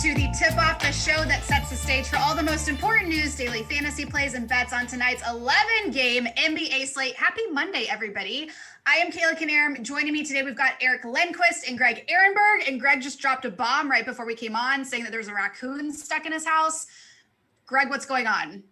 to the tip-off, the show that sets the stage for all the most important news, daily fantasy plays, and bets on tonight's 11-game NBA slate. Happy Monday, everybody. I am Kayla Knierim. Joining me today, we've got Eric Lindquist and Greg Ehrenberg. And Greg just dropped a bomb right before we came on, saying that there's a raccoon stuck in his house. Greg, what's going on?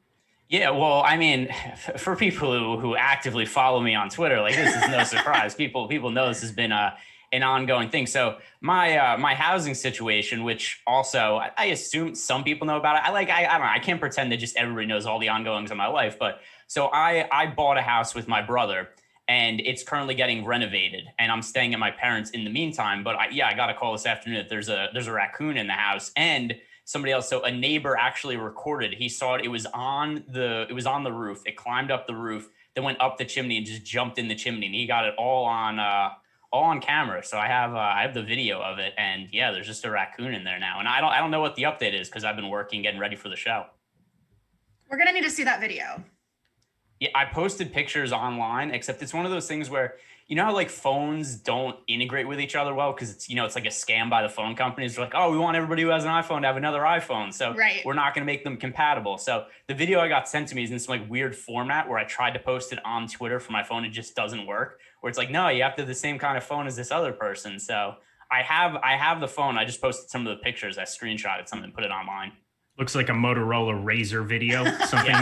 Yeah, well, I mean, for people who actively follow me on Twitter, like, this is no surprise. People know this has been an ongoing thing. So my housing situation, which also I assume some people know about it. I don't know. I can't pretend that just everybody knows all the ongoings of my life. But so I bought a house with my brother, and it's currently getting renovated, and I'm staying at my parents' in the meantime. But I got a call this afternoon that there's a raccoon in the house, and somebody else. So a neighbor actually recorded. He saw it. It was on the roof. It climbed up the roof, then went up the chimney and just jumped in the chimney. And he got it all on camera. So I have the video of it, and yeah, there's just a raccoon in there now. And I don't know what the update is because I've been working, getting ready for the show. We're gonna need to see that video. Yeah, I posted pictures online, except it's one of those things where, you know how like phones don't integrate with each other well because it's like a scam by the phone companies. They're like, oh, we want everybody who has an iPhone to have another iPhone, so We're not going to make them compatible. So the video I got sent to me is in some like weird format where I tried to post it on Twitter for my phone. It just doesn't work. Where it's like, no, you have to have the same kind of phone as this other person. So I have the phone. I just posted some of the pictures. I screenshotted something and put it online. Looks like a Motorola Razr video. Something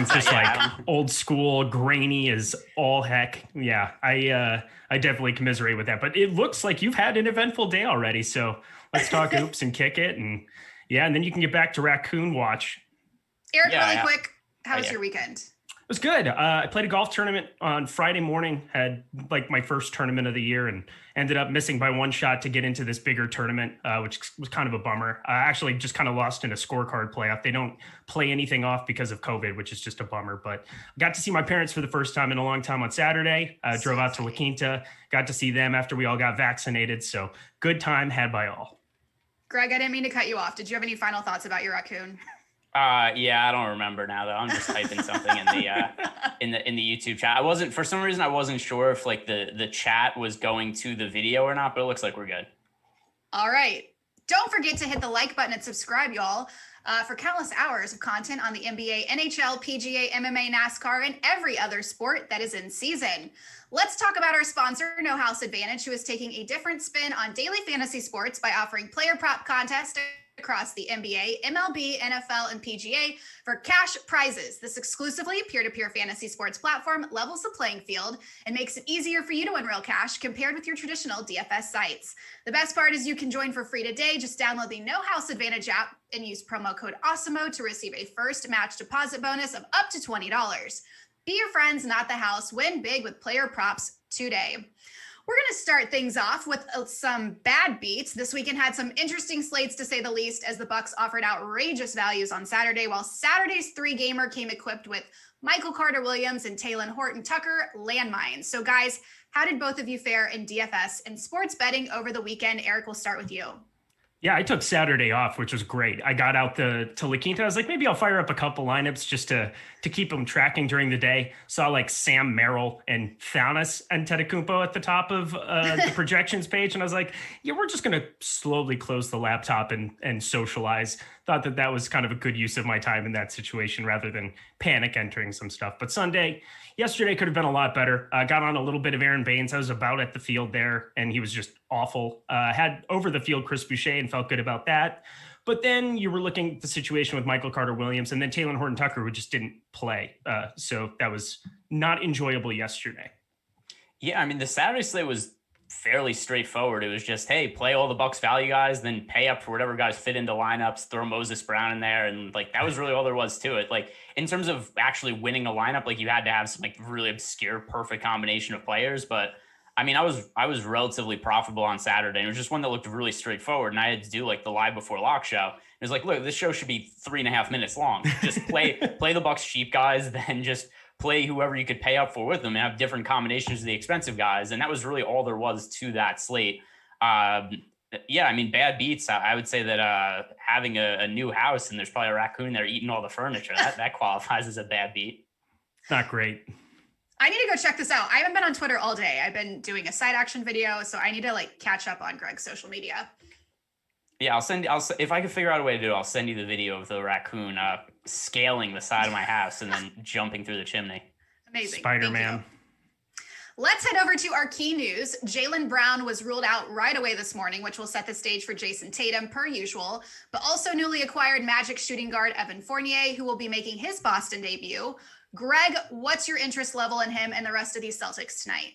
old school, grainy as all heck. Yeah, I definitely commiserate with that. But it looks like you've had an eventful day already. So let's talk oops and kick it. And then you can get back to Raccoon Watch. Eric, really quick, how was your weekend? It was good. I played a golf tournament on Friday morning, had like my first tournament of the year, and ended up missing by one shot to get into this bigger tournament, which was kind of a bummer. I actually just kind of lost in a scorecard playoff. They don't play anything off because of COVID, which is just a bummer. But I got to see my parents for the first time in a long time on Saturday. Drove out to La Quinta, got to see them after we all got vaccinated. So good time had by all. Greg, I didn't mean to cut you off. Did you have any final thoughts about your raccoon? Yeah, I don't remember now though. I'm just typing something in the YouTube chat. For some reason I wasn't sure if like the chat was going to the video or not, but it looks like we're good. All right. Don't forget to hit the like button and subscribe, y'all, for countless hours of content on the NBA, NHL, PGA, MMA, NASCAR, and every other sport that is in season. Let's talk about our sponsor, No House Advantage, who is taking a different spin on daily fantasy sports by offering player prop contests across the NBA, MLB, NFL, and PGA for cash prizes. This exclusively peer-to-peer fantasy sports platform levels the playing field and makes it easier for you to win real cash compared with your traditional DFS sites. The best part is you can join for free today. Just download the No House Advantage app and use promo code Awesemo to receive a first match deposit bonus of up to $20. Be your friends, not the house. Win big with player props today. We're going to start things off with some bad beats. This weekend had some interesting slates, to say the least, as the Bucks offered outrageous values on Saturday, while Saturday's three-gamer came equipped with Michael Carter-Williams and Talen Horton-Tucker landmines. So, guys, how did both of you fare in DFS and sports betting over the weekend? Eric, we'll start with you. Yeah, I took Saturday off, which was great. I got out to La Quinta. I was like, maybe I'll fire up a couple lineups just to keep them tracking during the day. Saw like Sam Merrill and Giannis Antetokounmpo at the top of the projections page. And I was like, yeah, we're just going to slowly close the laptop and socialize. Thought that was kind of a good use of my time in that situation rather than panic entering some stuff. But yesterday could have been a lot better. Got on a little bit of Aaron Baines. I was about at the field there, and he was just awful. Had over the field Chris Boucher and felt good about that. But then you were looking at the situation with Michael Carter-Williams and then Talen Horton-Tucker, who just didn't play. So that was not enjoyable yesterday. Yeah, I mean, the Saturday slate was fairly straightforward. It was just, hey, play all the Bucks value guys, then pay up for whatever guys fit into lineups, throw Moses Brown in there. And like, that was really all there was to it. Like, in terms of actually winning a lineup, like, you had to have some like really obscure, perfect combination of players. But I mean, I was relatively profitable on Saturday. And it was just one that looked really straightforward. And I had to do like the live before lock show. It was like, look, this show should be 3.5 minutes long. Just play the Bucks cheap guys, then just play whoever you could pay up for with them and have different combinations of the expensive guys. And that was really all there was to that slate. Yeah, I mean, bad beats. I would say that having a new house and there's probably a raccoon there eating all the furniture, that qualifies as a bad beat. Not great. I need to go check this out. I haven't been on Twitter all day. I've been doing a side action video, so I need to like catch up on Greg's social media. Yeah, if I can figure out a way to do it, I'll send you the video of the raccoon scaling the side of my house and then jumping through the chimney. Amazing. Spider-Man. Let's head over to our key news. Jaylen Brown was ruled out right away this morning, which will set the stage for Jason Tatum per usual, but also newly acquired Magic shooting guard Evan Fournier, who will be making his Boston debut. Greg, what's your interest level in him and the rest of these Celtics tonight?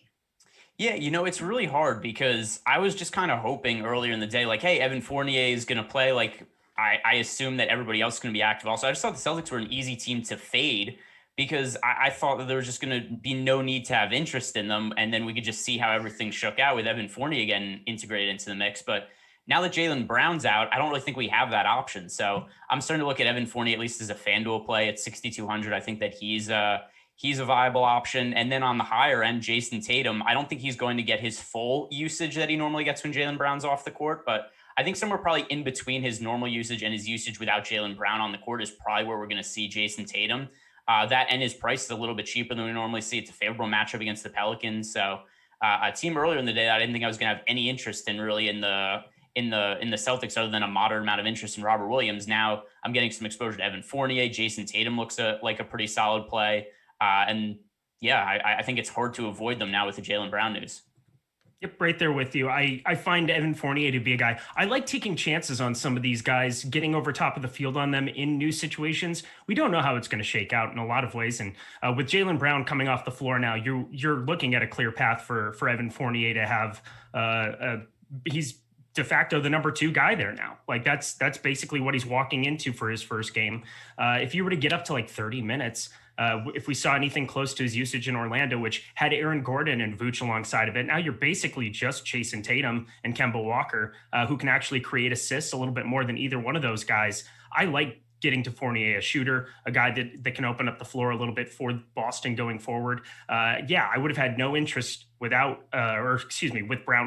Yeah, it's really hard because I was just kind of hoping earlier in the day, like, hey, Evan Fournier is going to play. Like, I assume that everybody else is going to be active also. I just thought the Celtics were an easy team to fade because I thought that there was just going to be no need to have interest in them. And then we could just see how everything shook out with Evan Fournier getting integrated into the mix. But now that Jaylen Brown's out, I don't really think we have that option. So I'm starting to look at Evan Fournier, at least as a FanDuel play at 6,200. I think that he's a viable option. And then on the higher end, Jason Tatum, I don't think he's going to get his full usage that he normally gets when Jaylen Brown's off the court. But I think somewhere probably in between his normal usage and his usage without Jaylen Brown on the court is probably where we're going to see Jason Tatum. That and his price is a little bit cheaper than we normally see. It's a favorable matchup against the Pelicans. So a team earlier in the day that I didn't think I was going to have any interest in really in the Celtics other than a moderate amount of interest in Robert Williams. Now I'm getting some exposure to Evan Fournier. Jason Tatum looks like a pretty solid play. And yeah, I think it's hard to avoid them now with the Jaylen Brown news. Yep, right there with you. I find Evan Fournier to be a guy. I like taking chances on some of these guys, getting over top of the field on them in new situations. We don't know how it's going to shake out in a lot of ways. And with Jaylen Brown coming off the floor now, you're looking at a clear path for Evan Fournier to have he's de facto the number 2 guy there now. Like that's basically what he's walking into for his first game. If you were to get up to like 30 minutes, if we saw anything close to his usage in Orlando, which had Aaron Gordon and Vooch alongside of it, now you're basically just Jason Tatum and Kemba Walker, who can actually create assists a little bit more than either one of those guys. I like getting to Fournier, a shooter, a guy that can open up the floor a little bit for Boston going forward. I would have had no interest with Brown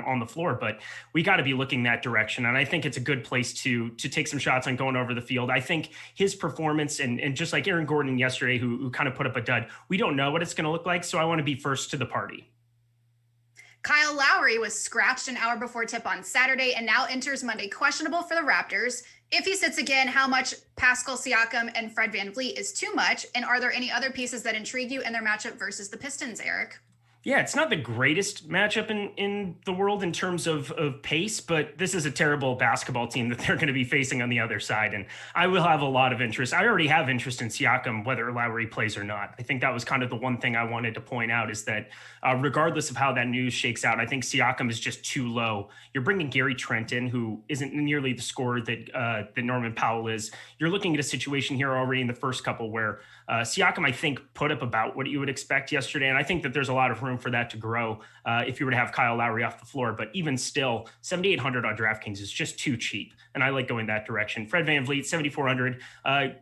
on the floor, but we got to be looking that direction. And I think it's a good place to take some shots on going over the field. I think his performance and just like Aaron Gordon yesterday, who kind of put up a dud, we don't know what it's going to look like. So I want to be first to the party. Kyle Lowry was scratched an hour before tip on Saturday and now enters Monday questionable for the Raptors. If he sits again, how much Pascal Siakam and Fred VanVleet is too much? And are there any other pieces that intrigue you in their matchup versus the Pistons, Eric? Yeah, it's not the greatest matchup in the world in terms of pace, but this is a terrible basketball team that they're going to be facing on the other side. And I will have a lot of interest. I already have interest in Siakam, whether Lowry plays or not. I think that was kind of the one thing I wanted to point out is that regardless of how that news shakes out, I think Siakam is just too low. You're bringing Gary Trent in, who isn't nearly the scorer that Norman Powell is. You're looking at a situation here already in the first couple where Siakam, I think, put up about what you would expect yesterday. And I think that there's a lot of room for that to grow if you were to have Kyle Lowry off the floor. But even still, 7,800 on DraftKings is just too cheap. And I like going that direction. Fred VanVleet, 7,400,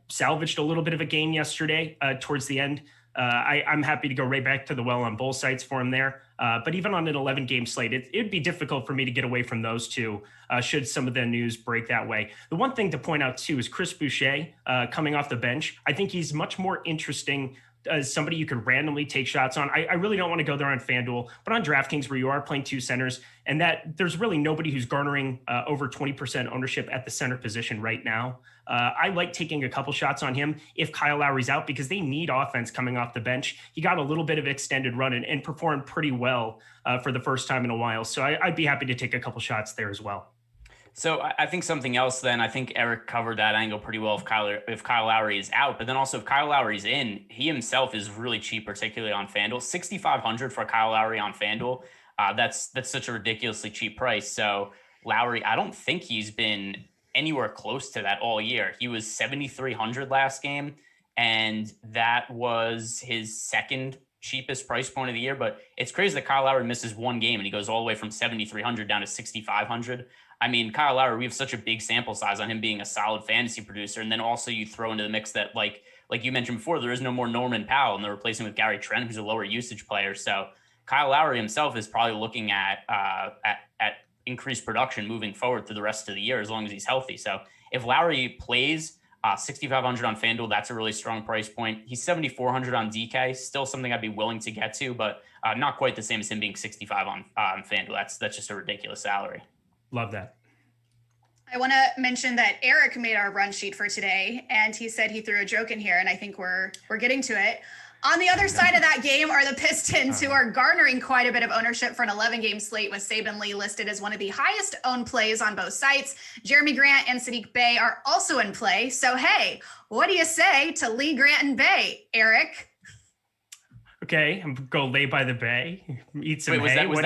salvaged a little bit of a gain yesterday towards the end. I'm happy to go right back to the well on both sites for him there. But even on an 11-game slate, it'd be difficult for me to get away from those two should some of the news break that way. The one thing to point out, too, is Chris Boucher coming off the bench. I think he's much more interesting as somebody you could randomly take shots on. I really don't want to go there on FanDuel, but on DraftKings where you are playing 2 centers and that there's really nobody who's garnering over 20% ownership at the center position right now. I like taking a couple shots on him if Kyle Lowry's out because they need offense coming off the bench. He got a little bit of extended run and performed pretty well for the first time in a while. So I'd be happy to take a couple shots there as well. So I think something else then, I think Eric covered that angle pretty well if Kyle Lowry is out. But then also if Kyle Lowry's in, he himself is really cheap, particularly on FanDuel. 6,500 for Kyle Lowry on FanDuel. That's such a ridiculously cheap price. So Lowry, I don't think he's been anywhere close to that all year. He was 7,300 last game, and that was his second cheapest price point of the year. But it's crazy that Kyle Lowry misses one game and he goes all the way from 7,300 down to 6,500. I mean, Kyle Lowry, we have such a big sample size on him being a solid fantasy producer. And then also you throw into the mix that like you mentioned before, there is no more Norman Powell and they're replacing with Gary Trent, who's a lower usage player. So Kyle Lowry himself is probably looking at increased production moving forward through the rest of the year, as long as he's healthy. So if Lowry plays 6,500 on FanDuel, that's a really strong price point. He's 7,400 on DK, still something I'd be willing to get to, but not quite the same as him being 65 on FanDuel. That's just a ridiculous salary. Love that. I want to mention that Eric made our run sheet for today, and he said he threw a joke in here, and I think we're getting to it. On the other side of that game are the Pistons, who are garnering quite a bit of ownership for an 11-game slate, with Saben Lee listed as one of the highest owned plays on both sites. Jeremy Grant and Sadiq Bey are also in play. So, hey, what do you say to Lee, Grant, and Bey, Eric? Okay, I'm go lay by the bay, eat some hay. Was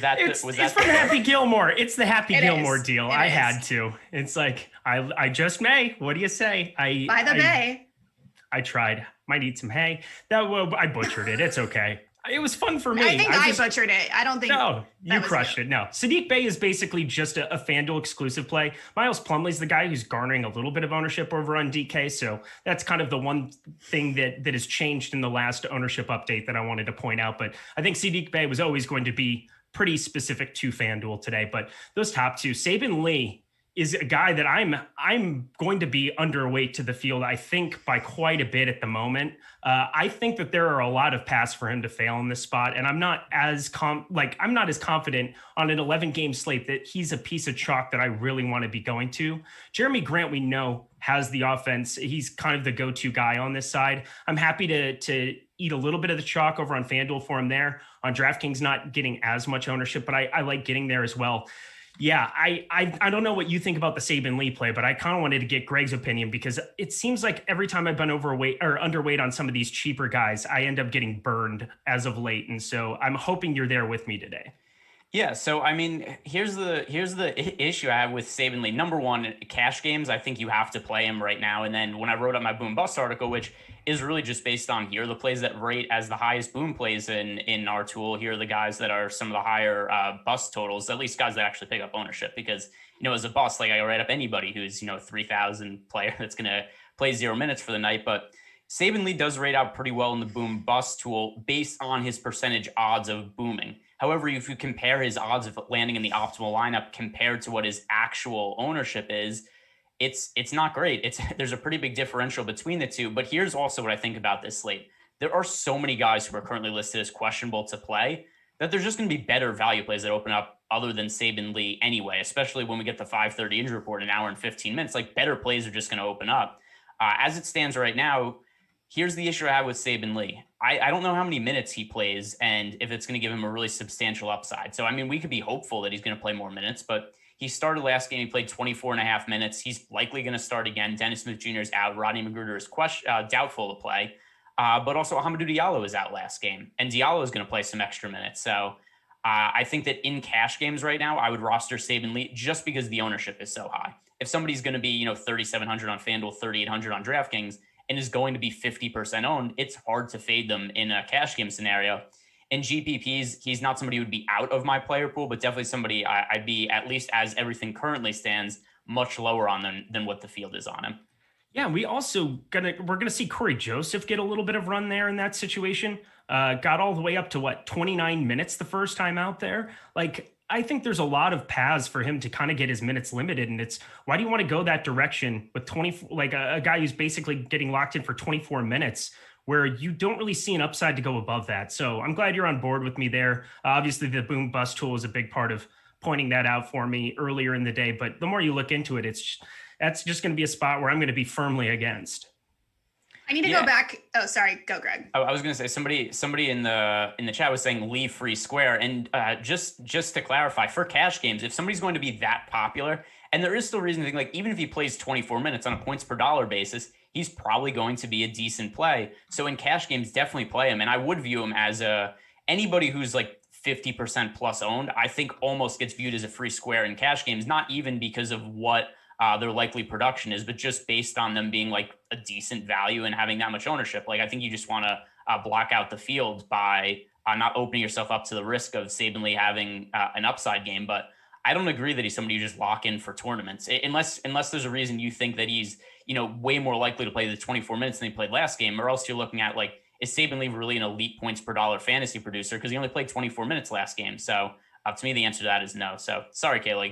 that It's from Happy Gilmore. It's the Happy Gilmore deal. I had to. It's like I just may. What do you say? By the bay. I tried. Might eat some hay. I butchered it. It's okay. It was fun for me. I think I butchered it. I don't think. No, you crushed it. No, Sadiq Bey is basically just a FanDuel exclusive play. Miles Plumlee's the guy who's garnering a little bit of ownership over on DK. So that's kind of the one thing that has changed in the last ownership update that I wanted to point out. But I think Sadiq Bey was always going to be pretty specific to FanDuel today. But those top two, Saben Lee is a guy that I'm going to be underweight to the field, I think, by quite a bit at the moment. I think that there are a lot of paths for him to fail in this spot, and I'm not as confident on an 11-game slate that he's a piece of chalk that I really want to be going to. Jeremy Grant, we know, has the offense. He's kind of the go-to guy on this side. I'm happy to eat a little bit of the chalk over on FanDuel for him there. On DraftKings, not getting as much ownership, but I like getting there as well. Yeah, I don't know what you think about the Saben Lee play, but I kind of wanted to get Greg's opinion because it seems like every time I've been overweight or underweight on some of these cheaper guys, I end up getting burned as of late. And so I'm hoping you're there with me today. Yeah, so I mean, here's the issue I have with Saben Lee. Number one, cash games, I think you have to play him right now. And then when I wrote up my boom bust article, which is really just based on here are the plays that rate as the highest boom plays in our tool. Here are the guys that are some of the higher bust totals, at least guys that actually pick up ownership. Because as a bust, like I write up anybody who's 3,000 player that's gonna play 0 minutes for the night, but Saben Lee does rate out pretty well in the boom bust tool based on his percentage odds of booming. However, if you compare his odds of landing in the optimal lineup compared to what his actual ownership is, it's not great. There's a pretty big differential between the two. But here's also what I think about this slate. There are so many guys who are currently listed as questionable to play that there's just going to be better value plays that open up other than Saben Lee anyway, especially when we get the 5:30 injury report in an hour and 15 minutes. Like better plays are just going to open up. As it stands right now, here's the issue I have with Saben Lee. I don't know how many minutes he plays and if it's going to give him a really substantial upside. So, I mean, we could be hopeful that he's going to play more minutes, but he started last game. He played 24 and a half minutes. He's likely going to start again. Dennis Smith Jr. is out. Rodney McGruder is doubtful to play. But also Hamidou Diallo is out last game, and Diallo is going to play some extra minutes. So I think that in cash games right now, I would roster Saben Lee just because the ownership is so high. If somebody's going to be, 3,700 on FanDuel, 3,800 on DraftKings, and is going to be 50% owned, it's hard to fade them in a cash game scenario. In GPPs, he's not somebody who would be out of my player pool, but definitely somebody I'd be, at least as everything currently stands, much lower on than what the field is on him. Yeah, we're gonna see Corey Joseph get a little bit of run there in that situation. Got all the way up to 29 minutes the first time out there. Like, I think there's a lot of paths for him to kind of get his minutes limited. And it's, why do you want to go that direction with a guy who's basically getting locked in for 24 minutes where you don't really see an upside to go above that? So I'm glad you're on board with me there. Obviously the boom bust tool is a big part of pointing that out for me earlier in the day, but the more you look into it, that's just going to be a spot where I'm going to be firmly against. I need to go back. Oh, sorry. Go, Greg. I was going to say somebody in the chat was saying leave free square. And just to clarify, for cash games, if somebody's going to be that popular, and there is still reason to think, like, even if he plays 24 minutes on a points per dollar basis, he's probably going to be a decent play. So in cash games, definitely play him. And I would view him as anybody who's like 50% plus owned, I think almost gets viewed as a free square in cash games, not even because of what their likely production is, but just based on them being like a decent value and having that much ownership. Like, I think you just want to block out the field by not opening yourself up to the risk of Saben Lee having an upside game. But I don't agree that he's somebody you just lock in for tournaments, unless there's a reason you think that he's, way more likely to play the 24 minutes than he played last game, or else you're looking at, like, is Saben Lee really an elite points per dollar fantasy producer? Because he only played 24 minutes last game. So to me, the answer to that is no. So sorry, Kayla,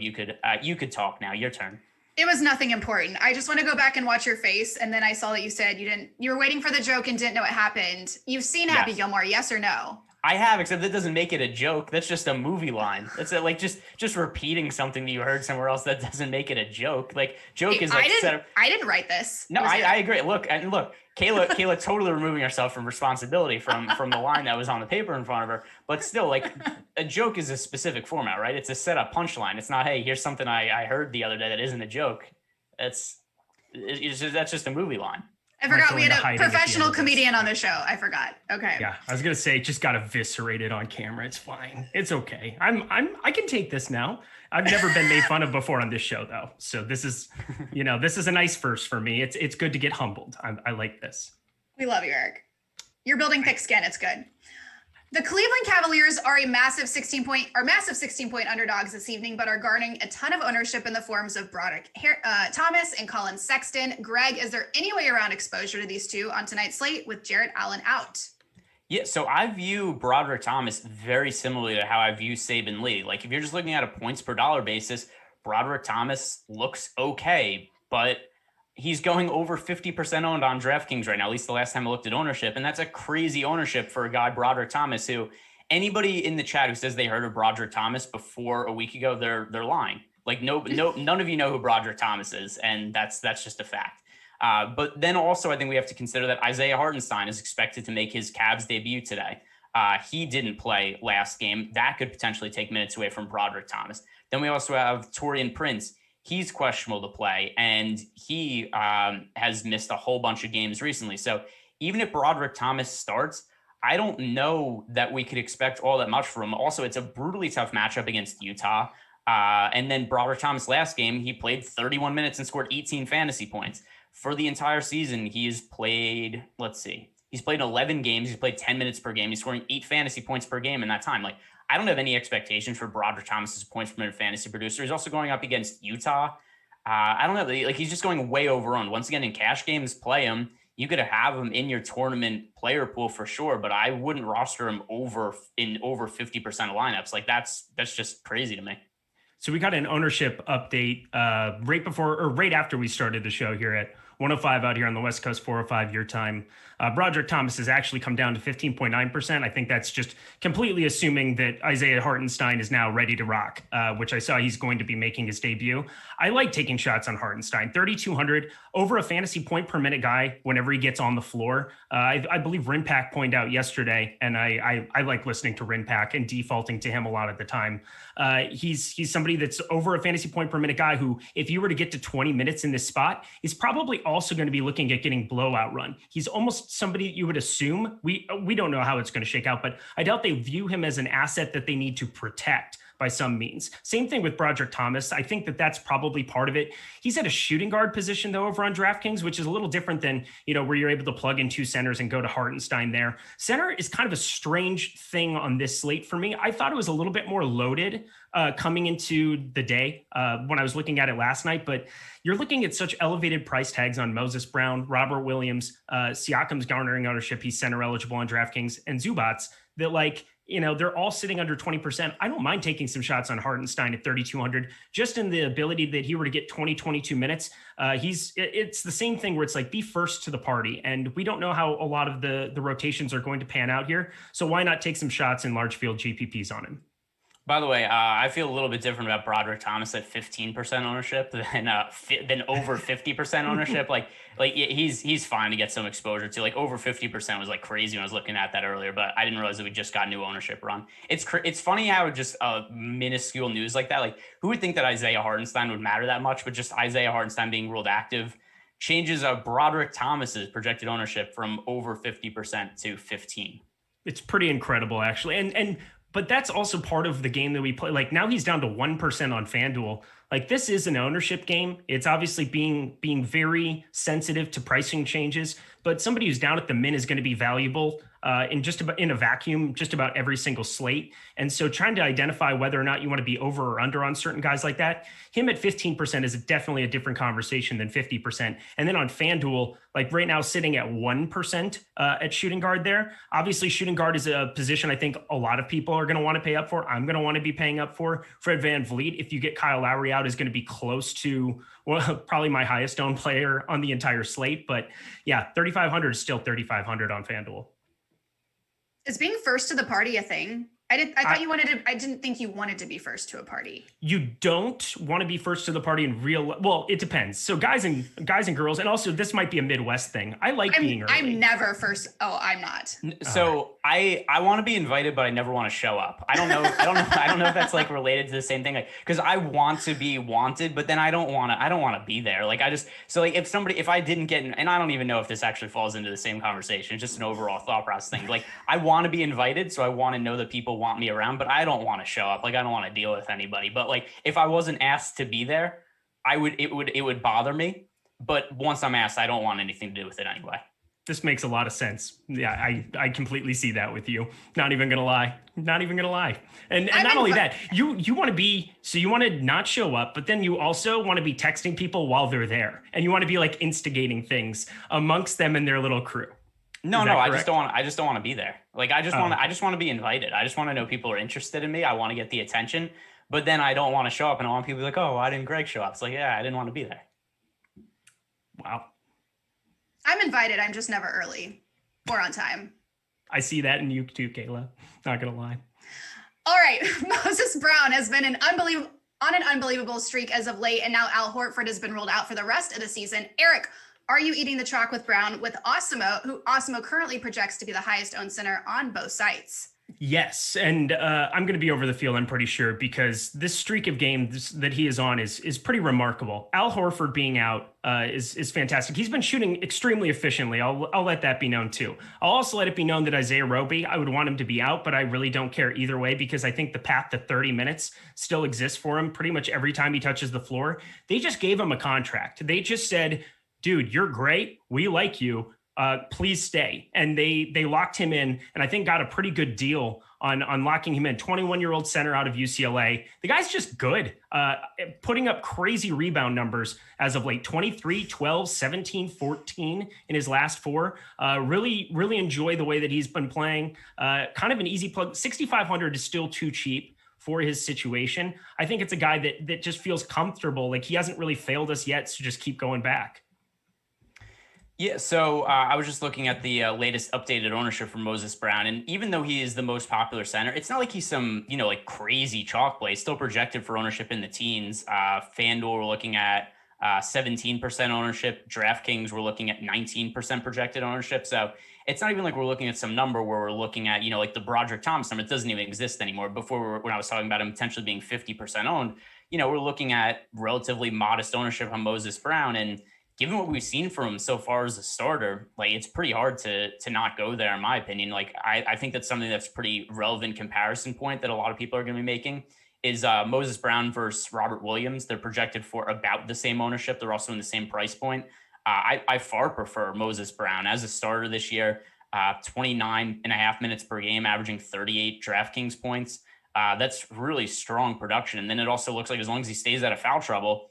you could talk now. Your turn. It was nothing important. I just want to go back and watch your face. And then I saw that you said you were waiting for the joke and didn't know what happened. You've seen Happy Gilmore, yes or no? I have, except that doesn't make it a joke. That's just a movie line. That's like just repeating something that you heard somewhere else. That doesn't make it a joke. Like joke is like I didn't write this. No, I agree. Look, Kayla totally removing herself from responsibility from the line that was on the paper in front of her. But still, like a joke is a specific format, right? It's a setup punchline. It's not, hey, here's something I heard the other day that isn't a joke. That's just a movie line. I forgot we had a professional comedian on the show. I forgot. Okay. Yeah, I was gonna say it just got eviscerated on camera. It's fine. It's okay. I can take this now. I've never been made fun of before on this show though, so this is, this is a nice first for me. It's good to get humbled. I like this. We love you, Eric. You're building thick skin. It's good. The Cleveland Cavaliers are massive 16-point underdogs this evening, but are garnering a ton of ownership in the forms of Broderick Thomas and Colin Sexton. Greg, is there any way around exposure to these two on tonight's slate with Jarrett Allen out? Yeah, so I view Broderick Thomas very similarly to how I view Saban Lee. Like if you're just looking at a points per dollar basis, Broderick Thomas looks okay, but he's going over 50% owned on DraftKings right now, at least the last time I looked at ownership. And that's a crazy ownership for a guy, Broderick Thomas, who anybody in the chat who says they heard of Broderick Thomas before a week ago, they're lying. Like none of you know who Broderick Thomas is. And that's just a fact. But then also I think we have to consider that Isaiah Hartenstein is expected to make his Cavs debut today. He didn't play last game. That could potentially take minutes away from Broderick Thomas. Then we also have Taurean Prince. He's questionable to play, and he has missed a whole bunch of games recently. So even if Broderick Thomas starts, I don't know that we could expect all that much from him. Also, it's a brutally tough matchup against Utah. And then Broderick Thomas last game, he played 31 minutes and scored 18 fantasy points. For the entire season, he's played, he's played 11 games. He's played 10 minutes per game. He's scoring 8 fantasy points per game in that time. Like, I don't have any expectations for Broderick Thomas's points per minute fantasy producer. He's also going up against Utah. I don't know. Like he's just going way over-owned. Once again, in cash games, play him. You could have him in your tournament player pool for sure, but I wouldn't roster him over 50% of lineups. Like that's just crazy to me. So we got an ownership update right after we started the show here at 105 out here on the West Coast, 405 your time. Broderick Thomas has actually come down to 15.9%. I think that's just completely assuming that Isaiah Hartenstein is now ready to rock, which I saw he's going to be making his debut. I like taking shots on Hartenstein. 3,200 over a fantasy point per minute guy whenever he gets on the floor. I believe Rinpack pointed out yesterday, and I like listening to Rinpack and defaulting to him a lot at the time. He's somebody that's over a fantasy point per minute guy who, if you were to get to 20 minutes in this spot, is probably also going to be looking at getting blowout run. He's almost somebody you would assume. We don't know how it's going to shake out, but I doubt they view him as an asset that they need to protect by some means. Same thing with Broderick Thomas. I think that's probably part of it. He's at a shooting guard position though over on DraftKings, which is a little different than, where you're able to plug in 2 centers and go to Hartenstein there. Center is kind of a strange thing on this slate for me. I thought it was a little bit more loaded coming into the day when I was looking at it last night, but you're looking at such elevated price tags on Moses Brown, Robert Williams, Siakam's garnering ownership. He's center eligible on DraftKings, and Zubats that they're all sitting under 20%. I don't mind taking some shots on Hartenstein at 3,200, just in the ability that he were to get 22 minutes. It's the same thing where it's like, be first to the party. And we don't know how a lot of the rotations are going to pan out here. So why not take some shots in large field GPPs on him? By the way, I feel a little bit different about Broderick Thomas at 15% ownership than over 50% ownership. He's fine to get some exposure to. Like over 50% was like crazy when I was looking at that earlier, but I didn't realize that we just got new ownership run. It's funny how just minuscule news like that. Like who would think that Isaiah Hartenstein would matter that much? But just Isaiah Hartenstein being ruled active changes Broderick Thomas's projected ownership from over 50% to 15. It's pretty incredible, actually, But that's also part of the game that we play. Like now he's down to 1% on FanDuel. Like this is an ownership game. It's obviously being very sensitive to pricing changes, but somebody who's down at the min is going to be valuable in a vacuum, just about every single slate. And so trying to identify whether or not you want to be over or under on certain guys like that, him at 15% is definitely a different conversation than 50%. And then on FanDuel, like right now sitting at 1% at shooting guard there. Obviously shooting guard is a position I think a lot of people are going to want to pay up for. I'm going to want to be paying up for. Fred VanVleet, if you get Kyle Lowry out, is going to be close to probably my highest owned player on the entire slate. But yeah, 3,500 is still 3,500 on FanDuel. Is being first to the party a thing? I didn't think you wanted to be first to a party. You don't want to be first to the party in well, it depends. So guys and girls, and also this might be a Midwest thing. I like being early. I'm never first. Oh, I'm not. So I want to be invited, but I never want to show up. I don't know if that's like related to the same thing. Like, because I want to be wanted, but then I don't want to be there. Like if I didn't get in, and I don't even know if this actually falls into the same conversation, it's just an overall thought process thing. Like, I want to be invited, so I want to know that people want me around, but I don't want to show up. Like, I don't want to deal with anybody. But like, if I wasn't asked to be there, it would bother me. But once I'm asked, I don't want anything to do with it anyway. This makes a lot of sense. Yeah, I completely see that with you. Not even gonna lie. And not only that, you want to not show up, but then you also want to be texting people while they're there, and you want to be like instigating things amongst them and their little crew. No, I just don't want to be there. Like, I just want to be invited. I just want to know people are interested in me. I want to get the attention, but then I don't want to show up, and I want people to be like, oh, why didn't Greg show up? It's like, yeah, I didn't want to be there. Wow. I'm invited. I'm just never early or on time. I see that in you too, Kayla. Not gonna lie. All right, Moses Brown has been an unbelievable streak as of late, and now Al Horford has been ruled out for the rest of the season. Eric, are you eating the chalk with Brown with Awesemo, who Awesemo currently projects to be the highest owned center on both sites? Yes, and I'm going to be over the field, I'm pretty sure, because this streak of games that he is on is pretty remarkable. Al Horford being out is fantastic. He's been shooting extremely efficiently. I'll let that be known too. I'll also let it be known that Isaiah Roby, I would want him to be out, but I really don't care either way, because I think the path to 30 minutes still exists for him pretty much every time he touches the floor. They just gave him a contract. They just said, dude, you're great. We like you. Please stay. And they locked him in, and I think got a pretty good deal on locking him in. 21-year-old center out of UCLA. The guy's just good, putting up crazy rebound numbers as of late. 23, 12, 17, 14 in his last four. Really enjoy the way that he's been playing. Kind of an easy plug. 6,500 is still too cheap for his situation. I think it's a guy that just feels comfortable. Like, he hasn't really failed us yet, so just keep going back. Yeah, so I was just looking at the latest updated ownership for Moses Brown, and even though he is the most popular center, it's not like he's some, like crazy chalk play. He's still projected for ownership in the teens. FanDuel, we're looking at 17% ownership. DraftKings, we're looking at 19% projected ownership. So it's not even like we're looking at some number where we're looking at, like the Broderick Thomas number. It doesn't even exist anymore. Before, when I was talking about him potentially being 50% owned, we're looking at relatively modest ownership on Moses Brown. And given what we've seen from him so far as a starter, like, it's pretty hard to not go there, in my opinion. Like, I think that's something that's pretty relevant comparison point that a lot of people are going to be making is Moses Brown versus Robert Williams. They're projected for about the same ownership. They're also in the same price point. I far prefer Moses Brown as a starter this year. 29.5 minutes per game, averaging 38 DraftKings points. That's really strong production. And then it also looks like as long as he stays out of foul trouble,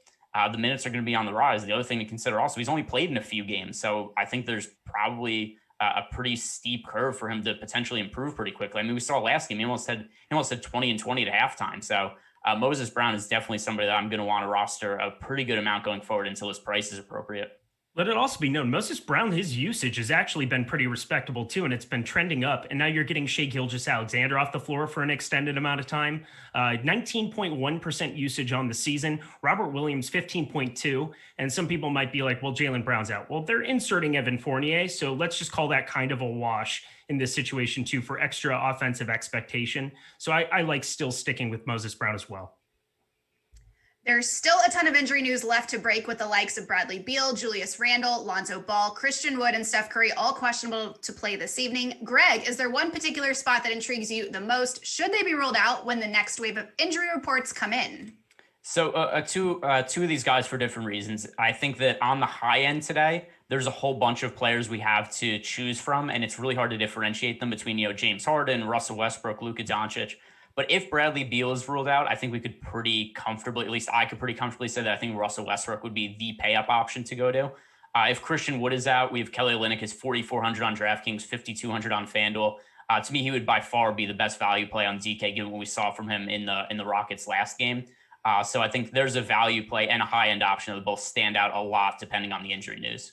the minutes are going to be on the rise. The other thing to consider also, he's only played in a few games. So I think there's probably a pretty steep curve for him to potentially improve pretty quickly. I mean, we saw last game, he almost had 20 and 20 at halftime. So Moses Brown is definitely somebody that I'm going to want to roster a pretty good amount going forward until his price is appropriate. Let it also be known, Moses Brown, his usage has actually been pretty respectable too, and it's been trending up. And now you're getting Shai Gilgeous-Alexander off the floor for an extended amount of time. 19.1% usage on the season. Robert Williams, 15.2. And some people might be like, well, Jaylen Brown's out. Well, they're inserting Evan Fournier, so let's just call that kind of a wash in this situation too for extra offensive expectation. So I like still sticking with Moses Brown as well. There's still a ton of injury news left to break with the likes of Bradley Beal, Julius Randle, Lonzo Ball, Christian Wood, and Steph Curry all questionable to play this evening. Greg, is there one particular spot that intrigues you the most? Should they be ruled out when the next wave of injury reports come in? So two of these guys for different reasons. I think that on the high end today, there's a whole bunch of players we have to choose from, and it's really hard to differentiate them between, James Harden, Russell Westbrook, Luka Doncic. But if Bradley Beal is ruled out, I think we could pretty comfortably, at least I could pretty comfortably say that I think Russell Westbrook would be the pay-up option to go to. If Christian Wood is out, we have Kelly Olynyk is 4,400 on DraftKings, 5,200 on FanDuel. To me, he would by far be the best value play on DK, given what we saw from him in the Rockets last game. So I think there's a value play and a high-end option that both stand out a lot depending on the injury news.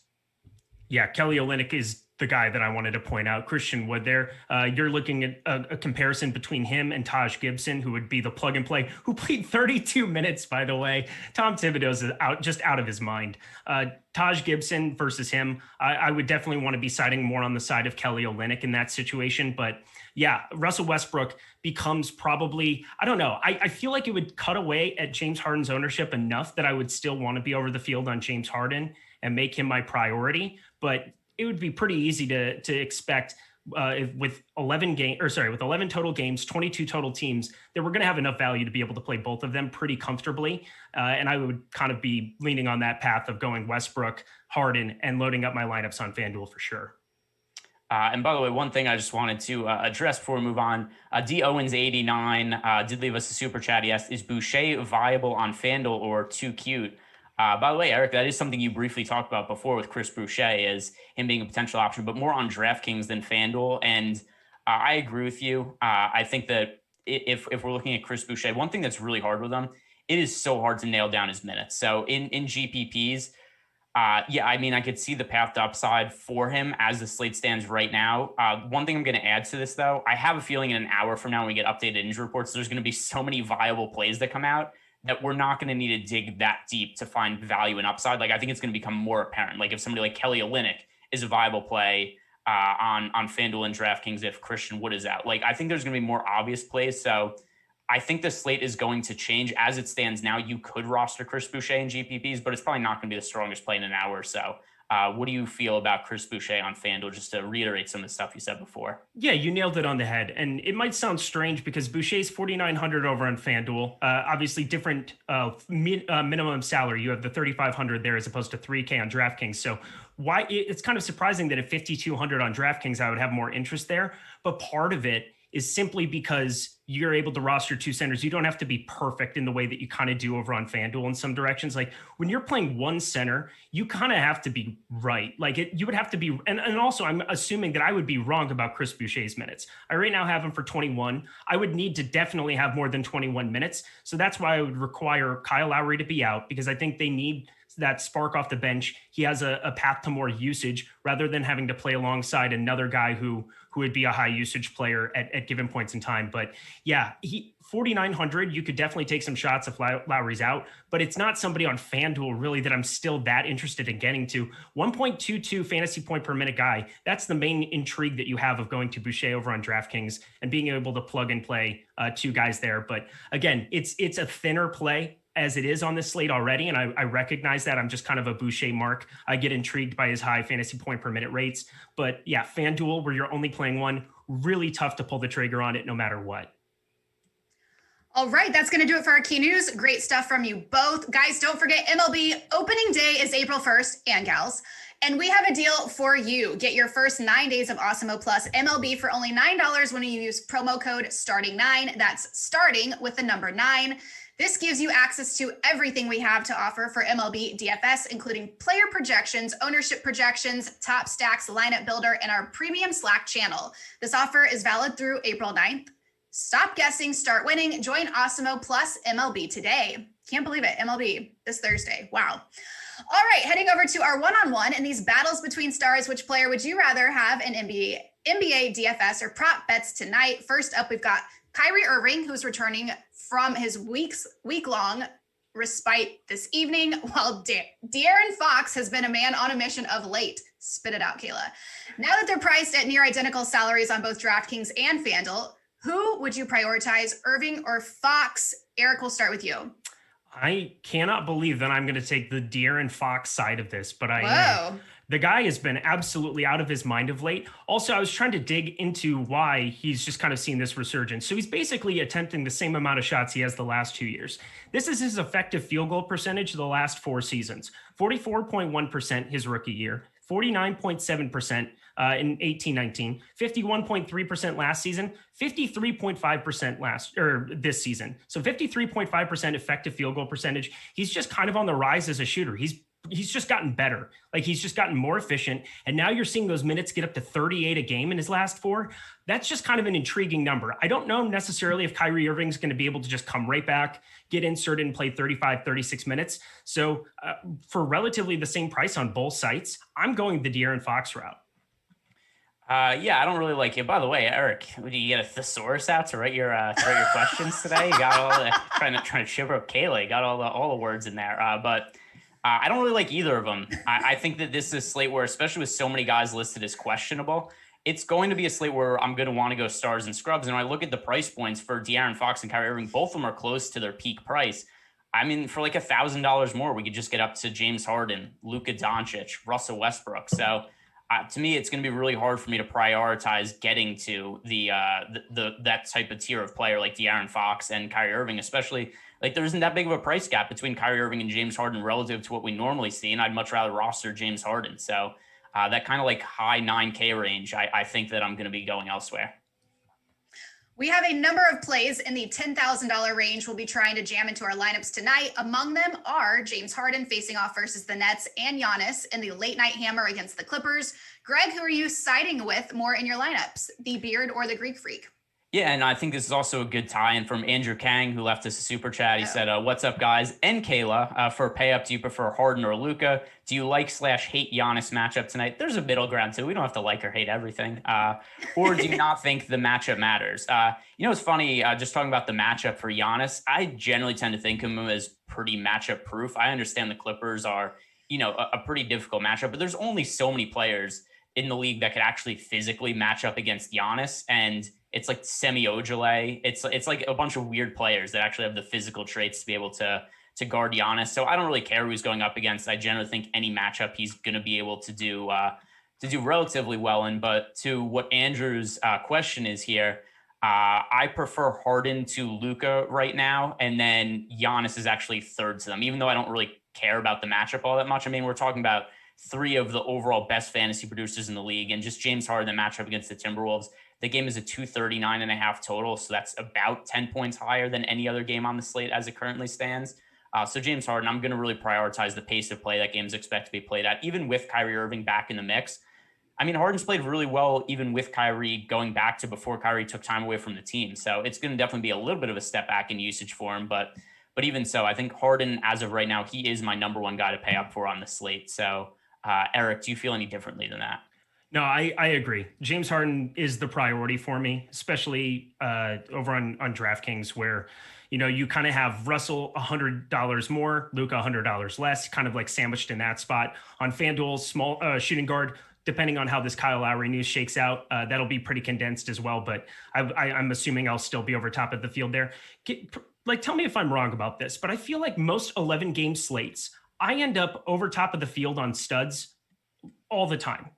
Yeah, Kelly Olynyk is the guy that I wanted to point out, Christian Wood there. You're looking at a comparison between him and Taj Gibson, who would be the plug and play, who played 32 minutes, by the way. Tom Thibodeau's out of his mind. Taj Gibson versus him, I would definitely want to be siding more on the side of Kelly Olynyk in that situation. But yeah, Russell Westbrook becomes probably, I don't know. I feel like it would cut away at James Harden's ownership enough that I would still want to be over the field on James Harden and make him my priority. But it would be pretty easy to expect with 11 total games, 22 total teams, that we're going to have enough value to be able to play both of them pretty comfortably. And I would kind of be leaning on that path of going Westbrook, Harden, and loading up my lineups on FanDuel for sure. And by the way, one thing I just wanted to address before we move on, D Owens 89 did leave us a super chat. He asked, is Boucher viable on FanDuel or too cute? By the way, Eric, that is something you briefly talked about before with Chris Boucher, is him being a potential option, but more on DraftKings than FanDuel. And I agree with you. I think that if we're looking at Chris Boucher, one thing that's really hard with him, it is so hard to nail down his minutes. So in GPPs, I mean, I could see the path to upside for him as the slate stands right now. One thing I'm going to add to this, though, I have a feeling in an hour from now when we get updated injury reports, there's going to be so many viable plays that come out that we're not going to need to dig that deep to find value and upside. Like, I think it's going to become more apparent. Like, if somebody like Kelly Olynyk is a viable play on FanDuel and DraftKings if Christian Wood is out. Like, I think there's going to be more obvious plays. So I think the slate is going to change. As it stands now, you could roster Chris Boucher in GPPs, but it's probably not going to be the strongest play in an hour or so. What do you feel about Chris Boucher on FanDuel, just to reiterate some of the stuff you said before? Yeah, you nailed it on the head. And it might sound strange because Boucher's 4,900 over on FanDuel. Obviously, different minimum salary. You have the 3,500 there as opposed to 3K on DraftKings. So why it's kind of surprising that at 5,200 on DraftKings, I would have more interest there. But part of it is simply because you're able to roster two centers. You don't have to be perfect in the way that you kind of do over on FanDuel in some directions. Like when you're playing one center, you kind of have to be right. Like you would have to be, and also I'm assuming that I would be wrong about Chris Boucher's minutes. I right now have him for 21. I would need to definitely have more than 21 minutes. So that's why I would require Kyle Lowry to be out, because I think they need that spark off the bench. He has a path to more usage rather than having to play alongside another guy who would be a high usage player at given points in time. But yeah, 4,900, you could definitely take some shots if Lowry's out, but it's not somebody on FanDuel really that I'm still that interested in getting to. 1.22 fantasy point per minute guy. That's the main intrigue that you have of going to Boucher over on DraftKings and being able to plug and play two guys there. But again, it's a thinner play as it is on this slate already. And I recognize that. I'm just kind of a Boucher mark. I get intrigued by his high fantasy point per minute rates. But yeah, FanDuel, where you're only playing one, really tough to pull the trigger on it no matter what. All right, that's going to do it for our key news. Great stuff from you both. Guys, don't forget MLB opening day is April 1st, and gals. And we have a deal for you. Get your first 9 days of Awesemo Plus MLB for only $9 when you use promo code STARTING9. That's starting with the number 9. This gives you access to everything we have to offer for MLB DFS, including player projections, ownership projections, top stacks, lineup builder, and our premium Slack channel. This offer is valid through April 9th. Stop guessing, start winning. Join Awesemo Plus MLB today. Can't believe it. MLB this Thursday. Wow. All right, heading over to our one-on-one in these battles between stars. Which player would you rather have in NBA DFS or prop bets tonight? First up, we've got Kyrie Irving, who's returning from his week-long respite this evening, while De'Aaron Fox has been a man on a mission of late. Spit it out, Kayla. Now that they're priced at near identical salaries on both DraftKings and FanDuel, who would you prioritize, Irving or Fox? Eric, we'll start with you. I cannot believe that I'm going to take the De'Aaron Fox side of this, but the guy has been absolutely out of his mind of late. Also, I was trying to dig into why he's just kind of seen this resurgence. So he's basically attempting the same amount of shots he has the last 2 years. This is his effective field goal percentage the last 4 seasons. 44.1% his rookie year, 49.7% in 18-19, 51.3% last season, 53.5% this season. So 53.5% effective field goal percentage. He's just kind of on the rise as a shooter. He's just gotten better. Like he's just gotten more efficient. And now you're seeing those minutes get up to 38 a game in his last 4. That's just kind of an intriguing number. I don't know necessarily if Kyrie Irving's going to be able to just come right back, get inserted and play 35, 36 minutes. So for relatively the same price on both sites, I'm going the De'Aaron Fox route. Yeah, I don't really like it. By the way, Eric, do you get a thesaurus out to write your questions today? You got all the trying to chipper up Kayla. You got all the words in there. But I don't really like either of them. I think that this is a slate where, especially with so many guys listed as questionable, it's going to be a slate where I'm going to want to go stars and scrubs. And when I look at the price points for De'Aaron Fox and Kyrie Irving, both of them are close to their peak price. I mean, for like $1,000 more, we could just get up to James Harden, Luka Doncic, Russell Westbrook. So to me, it's going to be really hard for me to prioritize getting to the that type of tier of player like De'Aaron Fox and Kyrie Irving, especially like there isn't that big of a price gap between Kyrie Irving and James Harden relative to what we normally see. And I'd much rather roster James Harden. So that kind of like high 9K range, I think that I'm going to be going elsewhere. We have a number of plays in the $10,000 range we'll be trying to jam into our lineups tonight. Among them are James Harden facing off versus the Nets and Giannis in the late night hammer against the Clippers. Greg, who are you siding with more in your lineups, the Beard or the Greek Freak? Yeah, and I think this is also a good tie-in from Andrew Kang, who left us a super chat. He said, what's up, guys? And Kayla, for a pay-up, do you prefer Harden or Luka? Do you like/hate Giannis matchup tonight? There's a middle ground, too. We don't have to like or hate everything. Or do you not think the matchup matters? It's funny, just talking about the matchup for Giannis, I generally tend to think of him as pretty matchup-proof. I understand the Clippers are, a pretty difficult matchup, but there's only so many players in the league that could actually physically match up against Giannis, and it's like Semi Ojeleye. It's like a bunch of weird players that actually have the physical traits to be able to guard Giannis. So I don't really care who he's going up against. I generally think any matchup he's going to be able to do relatively well in. But to what Andrew's question is here, I prefer Harden to Luka right now, and then Giannis is actually third to them, even though I don't really care about the matchup all that much. I mean, we're talking about three of the overall best fantasy producers in the league, and just James Harden, the matchup against the Timberwolves. The game is a 239.5 total, so that's about 10 points higher than any other game on the slate as it currently stands. So James Harden, I'm going to really prioritize the pace of play that games expect to be played at, even with Kyrie Irving back in the mix. I mean, Harden's played really well even with Kyrie going back to before Kyrie took time away from the team. So it's going to definitely be a little bit of a step back in usage for him. But even so, I think Harden, as of right now, he is my number one guy to pay up for on the slate. So Eric, do you feel any differently than that? No, I agree. James Harden is the priority for me, especially over on DraftKings, where, you kind of have Russell $100 more, Luka $100 less, kind of like sandwiched in that spot. On FanDuel, small shooting guard, depending on how this Kyle Lowry news shakes out, that'll be pretty condensed as well. But I'm assuming I'll still be over top of the field there. Tell me if I'm wrong about this, but I feel like most 11-game slates, I end up over top of the field on studs all the time,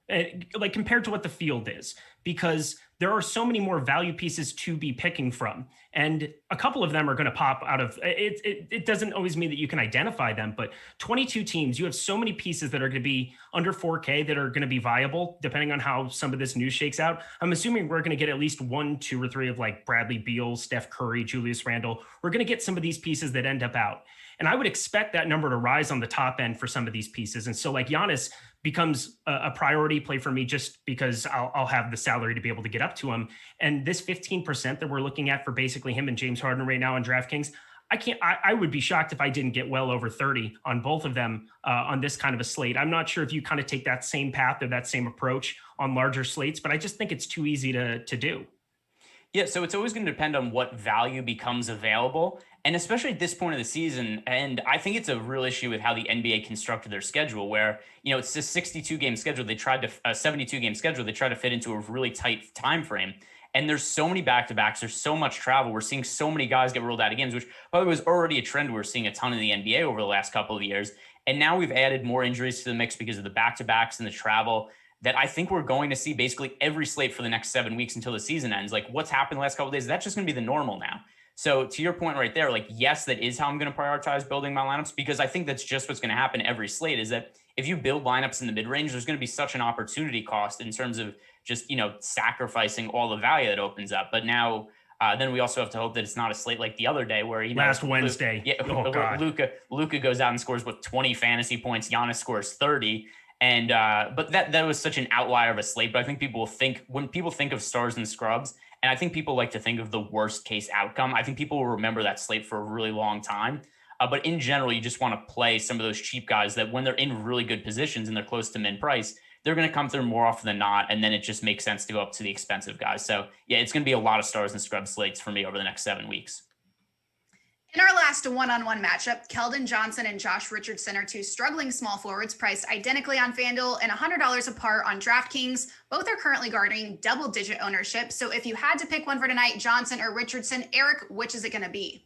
like compared to what the field is, because there are so many more value pieces to be picking from. And a couple of them are going to pop out of it. It doesn't always mean that you can identify them, but 22 teams, you have so many pieces that are going to be under 4K that are going to be viable, depending on how some of this news shakes out. I'm assuming we're going to get at least 1, 2, or 3 of like Bradley Beal, Steph Curry, Julius Randle. We're going to get some of these pieces that end up out. And I would expect that number to rise on the top end for some of these pieces. And so like Giannis becomes a priority play for me just because I'll have the salary to be able to get up to him. And this 15% that we're looking at for basically him and James Harden right now on DraftKings, I would be shocked if I didn't get well over 30 on both of them on this kind of a slate. I'm not sure if you kind of take that same path or that same approach on larger slates, but I just think it's too easy to do. Yeah, so it's always going to depend on what value becomes available, and especially at this point of the season. And I think it's a real issue with how the NBA constructed their schedule, where it's a 62-game schedule. They tried to 72-game schedule. They tried to fit into a really tight time frame. And there's so many back-to-backs. There's so much travel. We're seeing so many guys get ruled out of games, which probably was already a trend we're seeing a ton in the NBA over the last couple of years. And now we've added more injuries to the mix because of the back-to-backs and the travel, that I think we're going to see basically every slate for the next 7 weeks until the season ends. Like what's happened the last couple of days, that's just going to be the normal now. So to your point right there, like, yes, that is how I'm going to prioritize building my lineups, because I think that's just what's going to happen every slate, is that if you build lineups in the mid-range, there's going to be such an opportunity cost in terms of just, sacrificing all the value that opens up. But now, then we also have to hope that it's not a slate like the other day where, last Wednesday, Luka goes out and scores 20 fantasy points. Giannis scores 30. And but that was such an outlier of a slate. But I think when people think of stars and scrubs, and I think people like to think of the worst case outcome, I think people will remember that slate for a really long time. But in general, you just want to play some of those cheap guys that when they're in really good positions and they're close to min price, they're going to come through more often than not. And then it just makes sense to go up to the expensive guys. So yeah, it's going to be a lot of stars and scrub slates for me over the next 7 weeks. In our last one-on-one matchup, Keldon Johnson and Josh Richardson are two struggling small forwards priced identically on FanDuel and $100 apart on DraftKings. Both are currently guarding double-digit ownership. So if you had to pick one for tonight, Johnson or Richardson, Eric, which is it going to be?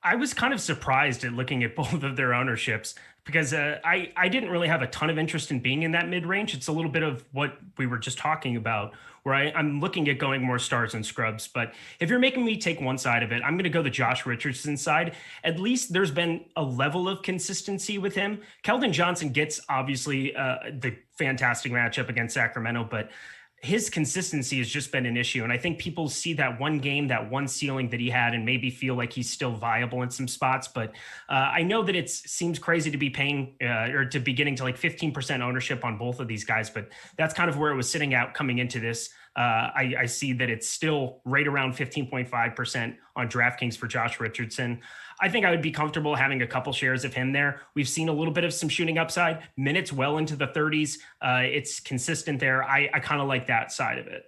I was kind of surprised at looking at both of their ownerships because I didn't really have a ton of interest in being in that mid-range. It's a little bit of what we were just talking about, where I'm looking at going more stars and scrubs. But if you're making me take one side of it, I'm going to go the Josh Richardson side. At least there's been a level of consistency with him. Keldon Johnson gets obviously the fantastic matchup against Sacramento, but his consistency has just been an issue. And I think people see that one game, that one ceiling that he had, and maybe feel like he's still viable in some spots. But I know that it seems crazy to be paying or to be getting to like 15% ownership on both of these guys. But that's kind of where it was sitting out coming into this. I see that it's still right around 15.5% on DraftKings for Josh Richardson. I think I would be comfortable having a couple shares of him there. We've seen a little bit of some shooting upside, minutes well into the 30s. It's consistent there. I kind of like that side of it.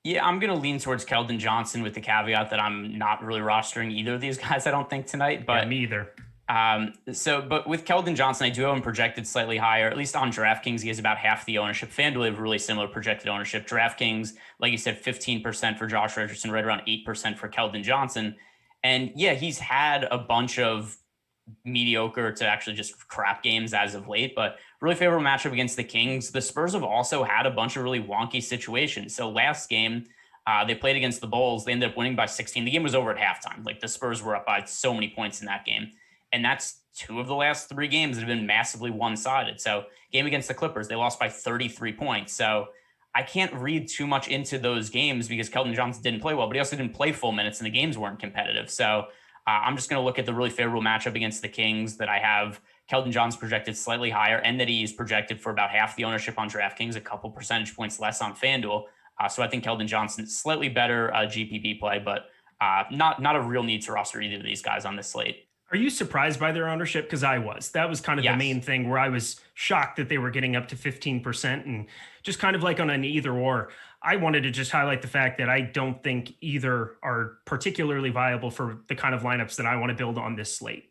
Yeah, I'm going to lean towards Keldon Johnson with the caveat that I'm not really rostering either of these guys, I don't think, tonight. But yeah, me either. But with Keldon Johnson, I do have him projected slightly higher, at least on DraftKings. He has about half the ownership. FanDuel have really similar projected ownership. DraftKings, like you said, 15% for Josh Richardson, right around 8% for Keldon Johnson. And yeah, he's had a bunch of mediocre to actually just crap games as of late, but really favorable matchup against the Kings. The Spurs have also had a bunch of really wonky situations. So last game, they played against the Bulls. They ended up winning by 16. The game was over at halftime. Like the Spurs were up by so many points in that game. And that's 2 of the last 3 games that have been massively one-sided. So game against the Clippers, they lost by 33 points. So I can't read too much into those games because Keldon Johnson didn't play well, but he also didn't play full minutes and the games weren't competitive. So I'm just going to look at the really favorable matchup against the Kings that I have Keldon Johnson projected slightly higher and that he's projected for about half the ownership on DraftKings, a couple percentage points less on FanDuel. So I think Keldon Johnson slightly better GPP play, but not a real need to roster either of these guys on this slate. Are you surprised by their ownership? Because I was. That was kind of the main thing where I was shocked that they were getting up to 15% and just kind of like on an either or. I wanted to just highlight the fact that I don't think either are particularly viable for the kind of lineups that I want to build on this slate.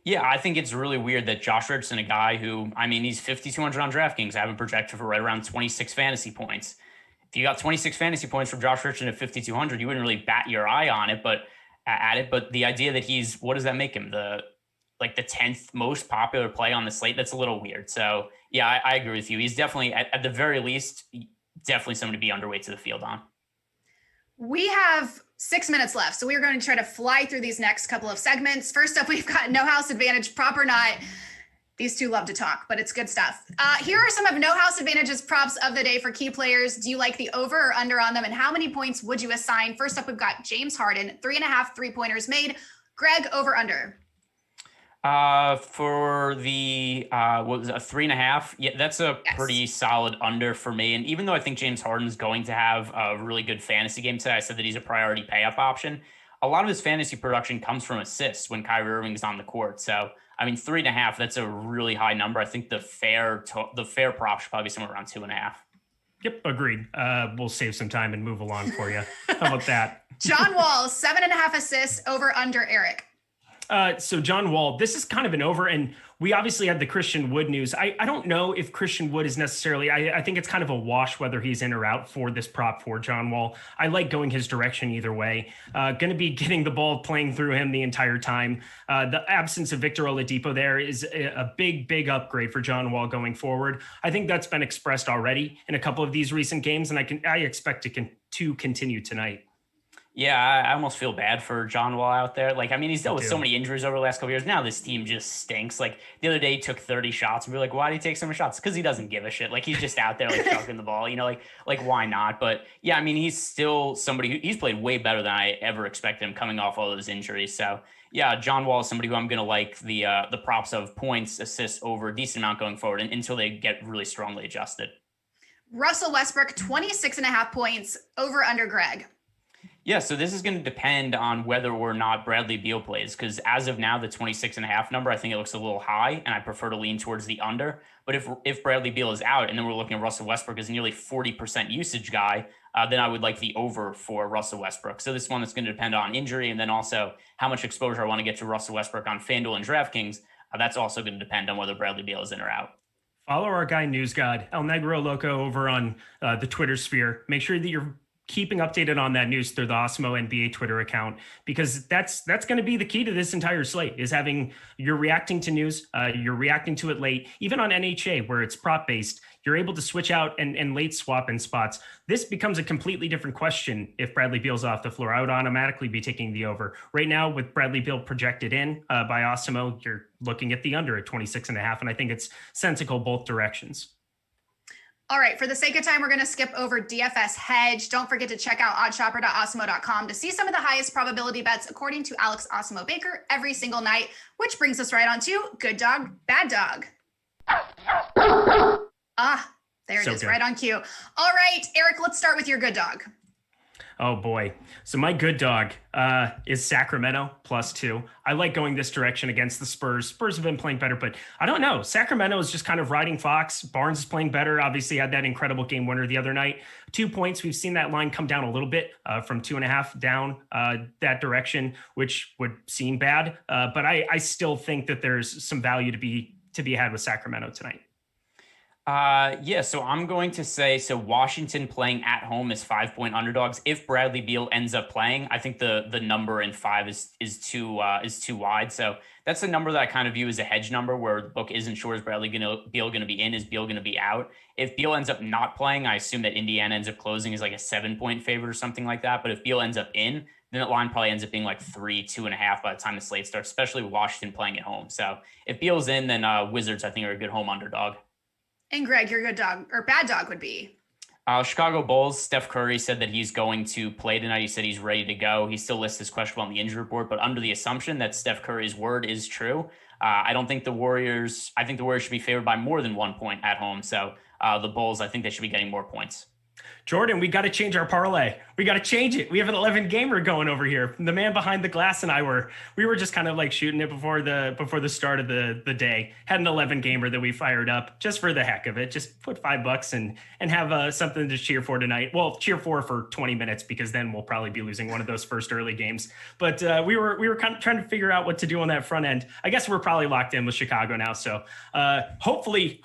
Yeah, I think it's really weird that Josh Richardson, a guy who, I mean, he's 5,200 on DraftKings, I have him projected for right around 26 fantasy points. If you got 26 fantasy points from Josh Richardson at 5,200, you wouldn't really bat your eye on it, but the idea that he's, what does that make him? The 10th most popular play on the slate, that's a little weird. So yeah, I agree with you. He's definitely, at the very least, definitely somebody to be underweight to the field on. We have 6 minutes left, so we are going to try to fly through these next couple of segments. First up, we've got No House Advantage, prop or not. These two love to talk, but it's good stuff. Here are some of No House Advantage's props of the day for key players. Do you like the over or under on them, and how many points would you assign? First up, we've got James Harden, 3.5 3-pointers made. Greg, over under. For the what was it, a 3.5? Yeah, that's a pretty solid under for me. And even though I think James Harden's going to have a really good fantasy game today, I said that he's a priority pay-up option. A lot of his fantasy production comes from assists when Kyrie Irving's on the court. So I mean, 3.5, that's a really high number. I think the fair prop should probably be somewhere around 2.5. Yep, agreed. We'll save some time and move along for you. How about that? John Wall, 7.5 assists, over under, Eric. So John Wall, this is kind of an over, and we obviously had the Christian Wood news. I don't know if Christian Wood is necessarily, I think it's kind of a wash whether he's in or out for this prop for John Wall. I like going his direction either way. Going to be getting the ball playing through him the entire time. The absence of Victor Oladipo there is a big upgrade for John Wall going forward. I think that's been expressed already in a couple of these recent games, and I expect it to continue tonight. Yeah, I almost feel bad for John Wall out there. Like, I mean, he's dealt with so many injuries over the last couple of years. Now this team just stinks. Like, the other day he took 30 shots, and we were like, why did he take so many shots? Because he doesn't give a shit. Like, he's just out there, like, chucking the ball, you know, like why not? But, yeah, I mean, he's still somebody who, he's played way better than I ever expected him coming off all those injuries. So, yeah, John Wall is somebody who I'm going to like the props of points, assists over a decent amount going forward until they get really strongly adjusted. Russell Westbrook, 26.5 points, over under, Greg. Yeah, so this is going to depend on whether or not Bradley Beal plays, because as of now, the 26.5 number, I think it looks a little high, and I prefer to lean towards the under. But if Bradley Beal is out, and then we're looking at Russell Westbrook as a nearly 40% usage guy, then I would like the over for Russell Westbrook. So this is one that's going to depend on injury, and then also how much exposure I want to get to Russell Westbrook on FanDuel and DraftKings. That's also going to depend on whether Bradley Beal is in or out. Follow our guy, News God, El Negro Loco, over on the Twitter sphere. Make sure that you're keeping updated on that news through the Awesemo NBA Twitter account, because that's going to be the key to this entire slate, is you're reacting to news, you're reacting to it late, even on NHA where it's prop based, you're able to switch out and late swap in spots. This becomes a completely different question if Bradley Beal's off the floor. I would automatically be taking the over. Right now, with Bradley Beal projected in by Awesemo, you're looking at the under at 26.5, and I think it's sensical both directions. All right, for the sake of time, we're going to skip over DFS Hedge. Don't forget to check out oddshopper.awesemo.com to see some of the highest probability bets according to Alex Awesemo Baker every single night, which brings us right on to Good Dog, Bad Dog. There it is, good. Right on cue. All right, Eric, let's start with your good dog. Oh boy. So my good dog is Sacramento +2. I like going this direction against the Spurs. Spurs have been playing better, but I don't know. Sacramento is just kind of riding Fox. Barnes is playing better. Obviously had that incredible game winner the other night. 2 points. We've seen that line come down a little bit from 2.5 down that direction, which would seem bad. But I still think that there's some value to be had with Sacramento tonight. Yeah, so I'm going to say, Washington playing at home is 5-point underdogs. If Bradley Beal ends up playing, I think the number in 5 is too wide. So that's a number that I kind of view as a hedge number, where the book isn't sure, is Bradley Beal going to be in, is Beal going to be out. If Beal ends up not playing, I assume that Indiana ends up closing as like a 7-point favorite or something like that. But if Beal ends up in, then that line probably ends up being like 2.5 by the time the slate starts, especially with Washington playing at home. So if Beal's in, then Wizards, I think, are a good home underdog. And Greg, your good dog or bad dog would be? Chicago Bulls, Steph Curry said that he's going to play tonight. He said he's ready to go. He still lists as questionable on the injury report, but under the assumption that Steph Curry's word is true, I think the Warriors should be favored by more than 1 point at home. So the Bulls, I think they should be getting more points. Jordan, we got to change our parlay. We got to change it. We have an 11 gamer going over here. The man behind the glass and I were just kind of like shooting it before the start of the day. Had an 11 gamer that we fired up just for the heck of it. Just put $5 and have something to cheer for tonight. Well, cheer for 20 minutes, because then we'll probably be losing one of those first early games. But we were kind of trying to figure out what to do on that front end. I guess we're probably locked in with Chicago now. So hopefully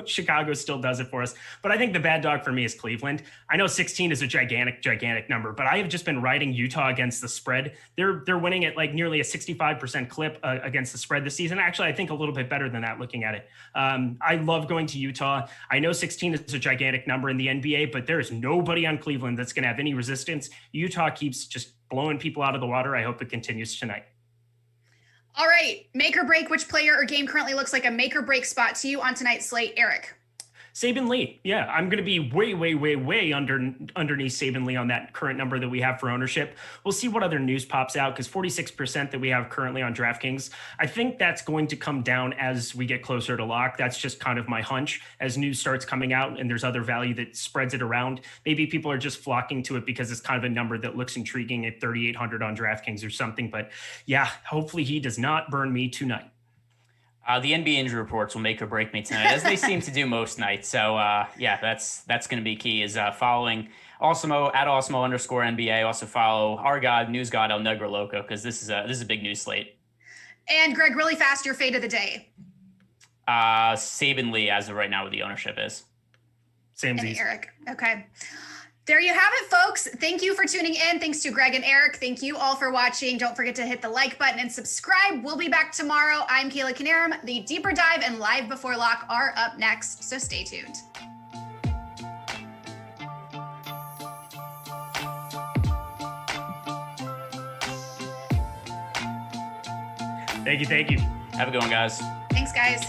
Chicago still does it for us. But I think the bad dog for me is Cleveland. I know 16 is a gigantic number, but I have just been riding Utah against the spread. They're winning at like nearly a 65% clip against the spread this season. Actually, I think a little bit better than that looking at it. I love going to Utah. I know 16 is a gigantic number in the NBA, but there's nobody on Cleveland that's going to have any resistance. Utah keeps just blowing people out of the water. I hope it continues tonight. All right, make or break. Which player or game currently looks like a make or break spot to you on tonight's slate, Eric? Saban Lee. Yeah, I'm going to be way underneath Saban Lee on that current number that we have for ownership. We'll see what other news pops out, because 46% that we have currently on DraftKings, I think that's going to come down as we get closer to lock. That's just kind of my hunch. As news starts coming out and there's other value that spreads it around, maybe people are just flocking to it because it's kind of a number that looks intriguing at 3,800 on DraftKings or something. But yeah, hopefully he does not burn me tonight. The NBA injury reports will make or break me tonight, as they seem to do most nights. So, yeah, that's going to be key, is following Awesemo at Awesemo_NBA. Also follow our god, News God, El Negro Loco, because this is a big news slate. And Greg, really fast, your fade of the day. Saban Lee, as of right now, with the ownership is. Same as Eric. Okay. There you have it, folks. Thank you for tuning in. Thanks to Greg and Eric. Thank you all for watching. Don't forget to hit the like button and subscribe. We'll be back tomorrow. I'm Kayla Knierim. The Deeper Dive and Live Before Lock are up next, so stay tuned. Thank you. Have a good one, guys. Thanks, guys.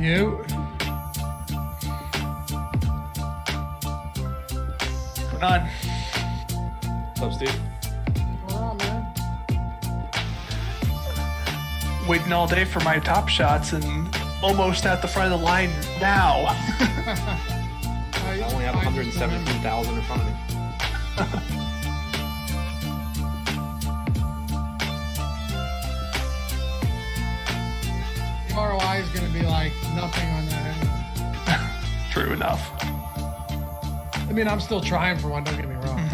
You. What's going on? What's up, Steve? What's going on, man? waiting all day for my top shots and almost at the front of the line now. I only have 117,000 in front of me. ROI is going to be like nothing on that end. True enough. I mean, I'm still trying for one, don't get me wrong.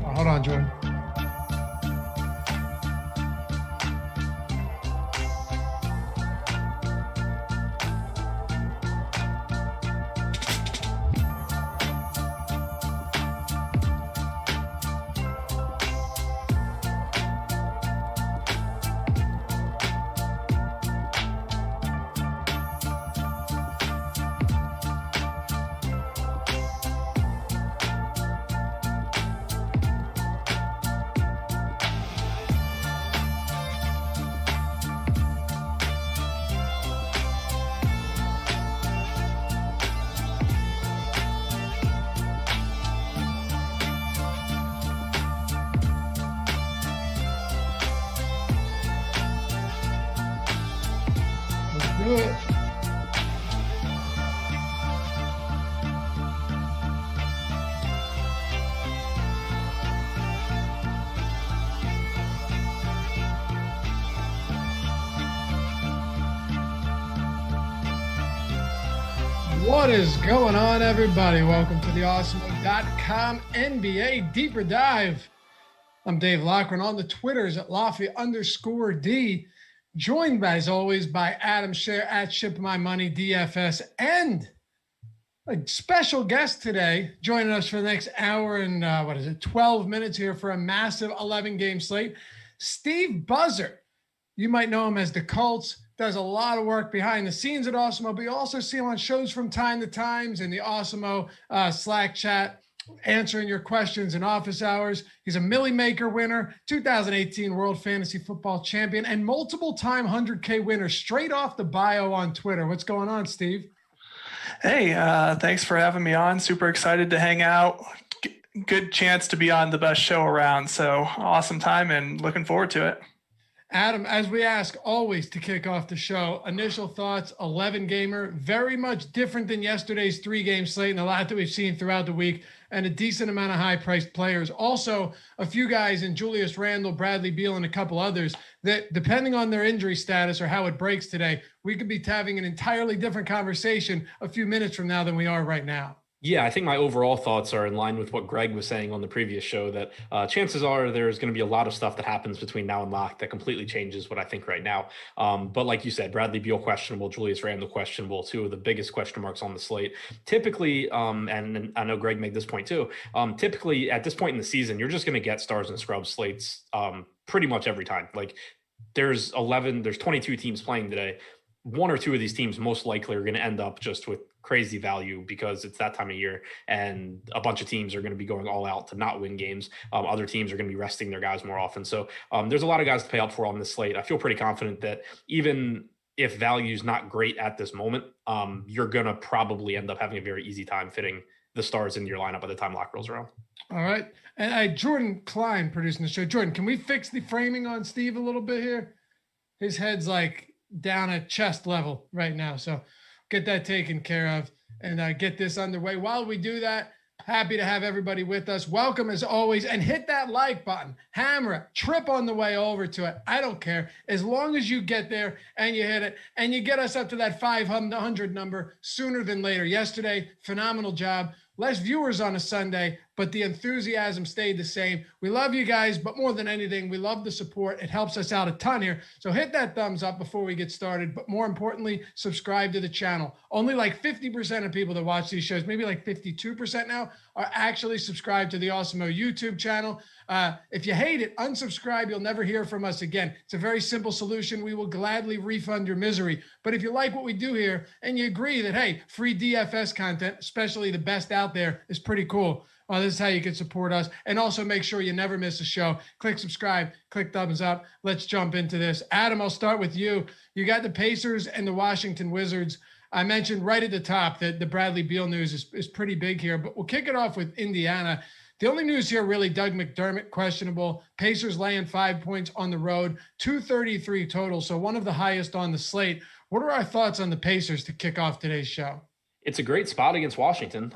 Oh, hold on, Jordan. Do it. What is going on, everybody? Welcome to the Awesemo.com NBA Deeper Dive. I'm Dave Loughran on the Twitters at Laffy_D. Joined, as always, by Adam Scherer at ShipMyMoney DFS, and a special guest today joining us for the next hour and 12 minutes here for a massive 11-game slate. Steve Buzzard, you might know him as dacoltz, does a lot of work behind the scenes at Awesemo, but you also see him on shows from time to time in the Awesemo Slack chat, answering your questions in office hours. He's a Millie Maker winner, 2018 World Fantasy Football Champion, and multiple-time 100K winner straight off the bio on Twitter. What's going on, Steve? Hey, thanks for having me on. Super excited to hang out. Good chance to be on the best show around. So awesome time and looking forward to it. Adam, as we ask always to kick off the show, initial thoughts, 11-gamer, very much different than yesterday's 3-game slate and a lot that we've seen throughout the week, and a decent amount of high-priced players. Also, a few guys in Julius Randle, Bradley Beal, and a couple others that, depending on their injury status or how it breaks today, we could be having an entirely different conversation a few minutes from now than we are right now. Yeah, I think my overall thoughts are in line with what Greg was saying on the previous show, that chances are there's going to be a lot of stuff that happens between now and lock that completely changes what I think right now. But like you said, Bradley Beal questionable, Julius Randle questionable, two of the biggest question marks on the slate. Typically, and I know Greg made this point too, typically at this point in the season, you're just going to get stars and scrubs slates pretty much every time. Like there's 22 teams playing today. One or two of these teams most likely are going to end up just with crazy value because it's that time of year, and a bunch of teams are going to be going all out to not win games. Other teams are going to be resting their guys more often. So there's a lot of guys to pay up for on this slate. I feel pretty confident that even if value is not great at this moment, you're going to probably end up having a very easy time fitting the stars into your lineup by the time lock rolls around. All right. And Jordan Klein producing the show. Jordan, can we fix the framing on Steve a little bit here? His head's like down at chest level right now. So get that taken care of and get this underway. While we do that, happy to have everybody with us. Welcome as always, and hit that like button, hammer it, trip on the way over to it. I don't care. As long as you get there and you hit it and you get us up to that 500 number sooner than later. Yesterday, phenomenal job. Less viewers on a Sunday, but the enthusiasm stayed the same. We love you guys, but more than anything, we love the support. It helps us out a ton here. So hit that thumbs up before we get started. But more importantly, subscribe to the channel. Only like 50% of people that watch these shows, maybe like 52% now, are actually subscribed to the Awesemo YouTube channel. If you hate it, unsubscribe. You'll never hear from us again. It's a very simple solution. We will gladly refund your misery. But if you like what we do here and you agree that, hey, free DFS content, especially the best out there, is pretty cool, well, this is how you can support us. And also make sure you never miss a show. Click subscribe, click thumbs up. Let's jump into this. Adam, I'll start with you. You got the Pacers and the Washington Wizards. I mentioned right at the top that the Bradley Beal news is pretty big here, but we'll kick it off with Indiana. The only news here, really, Doug McDermott, questionable. Pacers laying 5 points on the road, 233 total. So one of the highest on the slate. What are our thoughts on the Pacers to kick off today's show? It's a great spot against Washington,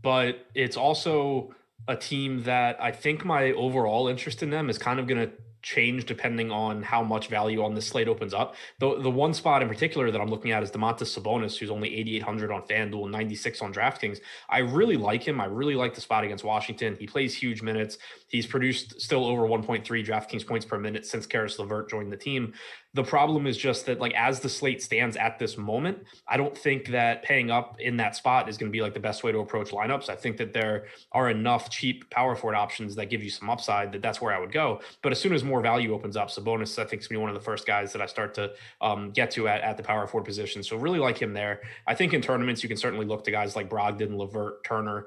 but it's also a team that I think my overall interest in them is kind of going to change depending on how much value on this slate opens up. The one spot in particular that I'm looking at is Domantas Sabonis, who's only 8,800 on FanDuel, 96 on DraftKings. I really like him. I really like the spot against Washington. He plays huge minutes. He's produced still over 1.3 DraftKings points per minute since Karis LeVert joined the team. The problem is just that, like, as the slate stands at this moment, I don't think that paying up in that spot is going to be like the best way to approach lineups. I think that there are enough cheap power forward options that give you some upside that's where I would go. But as soon as more value opens up, Sabonis, I think, is going to be one of the first guys that I start to get to at the power forward position. So really like him there. I think in tournaments, you can certainly look to guys like Brogdon, LeVert, Turner,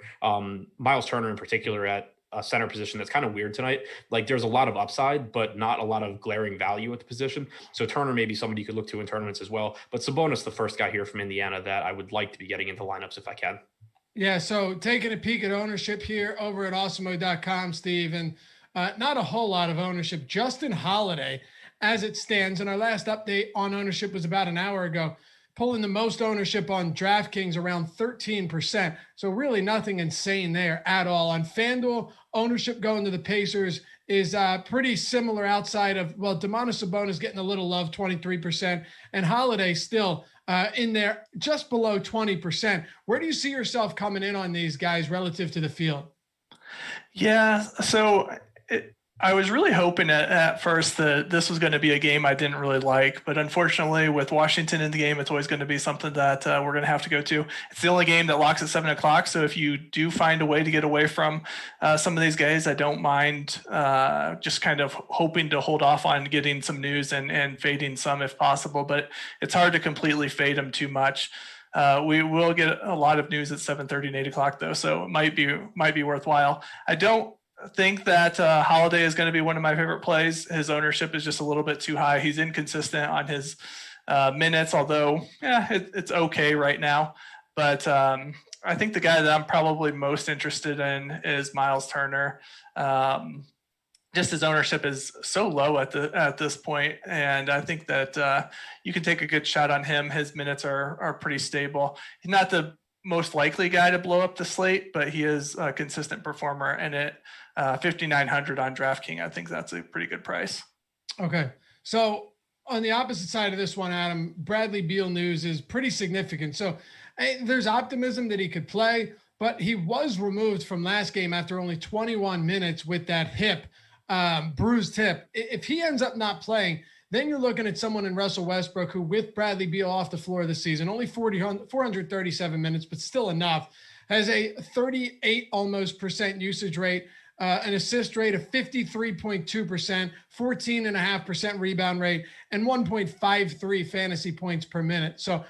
Miles Turner in particular at a center position that's kind of weird tonight. Like, there's a lot of upside, but not a lot of glaring value at the position. So Turner may be somebody you could look to in tournaments as well. But Sabonis, the first guy here from Indiana that I would like to be getting into lineups if I can. Yeah, so taking a peek at ownership here over at Awesemo.com, Steve, and not a whole lot of ownership. Justin Holiday, as it stands, and our last update on ownership was about an hour ago, pulling the most ownership on DraftKings, around 13%. So really nothing insane there at all. On FanDuel, ownership going to the Pacers is pretty similar outside of, well, Domantas Sabonis getting a little love, 23%, and Holiday still in there just below 20%. Where do you see yourself coming in on these guys relative to the field? Yeah, so I was really hoping at first that this was going to be a game I didn't really like, but unfortunately with Washington in the game, it's always going to be something that we're going to have to go to. It's the only game that locks at 7:00. So if you do find a way to get away from some of these guys, I don't mind just kind of hoping to hold off on getting some news and fading some if possible, but it's hard to completely fade them too much. We will get a lot of news at 7:30 and 8:00 though, so it might be worthwhile. I don't think that Holiday is going to be one of my favorite plays. His ownership is just a little bit too high. He's inconsistent on his minutes, although it's okay right now. But I think the guy that I'm probably most interested in is Miles Turner. Just his ownership is so low at this point, and I think that you can take a good shot on him. His minutes are pretty stable. He's not the most likely guy to blow up the slate, but he is a consistent performer, and at 5,900 on DraftKings, I think that's a pretty good price. Okay. So on the opposite side of this one, Adam, Bradley Beal news is pretty significant. So there's optimism that he could play, but he was removed from last game after only 21 minutes with that bruised hip. If he ends up not playing, then you're looking at someone in Russell Westbrook, who with Bradley Beal off the floor this season, only 437 minutes, but still enough, has a 38 almost percent usage rate, an assist rate of 53.2%, 14.5% rebound rate, and 1.53 fantasy points per minute. So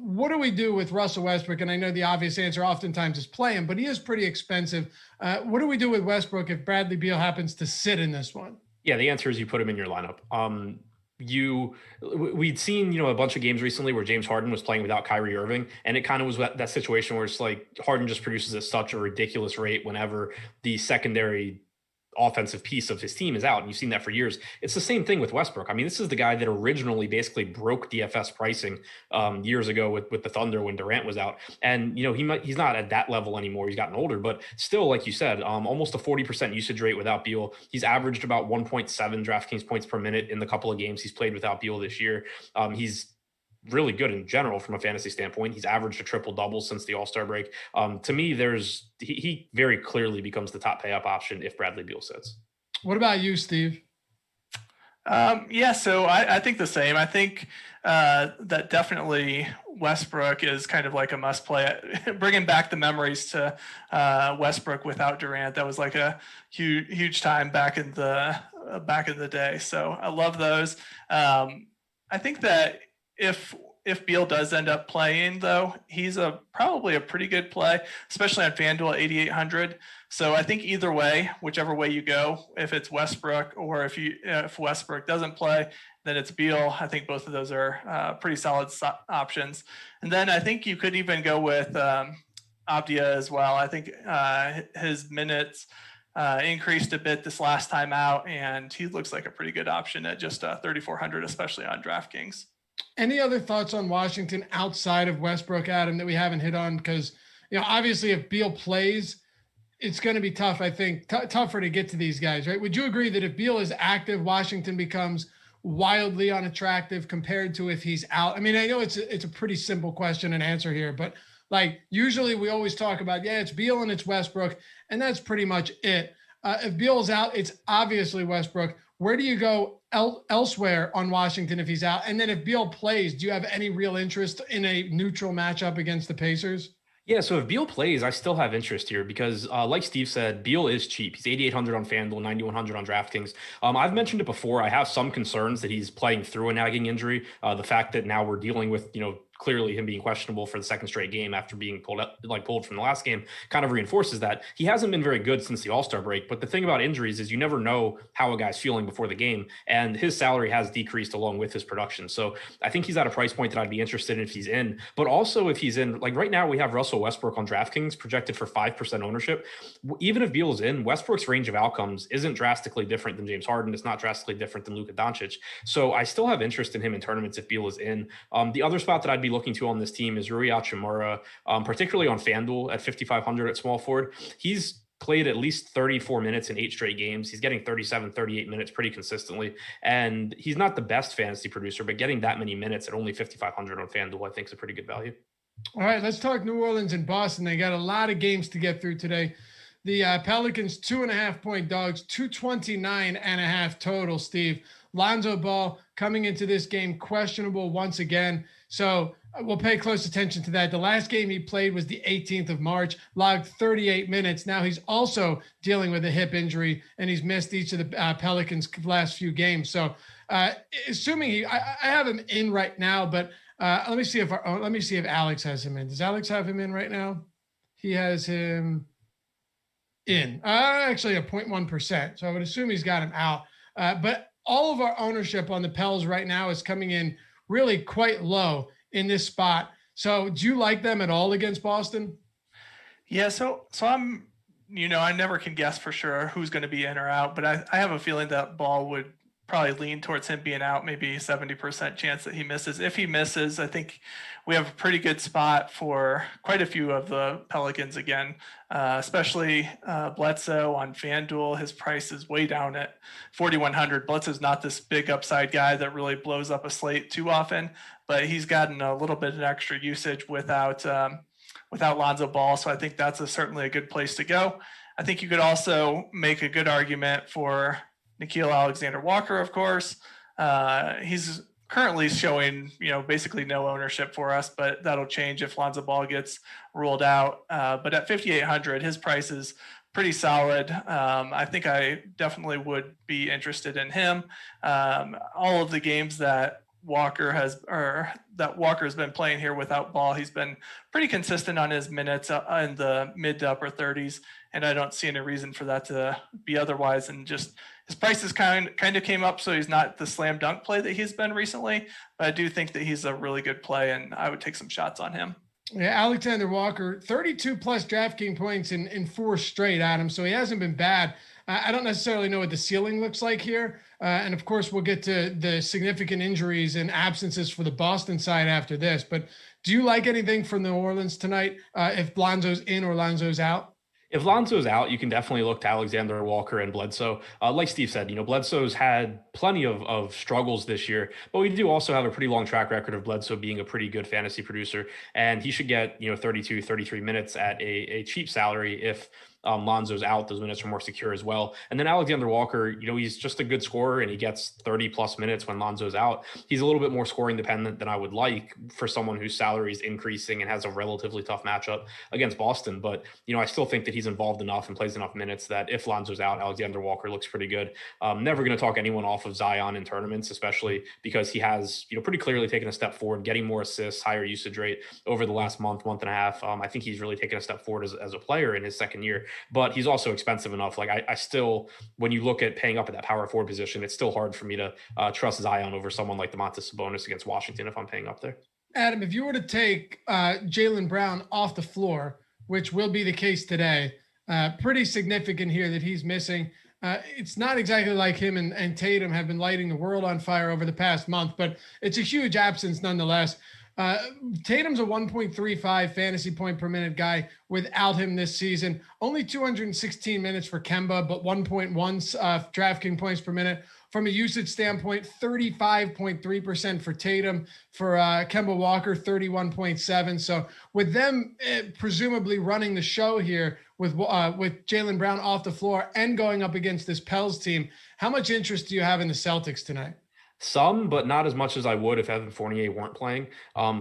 what do we do with Russell Westbrook? And I know the obvious answer oftentimes is play him, but he is pretty expensive. What do we do with Westbrook if Bradley Beal happens to sit in this one? Yeah, the answer is you put him in your lineup. We'd seen, a bunch of games recently where James Harden was playing without Kyrie Irving, and it kind of was that situation where it's like Harden just produces at such a ridiculous rate whenever the secondary offensive piece of his team is out. And you've seen that for years. It's the same thing with Westbrook. I mean, this is the guy that originally basically broke DFS pricing years ago with the Thunder when Durant was out. And, he's not at that level anymore. He's gotten older, but still, like you said, almost a 40% usage rate without Beal. He's averaged about 1.7 DraftKings points per minute in the couple of games he's played without Beal this year. He's really good in general from a fantasy standpoint. He's averaged a triple double since the All-Star break. To me, he very clearly becomes the top pay up option if Bradley Beal sits. What about you, Steve? So I think the same. I think that definitely Westbrook is kind of like a must play. Bringing back the memories to Westbrook without Durant, that was like a huge time back in the day. So I love those. I think that if Beal does end up playing, though, he's probably a pretty good play, especially on FanDuel at 8,800. So I think either way, whichever way you go, if it's Westbrook or if Westbrook doesn't play, then it's Beal. I think both of those are pretty solid options. And then I think you could even go with Abdia as well. I think his minutes increased a bit this last time out, and he looks like a pretty good option at just 3,400, especially on DraftKings. Any other thoughts on Washington outside of Westbrook, Adam, that we haven't hit on? Because, obviously if Beal plays, it's going to be tough, I think, tougher to get to these guys, right? Would you agree that if Beal is active, Washington becomes wildly unattractive compared to if he's out? I mean, I know it's a pretty simple question and answer here, but like usually we always talk about, it's Beal and it's Westbrook, and that's pretty much it. If Beal's out, it's obviously Westbrook. Where do you go elsewhere on Washington if he's out? And then if Beal plays, do you have any real interest in a neutral matchup against the Pacers? Yeah, so if Beal plays, I still have interest here because, like Steve said, Beal is cheap. He's 8,800 on FanDuel, 9,100 on DraftKings. I've mentioned it before. I have some concerns that he's playing through a nagging injury. The fact that now we're dealing with, clearly him being questionable for the second straight game after being pulled from the last game kind of reinforces that. He hasn't been very good since the All-Star break, but the thing about injuries is you never know how a guy's feeling before the game, and his salary has decreased along with his production. So I think he's at a price point that I'd be interested in if he's in, but also if he's in, like right now we have Russell Westbrook on DraftKings projected for 5% ownership. Even if Beal's in, Westbrook's range of outcomes isn't drastically different than James Harden. It's not drastically different than Luka Doncic. So I still have interest in him in tournaments if Beal is in. The other spot that I'd be looking to on this team is Rui Hachimura, particularly on FanDuel at 5,500 at small forward. He's played at least 34 minutes in 8 straight games. He's getting 37, 38 minutes pretty consistently. And he's not the best fantasy producer, but getting that many minutes at only 5,500 on FanDuel, I think is a pretty good value. All right, let's talk New Orleans and Boston. They got a lot of games to get through today. The Pelicans 2.5-point dogs, 229.5 total, Steve. Lonzo Ball coming into this game questionable once again. So we'll pay close attention to that. The last game he played was the 18th of March, logged 38 minutes. Now he's also dealing with a hip injury, and he's missed each of the Pelicans' last few games. So assuming I have him in right now, but let me see if Alex has him in. Does Alex have him in right now? He has him in. Actually, a 0.1%. So I would assume he's got him out. But all of our ownership on the Pels right now is coming in really quite low in this spot. So do you like them at all against Boston? Yeah, so I'm, I never can guess for sure who's going to be in or out, but I have a feeling that Ball would probably lean towards him being out, maybe 70% chance that he misses. If he misses, I think we have a pretty good spot for quite a few of the Pelicans again, especially Bledsoe on FanDuel. His price is way down at 4,100. Bledsoe's not this big upside guy that really blows up a slate too often, but he's gotten a little bit of extra usage without Lonzo Ball. So I think that's certainly a good place to go. I think you could also make a good argument for Nickeil Alexander-Walker, of course. He's currently showing, basically no ownership for us, but that'll change if Lonzo Ball gets ruled out. But at 5,800, his price is pretty solid. I think I definitely would be interested in him. All of the games that Walker has been playing here without Ball, he's been pretty consistent on his minutes in the mid to upper 30s, and I don't see any reason for that to be otherwise. And just his prices kind of came up, so he's not the slam dunk play that he's been recently, but I do think that he's a really good play, and I would take some shots on him. Yeah, Alexander Walker, 32 plus DraftKings points in 4 straight, Adam. So he hasn't been bad. I don't necessarily know what the ceiling looks like here. And of course, we'll get to the significant injuries and absences for the Boston side after this. But do you like anything from New Orleans tonight if Lonzo's in or Lonzo's out? If Lonzo's out, you can definitely look to Alexander Walker and Bledsoe. Like Steve said, Bledsoe's had plenty of struggles this year, but we do also have a pretty long track record of Bledsoe being a pretty good fantasy producer, and he should get 32, 33 minutes at a cheap salary if Lonzo's out. Those minutes are more secure as well. And then Alexander Walker, he's just a good scorer, and he gets 30 plus minutes when Lonzo's out. He's a little bit more scoring dependent than I would like for someone whose salary is increasing and has a relatively tough matchup against Boston. But, I still think that he's involved enough and plays enough minutes that if Lonzo's out, Alexander Walker looks pretty good. Never going to talk anyone off of Zion in tournaments, especially because he has, pretty clearly taken a step forward, getting more assists, higher usage rate over the last month and a half. I think he's really taken a step forward as a player in his second year. But he's also expensive enough. Like I still, when you look at paying up at that power forward position, it's still hard for me to trust Zion over someone like Domantas Sabonis against Washington if I'm paying up there. Adam, if you were to take Jaylen Brown off the floor, which will be the case today. Pretty significant here that he's missing. It's not exactly like him and Tatum have been lighting the world on fire over the past month, but it's a huge absence nonetheless. Tatum's a 1.35 fantasy point per minute guy without him this season. Only 216 minutes for Kemba, but 1.1 DraftKings points per minute. From a usage standpoint, 35.3% for Tatum. For Kemba Walker, 31.7. So with them presumably running the show here with Jaylen Brown off the floor and going up against this Pels team, how much interest do you have in the Celtics tonight? Some, but not as much as I would if Evan Fournier weren't playing.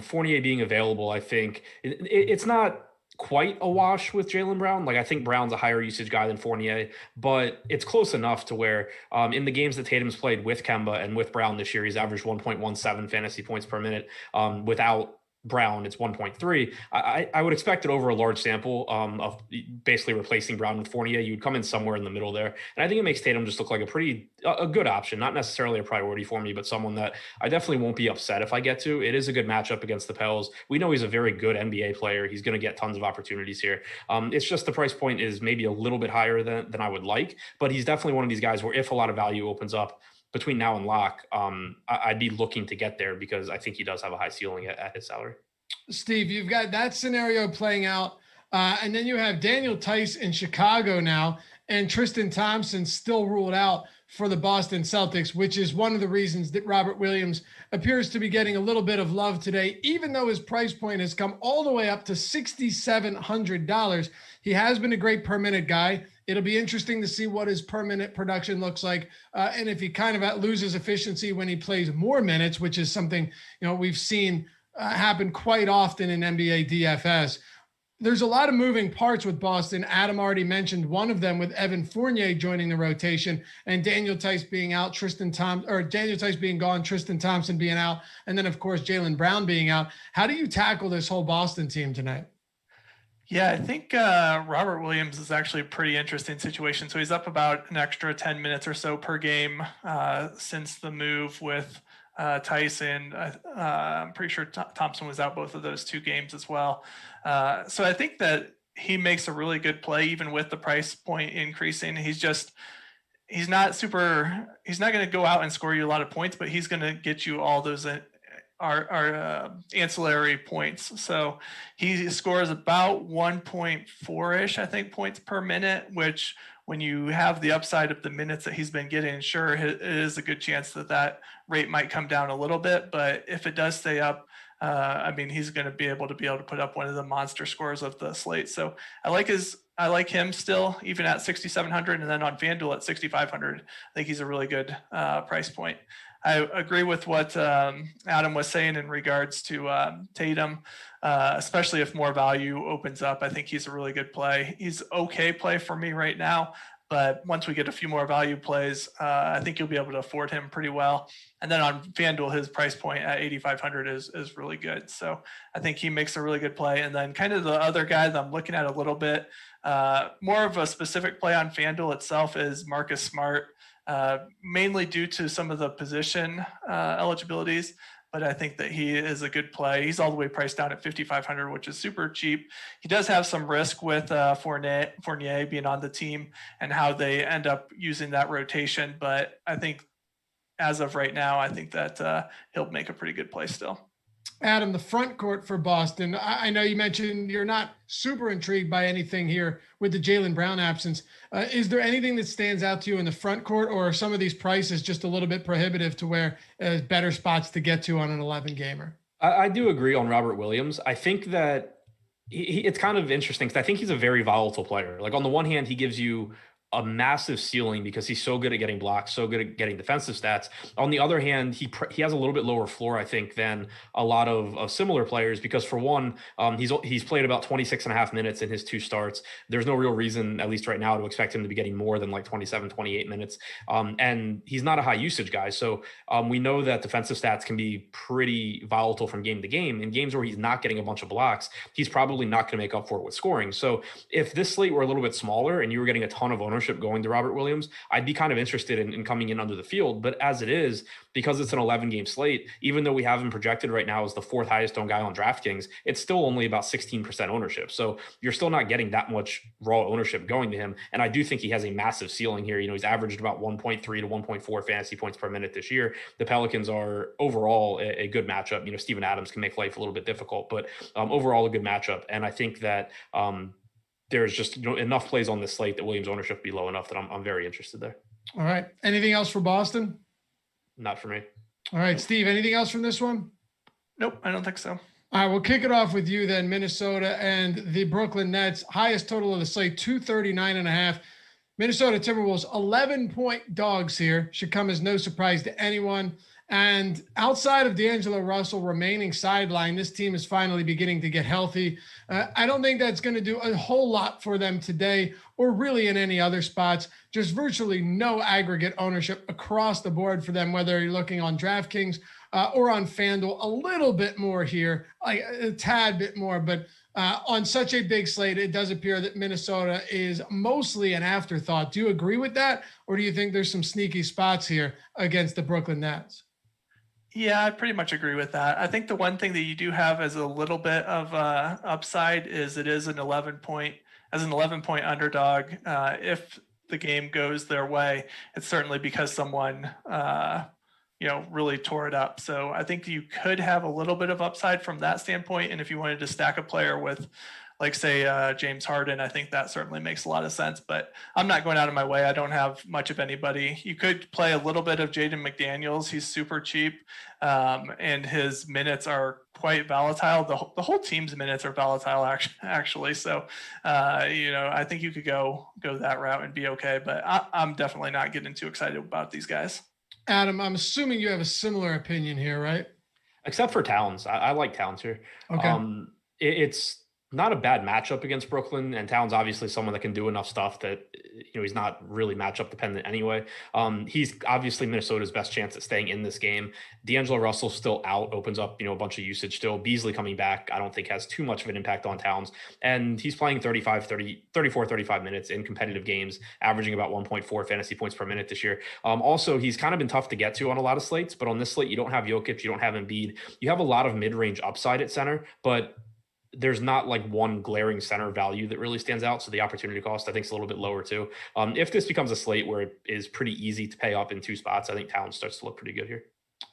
Fournier being available, I think it's not quite a wash with Jaylen Brown. Like, I think Brown's a higher usage guy than Fournier, but it's close enough to where in the games that Tatum's played with Kemba and with Brown this year, he's averaged 1.17 fantasy points per minute. Without Brown, it's 1.3. I would expect that over a large sample of basically replacing Brown with Fournier, you'd come in somewhere in the middle there. And I think it makes Tatum just look like a good option, not necessarily a priority for me, but someone that I definitely won't be upset if I get to. It is a good matchup against the Pels. We know he's a very good NBA player. He's going to get tons of opportunities here. It's just the price point is maybe a little bit higher than I would like, but he's definitely one of these guys where if a lot of value opens up between now and lock, I'd be looking to get there because I think he does have a high ceiling at his salary. Steve, you've got that scenario playing out. And then you have Daniel Tice in Chicago now, and Tristan Thompson still ruled out for the Boston Celtics, which is one of the reasons that Robert Williams appears to be getting a little bit of love today, even though his price point has come all the way up to $6,700. He has been a great per minute guy. It'll be interesting to see what his per minute production looks like. And if he kind of loses efficiency when he plays more minutes, which is something, we've seen happen quite often in NBA DFS. There's a lot of moving parts with Boston. Adam already mentioned one of them with Evan Fournier joining the rotation and Daniel Tice being out, Daniel Tice being gone, Tristan Thompson being out, and then of course Jaylen Brown being out. How do you tackle this whole Boston team tonight? Yeah, I think Robert Williams is actually a pretty interesting situation. So he's up about an extra 10 minutes or so per game since the move with Tyson. I'm pretty sure Thompson was out both of those two games as well. So I think that he makes a really good play, even with the price point increasing. He's not going to go out and score you a lot of points, but he's going to get you all those ancillary points. So he scores about 1.4-ish, I think, points per minute, which when you have the upside of the minutes that he's been getting, sure, it is a good chance that rate might come down a little bit. But if it does stay up, he's going to be able to put up one of the monster scores of the slate. So I like him still, even at 6,700, and then on FanDuel at 6,500. I think he's a really good price point. I agree with what Adam was saying in regards to Tatum, especially if more value opens up. I think he's a really good play. He's okay play for me right now, but once we get a few more value plays, I think you'll be able to afford him pretty well. And then on FanDuel, his price point at 8,500 is really good. So I think he makes a really good play. And then kind of the other guy that I'm looking at a little bit, more of a specific play on FanDuel itself is Marcus Smart. Mainly due to some of the position eligibilities, but I think that he is a good play. He's all the way priced down at 5,500, which is super cheap. He does have some risk with Fournier being on the team and how they end up using that rotation, but I think as of right now, I think that he'll make a pretty good play still. Adam, the front court for Boston. I know you mentioned you're not super intrigued by anything here with the Jaylen Brown absence. Is there anything that stands out to you in the front court, or are some of these prices just a little bit prohibitive to where better spots to get to on an 11 gamer? I do agree on Robert Williams. I think that it's kind of interesting because I think he's a very volatile player. Like, on the one hand, he gives you a massive ceiling because he's so good at getting blocks, so good at getting defensive stats. On the other hand, he has a little bit lower floor, I think, than a lot of similar players because, for one, he's played about 26 and a half minutes in his two starts. There's no real reason, at least right now, to expect him to be getting more than like 27, 28 minutes. And he's not a high usage guy. So we know that defensive stats can be pretty volatile from game to game. In games where he's not getting a bunch of blocks, he's probably not going to make up for it with scoring. So if this slate were a little bit smaller and you were getting a ton of ownership ownership going to Robert Williams, I'd be kind of interested in coming in under the field. But as it is, because it's an 11-game slate, even though we have him projected right now as the 4th highest owned guy on DraftKings, it's still only about 16% ownership. So you're still not getting that much raw ownership going to him. And I do think he has a massive ceiling here. He's averaged about 1.3 to 1.4 fantasy points per minute this year. The Pelicans are overall a good matchup. Steven Adams can make life a little bit difficult, but overall a good matchup. And I think that there's just enough plays on this slate that Williams ownership would be low enough that I'm very interested there. All right. Anything else for Boston? Not for me. All right, Steve, anything else from this one? Nope, I don't think so. All right, we'll kick it off with you then. Minnesota and the Brooklyn Nets, highest total of the slate, 239.5. Minnesota Timberwolves, 11-point dogs here. Should come as no surprise to anyone. And outside of D'Angelo Russell remaining sidelined, this team is finally beginning to get healthy. I don't think that's going to do a whole lot for them today or really in any other spots. Just virtually no aggregate ownership across the board for them, whether you're looking on DraftKings or on FanDuel. A little bit more here, like a tad bit more, but on such a big slate, it does appear that Minnesota is mostly an afterthought. Do you agree with that? Or do you think there's some sneaky spots here against the Brooklyn Nets? Yeah, I pretty much agree with that. I think the one thing that you do have as a little bit of upside is it is an 11-point underdog. If the game goes their way, it's certainly because someone really tore it up. So I think you could have a little bit of upside from that standpoint. And if you wanted to stack a player with, like, say, James Harden, I think that certainly makes a lot of sense. But I'm not going out of my way. I don't have much of anybody. You could play a little bit of Jaden McDaniels. He's super cheap, and his minutes are quite volatile. The whole team's minutes are volatile, actually. So, I think you could go that route and be okay. But I'm definitely not getting too excited about these guys. Adam, I'm assuming you have a similar opinion here, right? Except for Towns. I like Towns here. Okay. It's not a bad matchup against Brooklyn, and Towns obviously someone that can do enough stuff that he's not really matchup dependent anyway. He's obviously Minnesota's best chance at staying in this game. D'Angelo Russell still out, opens up a bunch of usage still. Beasley coming back, I don't think has too much of an impact on Towns, and he's playing 34, 35 minutes in competitive games, averaging about 1.4 fantasy points per minute this year. Also, he's kind of been tough to get to on a lot of slates, but on this slate, you don't have Jokic, you don't have Embiid, you have a lot of mid-range upside at center, but there's not like one glaring center value that really stands out. So the opportunity cost, I think, is a little bit lower too. If this becomes a slate where it is pretty easy to pay up in 2 spots, I think Towns starts to look pretty good here.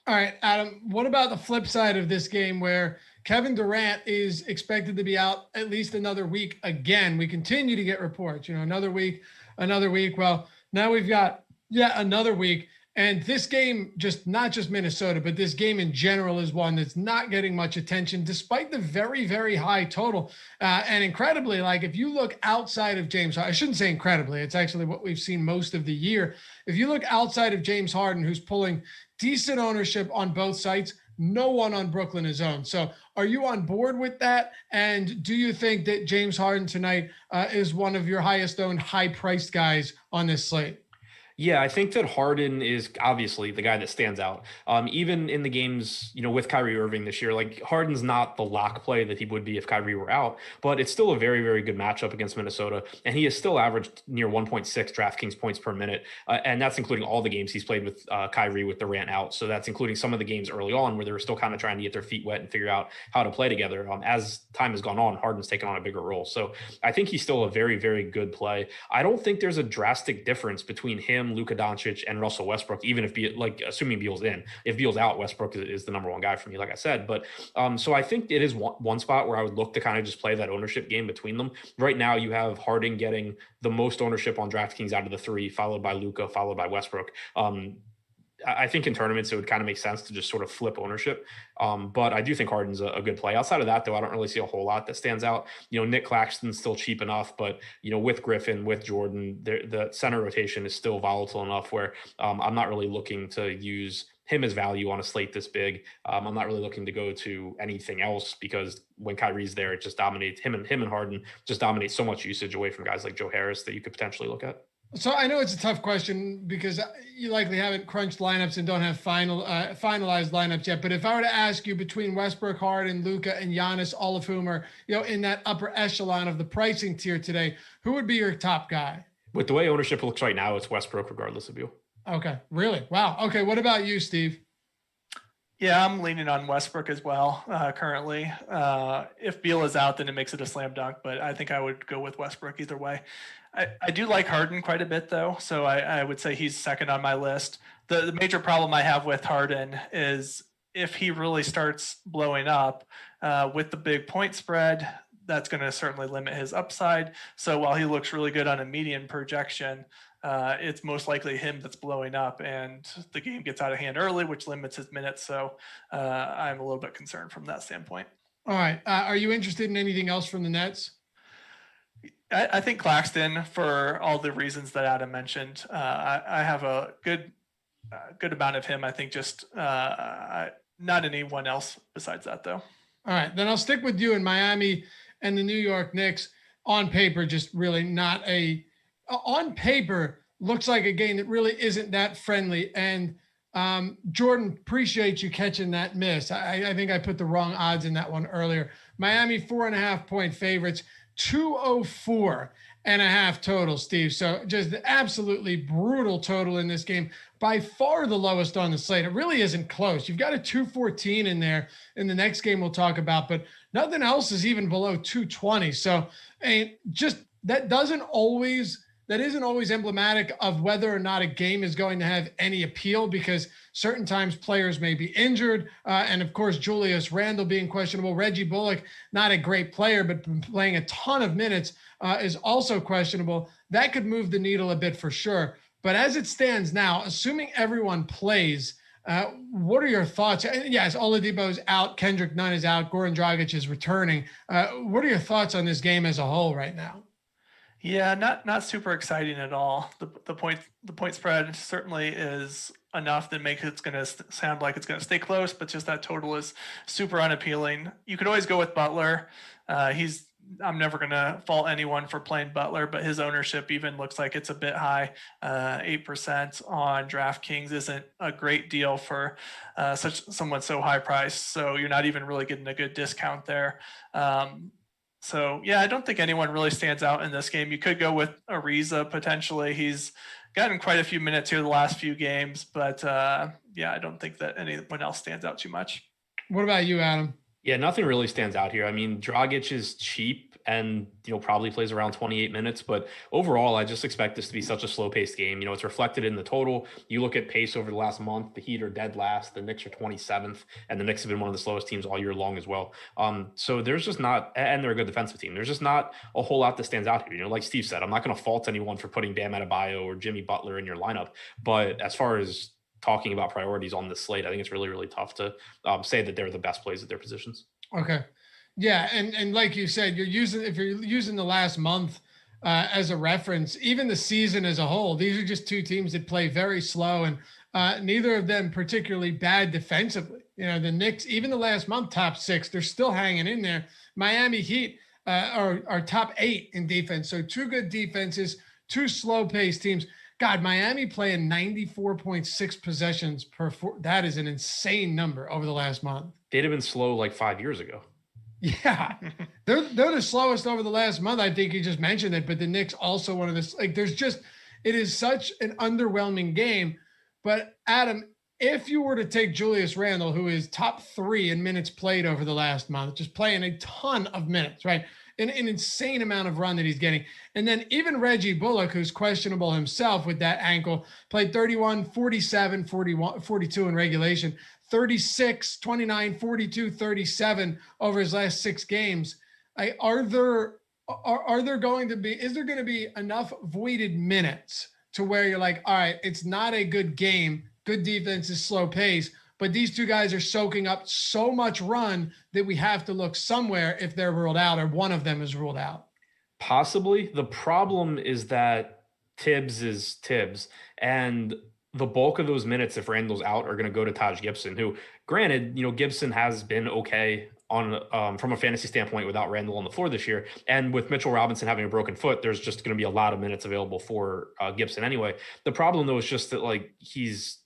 All right, Adam, what about the flip side of this game where Kevin Durant is expected to be out at least another week again? We continue to get reports, another week. Well, now we've got yet another week. And this game, not just Minnesota, but this game in general is one that's not getting much attention despite the very, very high total. And incredibly, like if you look outside of James, I shouldn't say incredibly, it's actually what we've seen most of the year. If you look outside of James Harden, who's pulling decent ownership on both sites, no one on Brooklyn is owned. So are you on board with that? And do you think that James Harden tonight is one of your highest owned, high-priced guys on this slate? Yeah, I think that Harden is obviously the guy that stands out. Even in the games, with Kyrie Irving this year, like Harden's not the lock play that he would be if Kyrie were out, but it's still a very, very good matchup against Minnesota. And he has still averaged near 1.6 DraftKings points per minute. And that's including all the games he's played with Kyrie with Durant out. So that's including some of the games early on where they were still kind of trying to get their feet wet and figure out how to play together. As time has gone on, Harden's taken on a bigger role. So I think he's still a very, very good play. I don't think there's a drastic difference between him, Luka Doncic, and Russell Westbrook, even if assuming Beal's in. If Beal's out, Westbrook is the number one guy for me, like I said. But so I think it is one spot where I would look to kind of just play that ownership game between them. Right now, you have Harden getting the most ownership on DraftKings out of the 3, followed by Luka, followed by Westbrook. I think in tournaments, it would kind of make sense to just sort of flip ownership. But I do think Harden's a good play. Outside of that, though, I don't really see a whole lot that stands out. Nick Claxton's still cheap enough, but, with Griffin, with Jordan, the center rotation is still volatile enough where I'm not really looking to use him as value on a slate this big. I'm not really looking to go to anything else because when Kyrie's there, it just dominates him and Harden just dominate so much usage away from guys like Joe Harris that you could potentially look at. So I know it's a tough question because you likely haven't crunched lineups and don't have finalized lineups yet. But if I were to ask you between Westbrook, Harden, Luka, and Giannis, all of whom are in that upper echelon of the pricing tier today, who would be your top guy? With the way ownership looks right now, it's Westbrook regardless of Beal. Okay, really? Wow. Okay, what about you, Steve? Yeah, I'm leaning on Westbrook as well currently. If Beal is out, then it makes it a slam dunk, but I think I would go with Westbrook either way. I do like Harden quite a bit, though, so I would say he's second on my list. The major problem I have with Harden is if he really starts blowing up with the big point spread, that's going to certainly limit his upside. So while he looks really good on a median projection, it's most likely him that's blowing up, and the game gets out of hand early, which limits his minutes. So I'm a little bit concerned from that standpoint. All right. Are you interested in anything else from the Nets? I think Claxton, for all the reasons that Adam mentioned. I have a good amount of him. I think just not anyone else besides that, though. All right. Then I'll stick with you in Miami and the New York Knicks. On paper, just really not on paper, looks like a game that really isn't that friendly. And Jordan, appreciate you catching that miss. I think I put the wrong odds in that one earlier. Miami 4.5 point favorites, 204.5 total, Steve. So just absolutely brutal total in this game. By far the lowest on the slate. It really isn't close. You've got a 214 in there in the next game we'll talk about, but nothing else is even below 220. So just that isn't always emblematic of whether or not a game is going to have any appeal, because certain times players may be injured. And of course, Julius Randle being questionable. Reggie Bullock, not a great player, but playing a ton of minutes is also questionable. That could move the needle a bit for sure. But as it stands now, assuming everyone plays, what are your thoughts? Yes, Oladipo is out. Kendrick Nunn is out. Goran Dragic is returning. What are your thoughts on this game as a whole right now? Yeah, not super exciting at all. The point spread certainly is enough that makes it's going to sound like it's going to stay close, but just that total is super unappealing. You could always go with Butler. I'm never going to fault anyone for playing Butler, but his ownership even looks like it's a bit high. 8% on DraftKings isn't a great deal for someone so high priced. So you're not even really getting a good discount there. So yeah, I don't think anyone really stands out in this game. You could go with Ariza potentially. He's gotten quite a few minutes here the last few games, but yeah, I don't think that anyone else stands out too much. What about you, Adam? Yeah, nothing really stands out here. I mean, Dragic is cheap and, probably plays around 28 minutes. But overall, I just expect this to be such a slow-paced game. It's reflected in the total. You look at pace over the last month, the Heat are dead last, the Knicks are 27th, and the Knicks have been one of the slowest teams all year long as well. So there's just not, and they're a good defensive team, there's just not a whole lot that stands out here. Like Steve said, I'm not going to fault anyone for putting Bam Adebayo or Jimmy Butler in your lineup. But as far as talking about priorities on this slate, I think it's really, really tough to say that they're the best plays at their positions. Okay. Yeah. And like you said, if you're using the last month as a reference, even the season as a whole, these are just two teams that play very slow and neither of them particularly bad defensively. The Knicks, even the last month, top 6, they're still hanging in there. Miami Heat are top 8 in defense. So 2 good defenses, 2 slow paced teams. God, Miami playing 94.6 possessions per 4. That is an insane number over the last month. They'd have been slow like 5 years ago. Yeah, they're the slowest over the last month. I think you just mentioned it, but the Knicks also one of this. Like, it is such an underwhelming game. But Adam, if you were to take Julius Randle, who is top 3 in minutes played over the last month, just playing a ton of minutes, right? An insane amount of run that he's getting. And then even Reggie Bullock, who's questionable himself with that ankle, played 31, 47, 41, 42 in regulation, 36, 29, 42, 37 over his last 6 games. Is there going to be enough voided minutes to where you're like, all right, it's not a good game. Good defense is slow pace, but these two guys are soaking up so much run that we have to look somewhere if they're ruled out or one of them is ruled out. Possibly. The problem is that Tibbs is Tibbs, and the bulk of those minutes, if Randall's out, are going to go to Taj Gibson, who, granted, Gibson has been okay on from a fantasy standpoint without Randall on the floor this year. And with Mitchell Robinson having a broken foot, there's just going to be a lot of minutes available for Gibson anyway. The problem, though, is just that, like, he's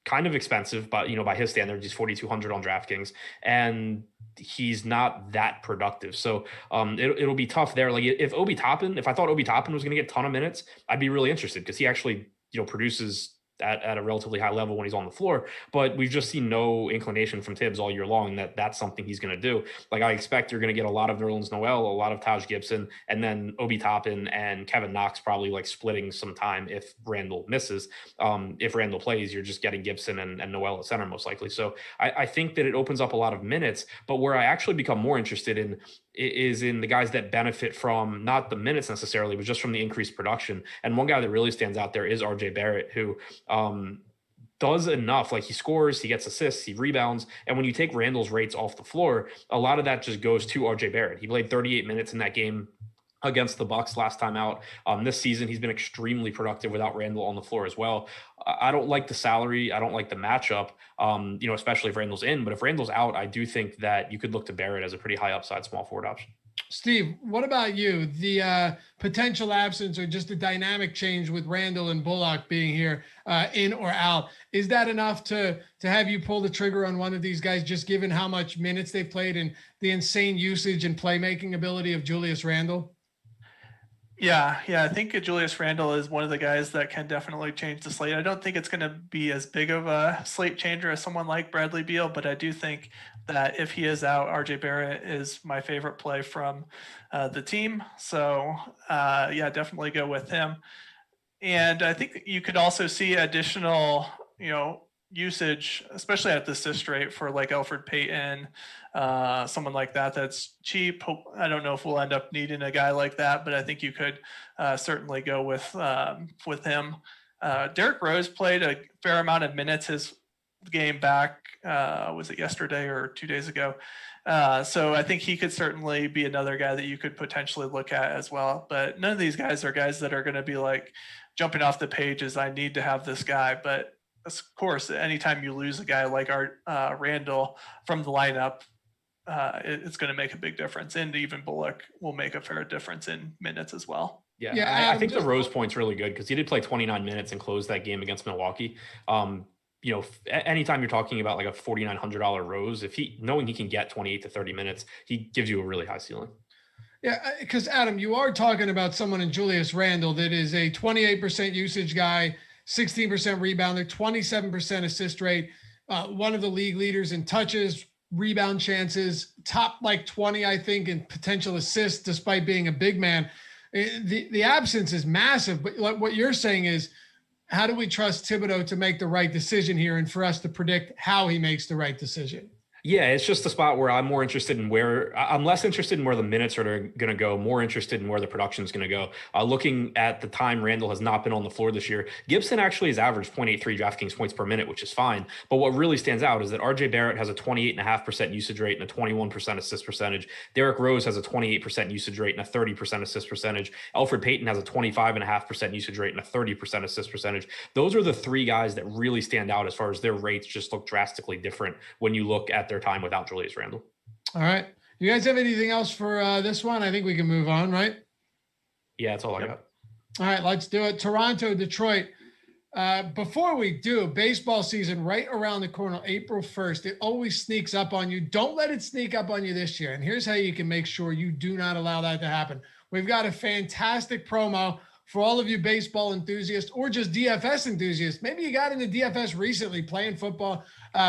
kind of expensive, but by his standards, he's 4,200 on DraftKings, and he's not that productive. So it'll be tough there. Like if I thought Obi Toppin was going to get a ton of minutes, I'd be really interested because he actually produces at a relatively high level when he's on the floor, but we've just seen no inclination from Tibbs all year long that that's something he's going to do. Like I expect you're going to get a lot of Nerlens Noel, a lot of Taj Gibson, and then Obi Toppin and Kevin Knox probably like splitting some time if Randall misses. If Randall plays, you're just getting Gibson and Noel at center most likely. So I think that it opens up a lot of minutes, but where I actually become more interested in is in the guys that benefit from not the minutes necessarily, but just from the increased production. And one guy that really stands out there is RJ Barrett, who does enough. Like he scores, he gets assists, he rebounds. And when you take Randall's rates off the floor, a lot of that just goes to RJ Barrett. He played 38 minutes in that game against the Bucks last time out. This season, he's been extremely productive without Randall on the floor as well. I don't like the salary. I don't like the matchup, especially if Randall's in. But if Randall's out, I do think that you could look to Barrett as a pretty high upside small forward option. Steve, what about you? The potential absence or just the dynamic change with Randall and Bullock being here in or out, is that enough to have you pull the trigger on one of these guys, just given how much minutes they've played and the insane usage and playmaking ability of Julius Randle? Yeah. I think Julius Randle is one of the guys that can definitely change the slate. I don't think it's going to be as big of a slate changer as someone like Bradley Beal, but I do think that if he is out, RJ Barrett is my favorite play from the team. So definitely go with him. And I think you could also see additional, usage, especially at the assist rate for like Elfrid Payton, someone like that that's cheap. I don't know if we'll end up needing a guy like that, but I think you could certainly go with him. Derrick Rose played a fair amount of minutes his game back. Was it yesterday or 2 days ago? So I think he could certainly be another guy that you could potentially look at as well. But none of these guys are guys that are going to be like jumping off the page as I need to have this guy. But of course, anytime you lose a guy like Randall from the lineup, it's going to make a big difference. And even Bullock will make a fair difference in minutes as well. Yeah, I think the Rose point's really good because he did play 29 minutes and closed that game against Milwaukee. Anytime you're talking about like a $4,900 Rose, knowing he can get 28 to 30 minutes, he gives you a really high ceiling. Yeah, because Adam, you are talking about someone in Julius Randle that is a 28% usage guy, 16% rebounder, 27% assist rate, one of the league leaders in touches, rebound chances, top like 20, I think, in potential assists, despite being a big man. The absence is massive, but what you're saying is, how do we trust Thibodeau to make the right decision here and for us to predict how he makes the right decision? Yeah, it's just a spot where I'm less interested in where the minutes are going to go, more interested in where the production is going to go. Looking at the time Randall has not been on the floor this year, Gibson actually has averaged 0.83 DraftKings points per minute, which is fine. But what really stands out is that RJ Barrett has a 28.5% usage rate and a 21% assist percentage. Derrick Rose has a 28% usage rate and a 30% assist percentage. Elfrid Payton has a 25.5% usage rate and a 30% assist percentage. Those are the three guys that really stand out as far as their rates just look drastically different when you look at their time without Julius Randle. All right. You guys have anything else for this one? I think we can move on, right? Yeah, that's all I got. All right, let's do it. Toronto, Detroit. Before we do, baseball season right around the corner, April 1st. It always sneaks up on you. Don't let it sneak up on you this year. And here's how you can make sure you do not allow that to happen. We've got a fantastic promo for all of you baseball enthusiasts or just DFS enthusiasts. Maybe you got into DFS recently, playing football,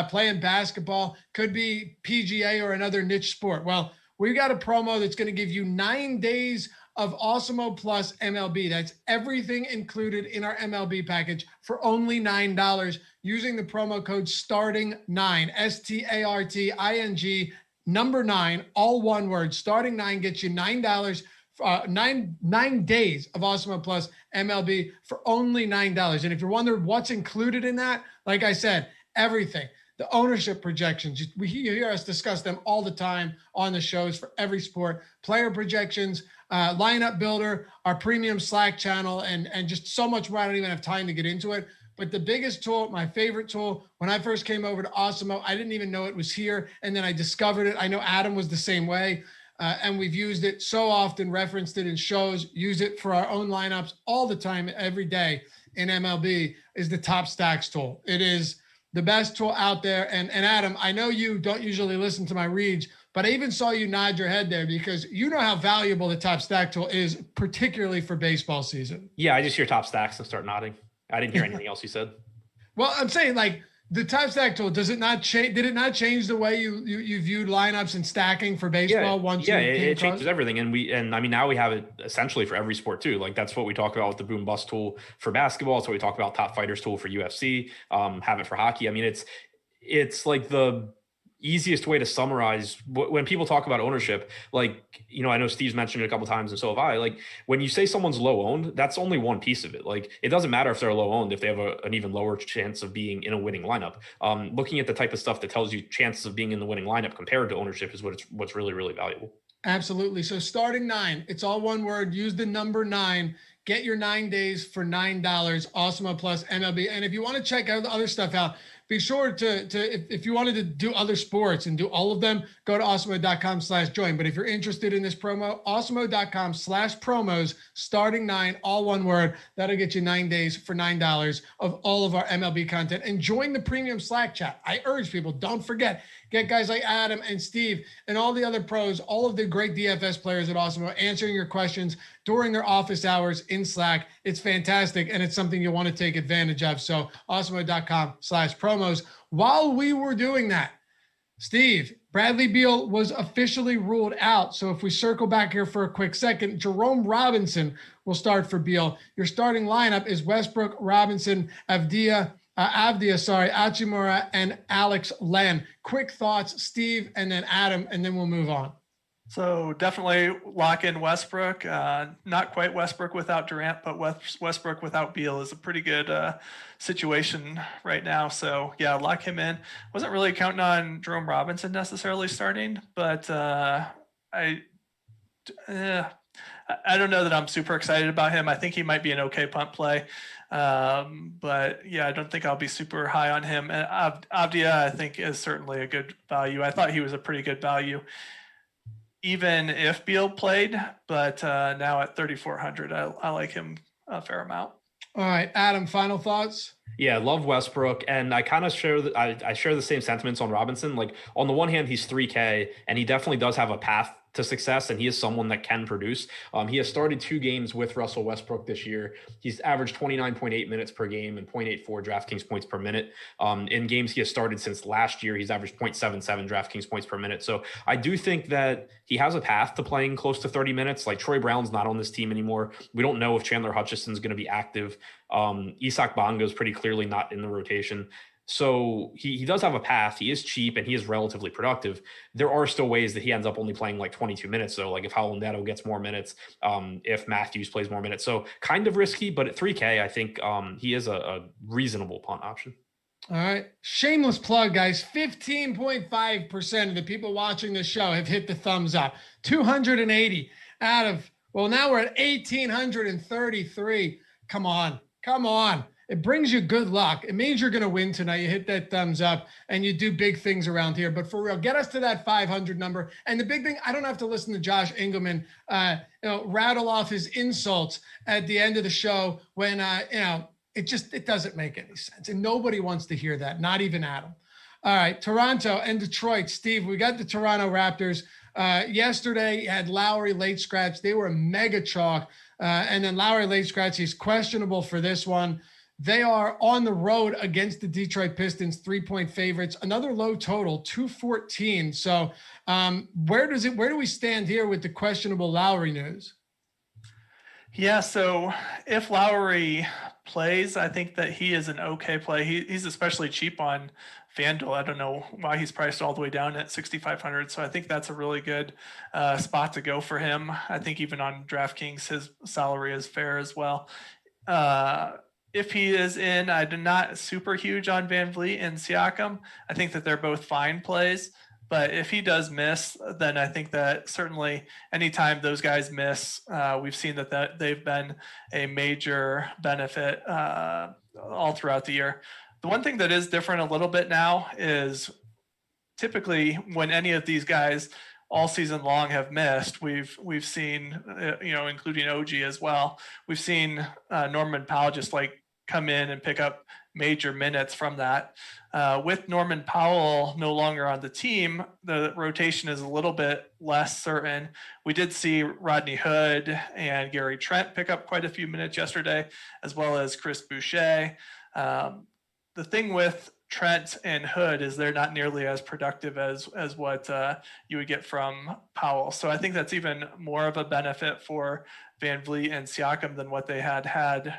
playing basketball, could be PGA or another niche sport. Well, we've got a promo that's going to give you 9 days of Awesemo Plus MLB. That's everything included in our MLB package for only $9 using the promo code STARTING9, STARTING, number 9, all one word. Starting 9 gets you $9. 9 days of Awesemo Plus MLB for only $9. And if you're wondering what's included in that, like I said, everything. The ownership projections, you hear us discuss them all the time on the shows for every sport. Player projections, lineup builder, our premium Slack channel, and just so much more. I don't even have time to get into it. But the biggest tool, my favorite tool, when I first came over to Awesemo, I didn't even know it was here. And then I discovered it. I know Adam was the same way. And we've used it so often, referenced it in shows, use it for our own lineups all the time, every day in MLB, is the Top Stacks tool. It is the best tool out there. And Adam, I know you don't usually listen to my reads, but I even saw you nod your head there because you know how valuable the Top Stack tool is, particularly for baseball season. Yeah, I just hear Top Stacks and start nodding. I didn't hear anything else you said. Well, I'm saying like the Top Stack tool, does it not change? Did it not change the way you viewed lineups and stacking for baseball? It changes everything. And I mean, now we have it essentially for every sport too. Like that's what we talk about with the boom bust tool for basketball. It's what we talk about Top Fighters tool for UFC, have it for hockey. I mean, it's like the easiest way to summarize when people talk about ownership. Like, I know Steve's mentioned it a couple of times and so have I. Like when you say someone's low owned, that's only one piece of it. Like it doesn't matter if they're low owned, if they have an even lower chance of being in a winning lineup. Looking at the type of stuff that tells you chances of being in the winning lineup compared to ownership is what's really, really valuable. Absolutely. So starting 9, it's all one word. Use the number 9. Get your 9 days for $9. Awesemo plus MLB. And if you want to check out the other stuff out, be sure to if you wanted to do other sports and do all of them, go to awesemo.com/join. But if you're interested in this promo, awesemo.com/promos, starting 9, all one word. That'll get you 9 days for $9 of all of our MLB content. And join the premium Slack chat. I urge people, don't forget, get guys like Adam and Steve and all the other pros, all of the great DFS players at Awesemo answering your questions during their office hours in Slack. It's fantastic, and it's something you want to take advantage of. So awesemo.com/promos. While we were doing that, Steve, Bradley Beal was officially ruled out. So if we circle back here for a quick second, Jerome Robinson will start for Beal. Your starting lineup is Westbrook, Robinson, Avdia, Achimura, and Alex Len. Quick thoughts, Steve, and then Adam, and then we'll move on. So definitely lock in Westbrook. Not quite Westbrook without Durant, but Westbrook without Beal is a pretty good situation right now. So yeah, lock him in. Wasn't really counting on Jerome Robinson necessarily starting, but I don't know that I'm super excited about him. I think he might be an okay punt play. But yeah, I don't think I'll be super high on him. And Avdia, I think, is certainly a good value. I thought he was a pretty good value, even if Beal played, but now at 3,400, I like him a fair amount. All right, Adam, final thoughts? Yeah, love Westbrook, and I kind of share I share the same sentiments on Robinson. Like on the one hand, he's 3K, and he definitely does have a path to success, and he is someone that can produce. He has started 2 games with Russell Westbrook this year. He's averaged 29.8 minutes per game and 0.84 DraftKings points per minute. In games he has started since last year, he's averaged 0.77 DraftKings points per minute. So I do think that he has a path to playing close to 30 minutes. Like Troy Brown's not on this team anymore. We don't know if Chandler Hutchison's going to be active. Isak Bonga is pretty clearly not in the rotation. So he does have a path. He is cheap and he is relatively productive. There are still ways that he ends up only playing like 22 minutes. So like if Howell Neto gets more minutes, if Matthews plays more minutes, so kind of risky, but at 3K, I think he is a reasonable punt option. All right. Shameless plug, guys. 15.5% of the people watching this show have hit the thumbs up. 280 out of, well, now we're at 1,833. Come on. It brings you good luck. It means you're going to win tonight. You hit that thumbs up and you do big things around here. But for real, get us to that 500 number. And the big thing, I don't have to listen to Josh Engleman, rattle off his insults at the end of the show when, it doesn't make any sense. And nobody wants to hear that, not even Adam. All right, Toronto and Detroit. Steve, we got the Toronto Raptors. Yesterday, you had Lowry late scratch. They were mega chalk. And then Lowry late scratch, he's questionable for this one. They are on the road against the Detroit Pistons, 3-point favorites, another low total, 214. So where do we stand here with the questionable Lowry news? Yeah, so if Lowry plays, I think that he is an okay play. He's especially cheap on FanDuel. I don't know why he's priced all the way down at 6,500. So I think that's a really good spot to go for him. I think even on DraftKings, his salary is fair as well. If he is in, I'm not super huge on Van Vliet and Siakam. I think that they're both fine plays. But if he does miss, then I think that certainly anytime those guys miss, we've seen that they've been a major benefit all throughout the year. The one thing that is different a little bit now is typically when any of these guys all season long have missed, we've seen, including OG as well, we've seen Norman Powell just like come in and pick up major minutes from that. With Norman Powell no longer on the team, the rotation is a little bit less certain. We did see Rodney Hood and Gary Trent pick up quite a few minutes yesterday, as well as Chris Boucher. The thing with Trent and Hood is they're not nearly as productive as what you would get from Powell. So I think that's even more of a benefit for Van Vliet and Siakam than what they had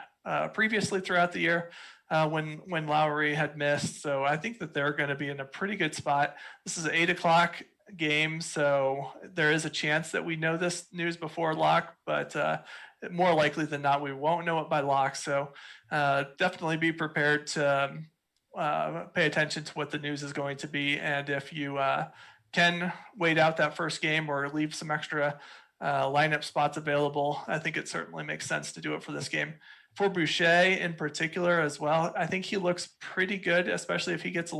previously throughout the year when Lowry had missed. So I think that they're going to be in a pretty good spot. This is an 8:00 game, so there is a chance that we know this news before lock, but more likely than not, we won't know it by lock. So definitely be prepared to pay attention to what the news is going to be. And if you can wait out that first game or leave some extra lineup spots available, I think it certainly makes sense to do it for this game. For Boucher in particular as well, I think he looks pretty good, especially if he gets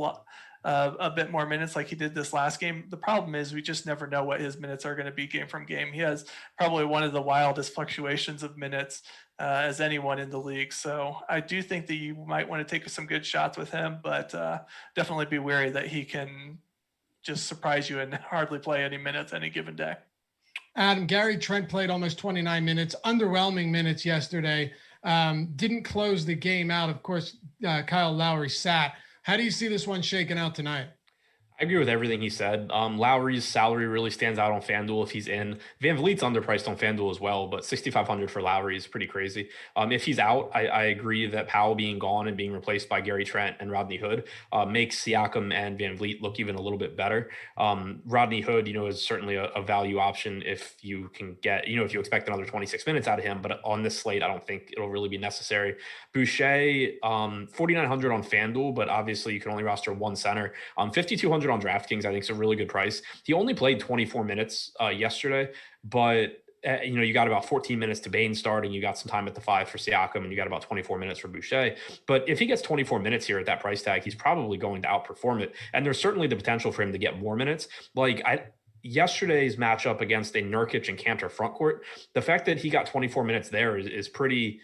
a bit more minutes like he did this last game. The problem is we just never know what his minutes are going to be game from game. He has probably one of the wildest fluctuations of minutes as anyone in the league. So I do think that you might want to take some good shots with him, but definitely be wary that he can just surprise you and hardly play any minutes any given day. Adam, Gary Trent played almost 29 minutes, underwhelming minutes yesterday. Didn't close the game out. Of course, Kyle Lowry sat. How do you see this one shaking out tonight? I agree with everything he said. Lowry's salary really stands out on FanDuel if he's in. Van Vliet's underpriced on FanDuel as well, but $6,500 for Lowry is pretty crazy. If he's out, I agree that Powell being gone and being replaced by Gary Trent and Rodney Hood makes Siakam and Van Vliet look even a little bit better. Rodney Hood, is certainly a value option if you can get, if you expect another 26 minutes out of him, but on this slate, I don't think it'll really be necessary. Boucher, 4,900 on FanDuel, but obviously you can only roster one center. 5,200 on DraftKings, I think is a really good price. He only played 24 minutes yesterday, but you got about 14 minutes to Bain starting. You got some time at the 5 for Siakam, and you got about 24 minutes for Boucher. But if he gets 24 minutes here at that price tag, he's probably going to outperform it. And there's certainly the potential for him to get more minutes. Yesterday's matchup against a Nurkic and Kanter frontcourt, the fact that he got 24 minutes there is pretty.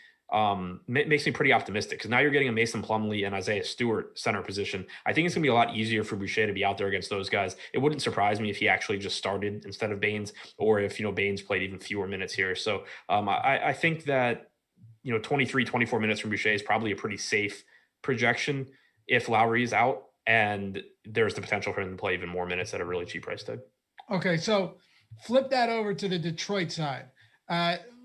Makes me pretty optimistic because now you're getting a Mason Plumlee and Isaiah Stewart center position. I think it's gonna be a lot easier for Boucher to be out there against those guys. It wouldn't surprise me if he actually just started instead of Baines, or if Baines played even fewer minutes here. So I think that 23, 24 minutes from Boucher is probably a pretty safe projection if Lowry is out, and there's the potential for him to play even more minutes at a really cheap price tag. Okay, so flip that over to the Detroit side.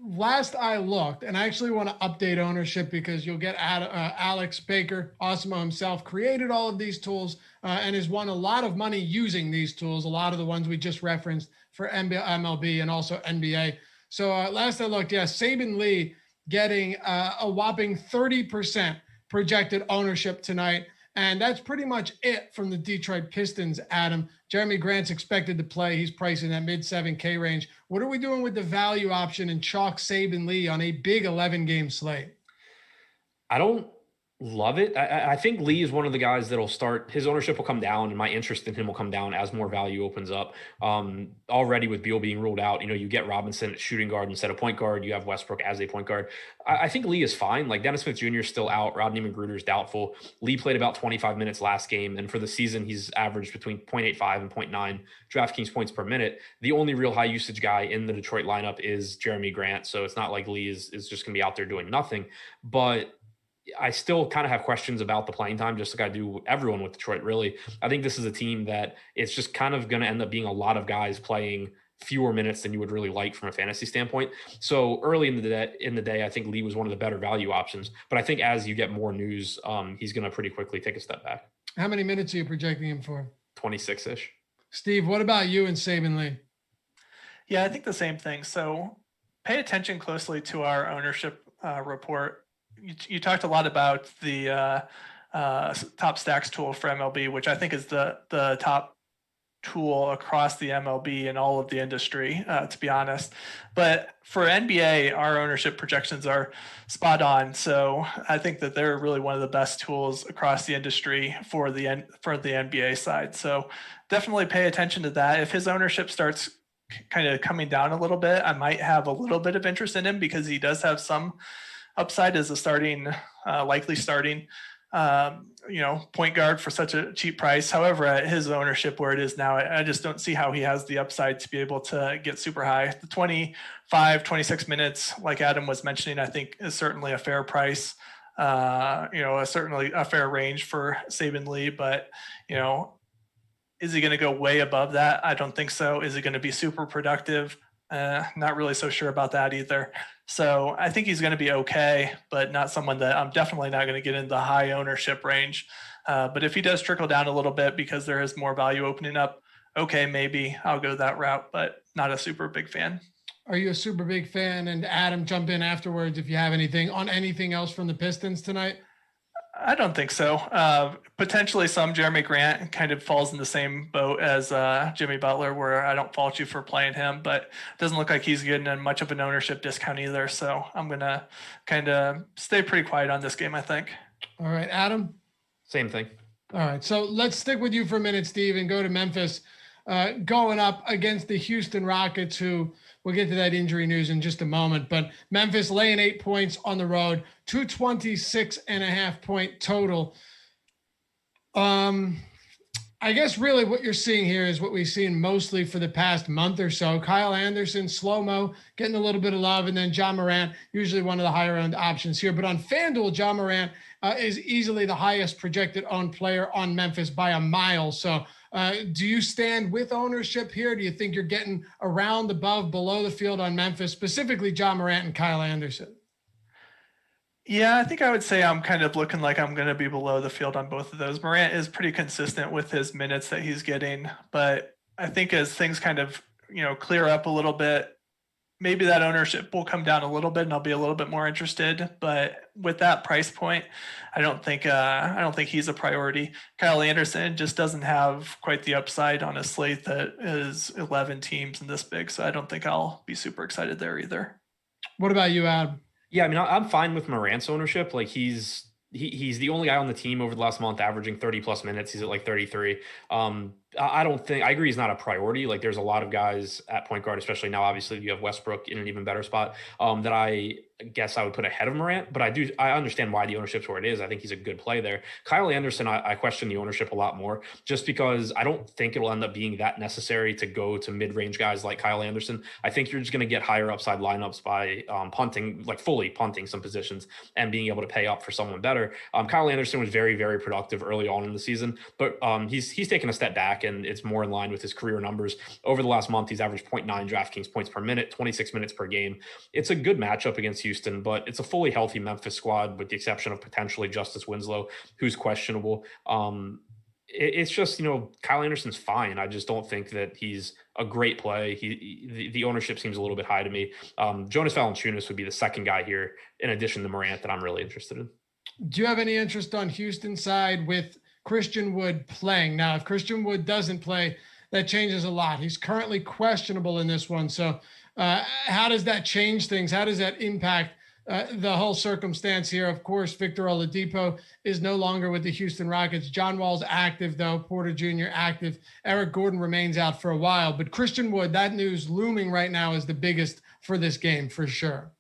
Last I looked, and I actually want to update ownership because you'll get Alex Baker, Awesemo himself, created all of these tools and has won a lot of money using these tools, a lot of the ones we just referenced for MLB and also NBA. So last I looked, Saban Lee getting a whopping 30% projected ownership tonight. And that's pretty much it from the Detroit Pistons, Adam. Jeremy Grant's expected to play. He's pricing that mid 7K range. What are we doing with the value option and chalk Saban Lee on a big 11-game slate? I don't love it. I think Lee is one of the guys that'll start. His ownership will come down, and my interest in him will come down as more value opens up. Already with Beal being ruled out, you get Robinson at shooting guard instead of point guard. You have Westbrook as a point guard. I think Lee is fine. Like Dennis Smith Jr. is still out. Rodney McGruder is doubtful. Lee played about 25 minutes last game, and for the season, he's averaged between 0.85 and 0.9 DraftKings points per minute. The only real high usage guy in the Detroit lineup is Jeremy Grant, so it's not like Lee is just going to be out there doing nothing. But I still kind of have questions about the playing time, just like I do everyone with Detroit, really. I think this is a team that it's just kind of going to end up being a lot of guys playing fewer minutes than you would really like from a fantasy standpoint. So early in the day, I think Lee was one of the better value options. But I think as you get more news, he's going to pretty quickly take a step back. How many minutes are you projecting him for? 26-ish. Steve, what about you and Saban Lee? Yeah, I think the same thing. So pay attention closely to our ownership report. You talked a lot about the top stacks tool for MLB, which I think is the top tool across the MLB and all of the industry, to be honest. But for NBA, our ownership projections are spot on. So I think that they're really one of the best tools across the industry for the NBA side. So definitely pay attention to that. If his ownership starts kind of coming down a little bit, I might have a little bit of interest in him because he does have some upside as a starting, likely starting, point guard for such a cheap price. However, at his ownership where it is now, I just don't see how he has the upside to be able to get super high. The 26 minutes, like Adam was mentioning, I think is certainly a fair price. Certainly a fair range for Saban Lee, but, is he going to go way above that? I don't think so. Is he going to be super productive? Not really so sure about that either. So I think he's going to be okay, but not someone that I'm definitely not going to get in the high ownership range. But if he does trickle down a little bit because there is more value opening up, okay, maybe I'll go that route, but not a super big fan. Are you a super big fan? And Adam, jump in afterwards if you have anything else from the Pistons tonight. I don't think so. Potentially some Jeremy Grant kind of falls in the same boat as Jimmy Butler, where I don't fault you for playing him, but it doesn't look like he's getting much of an ownership discount either. So I'm going to kind of stay pretty quiet on this game, I think. All right, Adam? Same thing. All right, so let's stick with you for a minute, Steve, and go to Memphis, going up against the Houston Rockets, who we'll get to that injury news in just a moment. But Memphis laying 8 points on the road, 226.5 point total. I guess really what you're seeing here is what we've seen mostly for the past month or so. Kyle Anderson, slow-mo, getting a little bit of love, and then John Morant, usually one of the higher-end options here. But on FanDuel, John Morant is easily the highest projected owned player on Memphis by a mile. So do you stand with ownership here? Do you think you're getting around, above, below the field on Memphis, specifically John Morant and Kyle Anderson? Yeah, I think I would say I'm kind of looking like I'm going to be below the field on both of those. Morant is pretty consistent with his minutes that he's getting, but I think as things kind of, clear up a little bit, maybe that ownership will come down a little bit and I'll be a little bit more interested. But with that price point, I don't think he's a priority. Kyle Anderson just doesn't have quite the upside on a slate that is 11 teams and this big. So I don't think I'll be super excited there either. What about you, Adam? Yeah, I mean, I'm fine with Morant's ownership. Like he's the only guy on the team over the last month averaging 30 plus minutes. He's at like 33. I agree he's not a priority. Like there's a lot of guys at point guard, especially now, obviously you have Westbrook in an even better spot, that I guess I would put ahead of Morant, but I understand why the ownership's where it is. I think he's a good play there. Kyle Anderson, I question the ownership a lot more just because I don't think it'll end up being that necessary to go to mid-range guys like Kyle Anderson. I think you're just going to get higher upside lineups by punting, like fully punting some positions and being able to pay up for someone better. Kyle Anderson was very, very productive early on in the season, but he's taken a step back and it's more in line with his career numbers. Over the last month, he's averaged 0.9 DraftKings points per minute, 26 minutes per game. It's a good matchup against Houston, but it's a fully healthy Memphis squad with the exception of potentially Justice Winslow, who's questionable. It's just, Kyle Anderson's fine. I just don't think that he's a great play. The ownership seems a little bit high to me. Jonas Valanciunas would be the second guy here in addition to Morant that I'm really interested in. Do you have any interest on Houston side with Christian Wood playing? Now, if Christian Wood doesn't play, that changes a lot. He's currently questionable in this one. So how does that change things? How does that impact the whole circumstance here? Of course, Victor Oladipo is no longer with the Houston Rockets. John Wall's active, though. Porter Jr. active. Eric Gordon remains out for a while. But Christian Wood, that news looming right now is the biggest for this game for sure.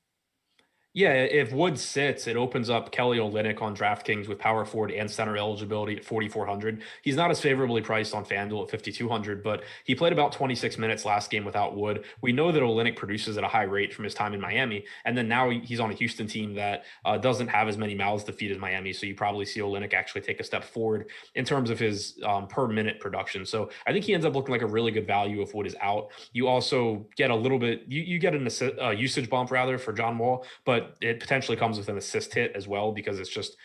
Yeah, if Wood sits, it opens up Kelly Olynyk on DraftKings with power forward and center eligibility at 4,400. He's not as favorably priced on FanDuel at 5,200, but he played about 26 minutes last game without Wood. We know that Olynyk produces at a high rate from his time in Miami, and then now he's on a Houston team that doesn't have as many mouths to feed as Miami, so you probably see Olynyk actually take a step forward in terms of his per minute production. So I think he ends up looking like a really good value if Wood is out. You also get a little bit, you get an usage bump rather for John Wall, but it potentially comes with an assist hit as well because it's just,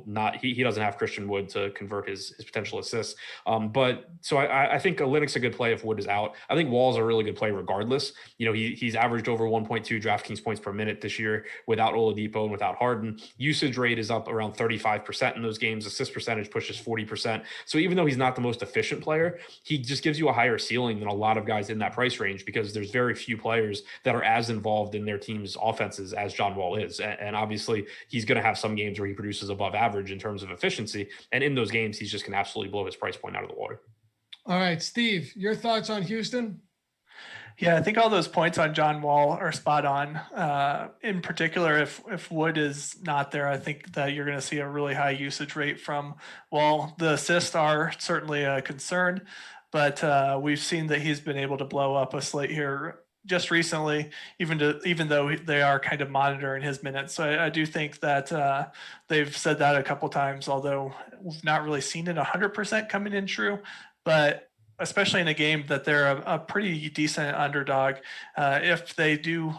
not he doesn't have Christian Wood to convert his potential assists. But so I think Olynyk's a good play if Wood is out. I think Wall's a really good play regardless. He's averaged over 1.2 DraftKings points per minute this year without Oladipo and without Harden. Usage rate is up around 35% in those games. Assist percentage pushes 40%. So even though he's not the most efficient player, he just gives you a higher ceiling than a lot of guys in that price range because there's very few players that are as involved in their team's offenses as John Wall is. And obviously he's going to have some games where he produces above average in terms of efficiency. And in those games, he's just going to absolutely blow his price point out of the water. All right, Steve, your thoughts on Houston? Yeah, I think all those points on John Wall are spot on. In particular, if Wood is not there, I think that you're going to see a really high usage rate from Wall. The assists are certainly a concern, but we've seen that he's been able to blow up a slate here just recently, even though they are kind of monitoring his minutes. So I do think that they've said that a couple times, although we've not really seen it 100% coming in true. But especially in a game that they're a pretty decent underdog, if they do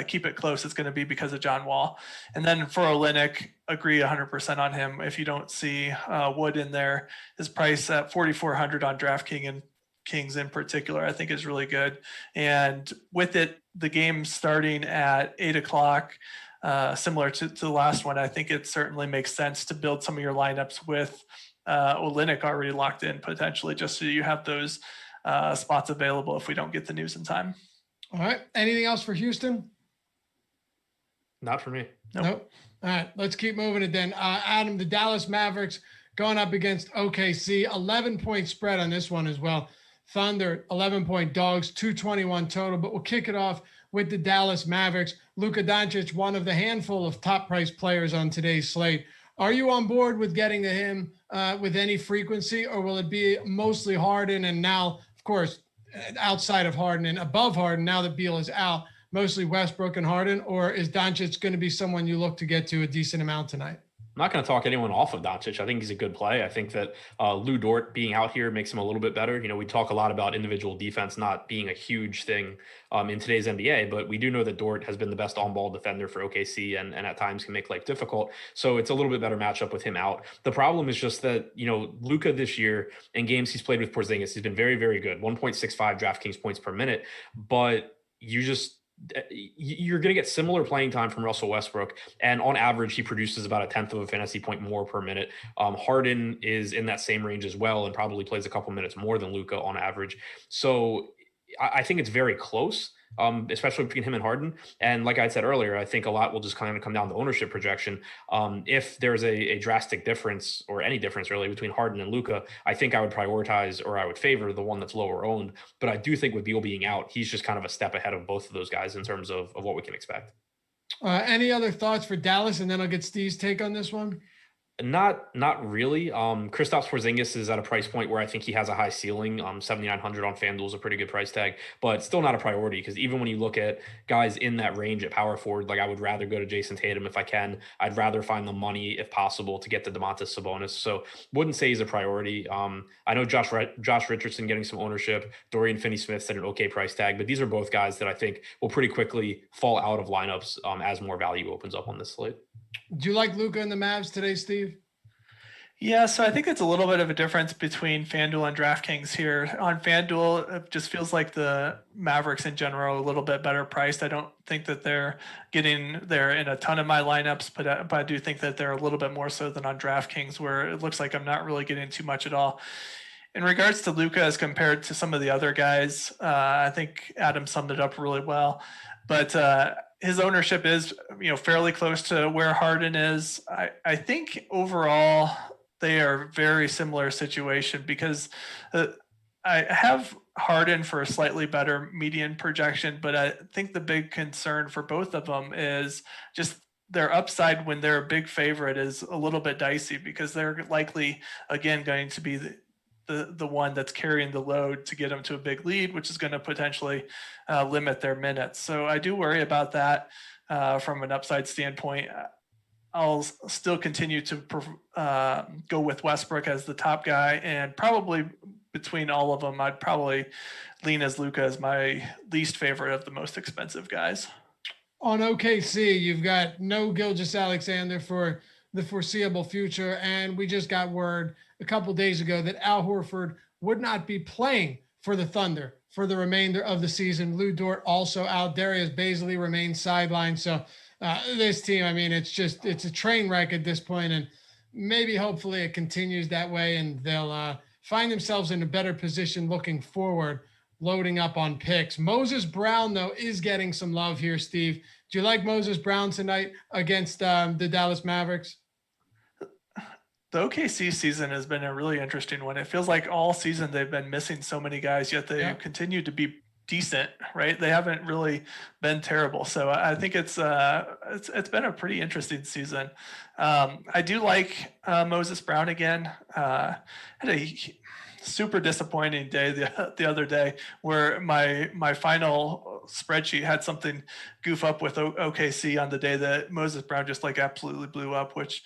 keep it close, it's going to be because of John Wall. And then for Olynyk, agree 100% on him. If you don't see Wood in there, his price at 4,400 on DraftKings and Kings in particular, I think is really good. And with it, the game starting at 8 o'clock, similar to the last one, I think it certainly makes sense to build some of your lineups with Olynyk already locked in potentially, just so you have those spots available if we don't get the news in time. All right. Anything else for Houston? Not for me. Nope. All right. Let's keep moving it then. Adam, the Dallas Mavericks going up against OKC, 11-point spread on this one as well. Thunder, 11-point dogs, 221 total, but we'll kick it off with the Dallas Mavericks. Luka Doncic, one of the handful of top-priced players on today's slate. Are you on board with getting to him with any frequency, or will it be mostly Harden? And now, of course, outside of Harden and above Harden, now that Beal is out, mostly Westbrook and Harden, or is Doncic going to be someone you look to get to a decent amount tonight? I'm not going to talk anyone off of Doncic. I think he's a good play. I think that Lou Dort being out here makes him a little bit better. You know, we talk a lot about individual defense not being a huge thing in today's NBA, but we do know that Dort has been the best on-ball defender for OKC and at times can make life difficult. So it's a little bit better matchup with him out. The problem is just that, you know, Luka this year in games he's played with Porzingis, he's been very, very good. 1.65 DraftKings points per minute, but you're going to get similar playing time from Russell Westbrook. And on average, he produces about 1/10 of a fantasy point more per minute. Harden is in that same range as well and probably plays a couple minutes more than Luka on average. So I think it's very close, especially between him and Harden. And like I said earlier, I think a lot will just kind of come down to ownership projection. If there's a drastic difference or any difference really between Harden and Luka, I think I would prioritize or I would favor the one that's lower owned. But I do think with Beal being out, he's just kind of a step ahead of both of those guys in terms of what we can expect. Any other thoughts for Dallas? And then I'll get Steve's take on this one. Not really. Kristaps Porzingis is at a price point where I think he has a high ceiling. 7,900 on FanDuel is a pretty good price tag, but still not a priority because even when you look at guys in that range at power forward, like I would rather go to Jason Tatum if I can. I'd rather find the money if possible to get the Domantas Sabonis. So wouldn't say he's a priority. I know Josh Richardson getting some ownership, Dorian Finney-Smith's at an okay price tag, but these are both guys that I think will pretty quickly fall out of lineups as more value opens up on this slate. Do you like Luka and the Mavs today, Steve? Yeah, so I think it's a little bit of a difference between FanDuel and DraftKings here. On FanDuel, it just feels like the Mavericks in general are a little bit better priced. I don't think that they're getting there in a ton of my lineups, but I do think that they're a little bit more so than on DraftKings, where it looks like I'm not really getting too much at all. In regards to Luka as compared to some of the other guys, I think Adam summed it up really well. But his ownership is, fairly close to where Harden is. I think overall they are very similar situation because I have Harden for a slightly better median projection, but I think the big concern for both of them is just their upside when they're a big favorite is a little bit dicey because they're likely, again, going to be the one that's carrying the load to get them to a big lead, which is going to potentially limit their minutes. So I do worry about that from an upside standpoint. I'll still continue to go with Westbrook as the top guy, and probably between all of them, I'd probably lean as Luka as my least favorite of the most expensive guys. On OKC, you've got no Gilgeous-Alexander for the foreseeable future, and we just got word a couple days ago that Al Horford would not be playing for the Thunder for the remainder of the season. Lou Dort also out. Darius Bazley remains sidelined. So this team, it's a train wreck at this point, and maybe hopefully it continues that way and they'll find themselves in a better position looking forward, loading up on picks. Moses Brown, though, is getting some love here, Steve. Do you like Moses Brown tonight against the Dallas Mavericks? The OKC season has been a really interesting one. It feels like all season they've been missing so many guys, yet they continue to be decent, right? They haven't really been terrible. So I think it's been a pretty interesting season. I do like Moses Brown again. Had a super disappointing day the other day where my final spreadsheet had something goof up with OKC on the day that Moses Brown just like absolutely blew up, which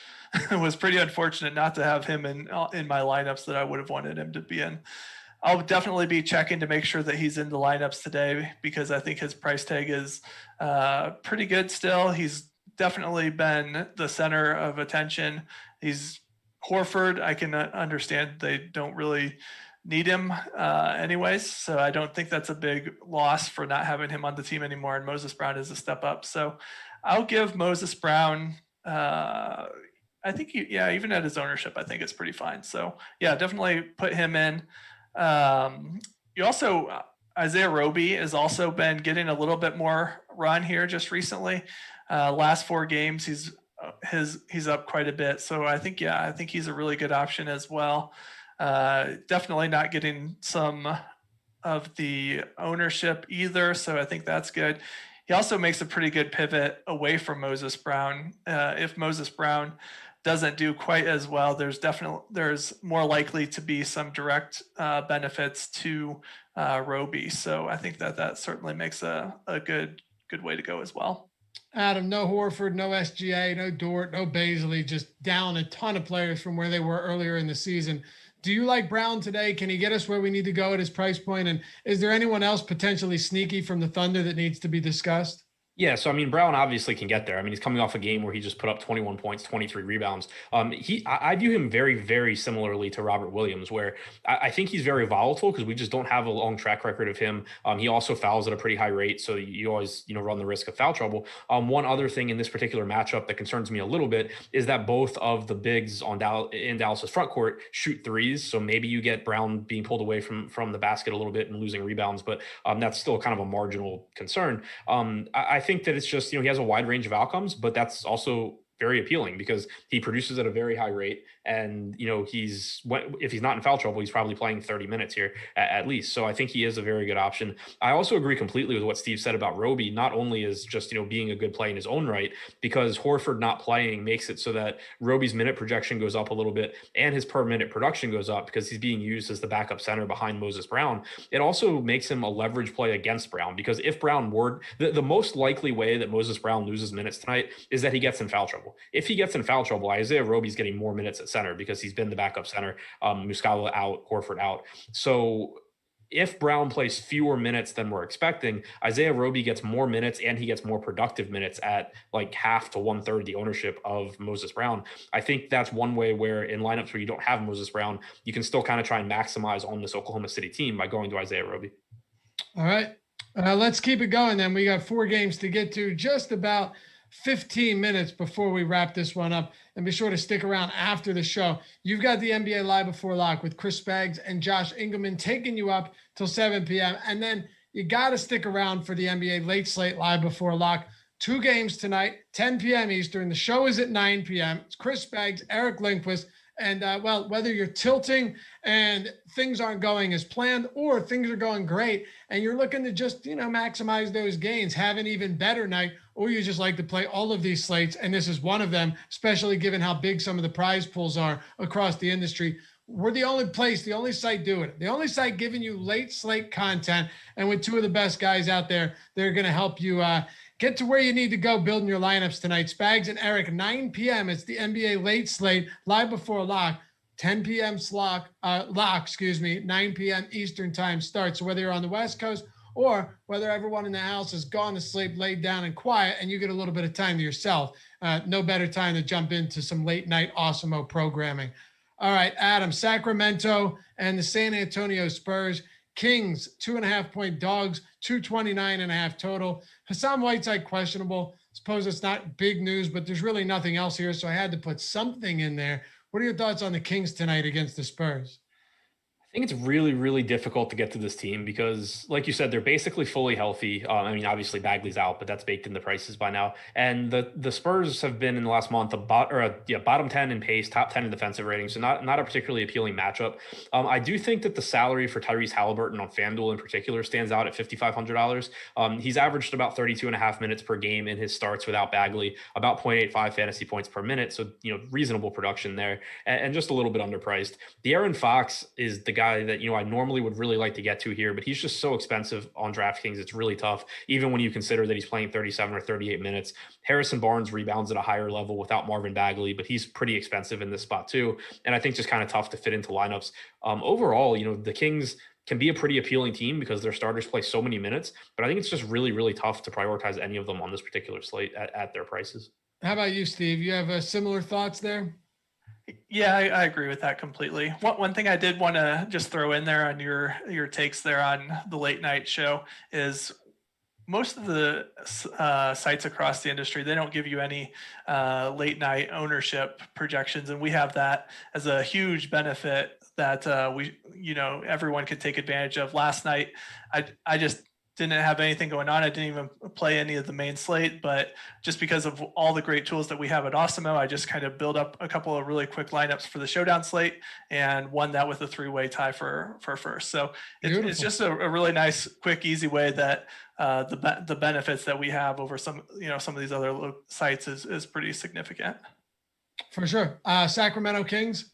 was pretty unfortunate not to have him in my lineups that I would have wanted him to be in. I'll definitely be checking to make sure that he's in the lineups today because I think his price tag is pretty good still. He's definitely been the center of attention. He's Horford. I can understand they don't really need him anyways. So I don't think that's a big loss for not having him on the team anymore. And Moses Brown is a step up. So I'll give Moses Brown, I think, even at his ownership, I think it's pretty fine. So yeah, definitely put him in. You also, Isaiah Roby has also been getting a little bit more run here just recently. Last 4 games, he's up quite a bit. So I think he's a really good option as well. Definitely not getting some of the ownership either. So I think that's good. He also makes a pretty good pivot away from Moses Brown. If Moses Brown doesn't do quite as well, there's more likely to be some direct benefits to Roby. So I think that certainly makes a good way to go as well. Adam, no Horford, no SGA, no Dort, no Baisley, just down a ton of players from where they were earlier in the season. Do you like Brown today? Can he get us where we need to go at his price point? And is there anyone else potentially sneaky from the Thunder that needs to be discussed? Yeah, so I mean, Brown obviously can get there. I mean, he's coming off a game where he just put up 21 points, 23 rebounds. I view him very, very similarly to Robert Williams, where I think he's very volatile because we just don't have a long track record of him. He also fouls at a pretty high rate, so you always, run the risk of foul trouble. One other thing in this particular matchup that concerns me a little bit is that both of the bigs in Dallas's front court shoot threes, so maybe you get Brown being pulled away from the basket a little bit and losing rebounds, but that's still kind of a marginal concern. I think that it's just, he has a wide range of outcomes, but that's also very appealing because he produces at a very high rate. And, if he's not in foul trouble, he's probably playing 30 minutes here at least. So I think he is a very good option. I also agree completely with what Steve said about Roby, not only as just, being a good play in his own right, because Horford not playing makes it so that Roby's minute projection goes up a little bit and his per minute production goes up because he's being used as the backup center behind Moses Brown. It also makes him a leverage play against Brown because if Brown were the most likely way that Moses Brown loses minutes tonight is that he gets in foul trouble. If he gets in foul trouble, Isaiah Roby's getting more minutes at center because he's been the backup center. Muscala out, Horford out. So if Brown plays fewer minutes than we're expecting, Isaiah Roby gets more minutes and he gets more productive minutes at like half to 1/3 the ownership of Moses Brown. I think that's one way where in lineups where you don't have Moses Brown, you can still kind of try and maximize on this Oklahoma City team by going to Isaiah Roby. All right. Let's keep it going then. We got 4 games to get to, just about 15 minutes before we wrap this one up, and be sure to stick around after the show. You've got the NBA Live Before Lock with Chris Spags and Josh Engleman taking you up till 7 p.m. And then you got to stick around for the NBA Late Slate Live Before Lock. 2 games tonight, 10 p.m. Eastern. The show is at 9 p.m. It's Chris Spags, Eric Lindquist. And whether you're tilting and things aren't going as planned or things are going great and you're looking to just, maximize those gains, have an even better night, or you just like to play all of these slates, and this is one of them, especially given how big some of the prize pools are across the industry, we're the only site doing it. The only site giving you late slate content, and with 2 of the best guys out there, they're going to help you get to where you need to go building your lineups tonight. Spags and Eric, 9 p.m. It's the NBA Late Slate Live Before Lock. 10 p.m. lock, 9 p.m. Eastern time start. So whether you're on the West Coast or whether everyone in the house has gone to sleep, laid down and quiet, and you get a little bit of time to yourself, no better time to jump into some late night Awesemo programming. All right, Adam, Sacramento and the San Antonio Spurs. Kings, 2.5-point dogs, 229.5 total. Hassan Whiteside questionable. Suppose it's not big news, but there's really nothing else here, so I had to put something in there. What are your thoughts on the Kings tonight against the Spurs? I I think it's really, really difficult to get to this team because, like you said, they're basically fully healthy. I mean, obviously Bagley's out, but that's baked in the prices by now. And the Spurs have been in the last month bottom 10 in pace, top 10 in defensive rating, so not a particularly appealing matchup. I do think that the salary for Tyrese Halliburton on FanDuel in particular stands out at $5,500. He's averaged about 32 and a half minutes per game in his starts without Bagley, about 0.85 fantasy points per minute. So, reasonable production there and just a little bit underpriced. De'Aaron Fox is the guy that, I normally would really like to get to here, but he's just so expensive on DraftKings. It's really tough, even when you consider that he's playing 37 or 38 minutes. Harrison Barnes rebounds at a higher level without Marvin Bagley, but he's pretty expensive in this spot too. And I think just kind of tough to fit into lineups. Overall, the Kings can be a pretty appealing team because their starters play so many minutes, but I think it's just really, really tough to prioritize any of them on this particular slate at their prices. How about you, Steve? You have similar thoughts there? Yeah, I agree with that completely. One thing I did want to just throw in there on your takes there on the late night show is most of the sites across the industry, they don't give you any late night ownership projections. And we have that as a huge benefit that everyone could take advantage of. Last night, I just didn't have anything going on. I didn't even play any of the main slate, but just because of all the great tools that we have at Awesemo, I just kind of built up a couple of really quick lineups for the showdown slate and won that with a 3-way tie for first. So it's just a really nice, quick, easy way that the benefits that we have over some of these other sites is pretty significant. For sure. Sacramento Kings.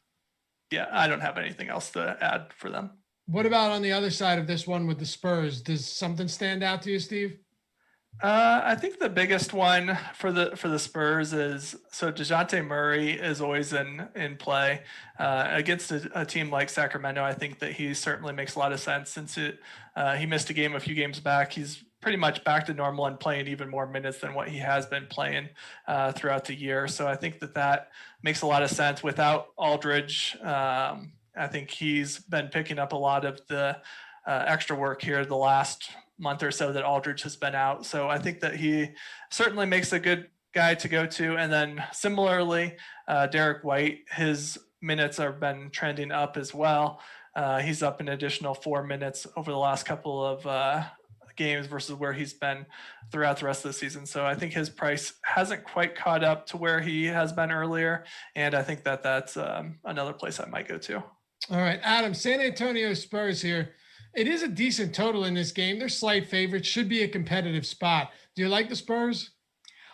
Yeah, I don't have anything else to add for them. What about on the other side of this one with the Spurs? Does something stand out to you, Steve? I think the biggest one for the Spurs is DeJounte Murray is always in play against a team like Sacramento. I think that he certainly makes a lot of sense since he missed a few games back. He's pretty much back to normal and playing even more minutes than what he has been playing throughout the year. So I think that makes a lot of sense. Without Aldridge, I think he's been picking up a lot of the extra work here the last month or so that Aldridge has been out. So I think that he certainly makes a good guy to go to. And then similarly, Derek White, his minutes have been trending up as well. He's up an additional 4 minutes over the last couple of games versus where he's been throughout the rest of the season. So I think his price hasn't quite caught up to where he has been earlier. And I think that's another place I might go to. All right, Adam, San Antonio Spurs here. It is a decent total in this game. They're slight favorites, should be a competitive spot. Do you like the Spurs?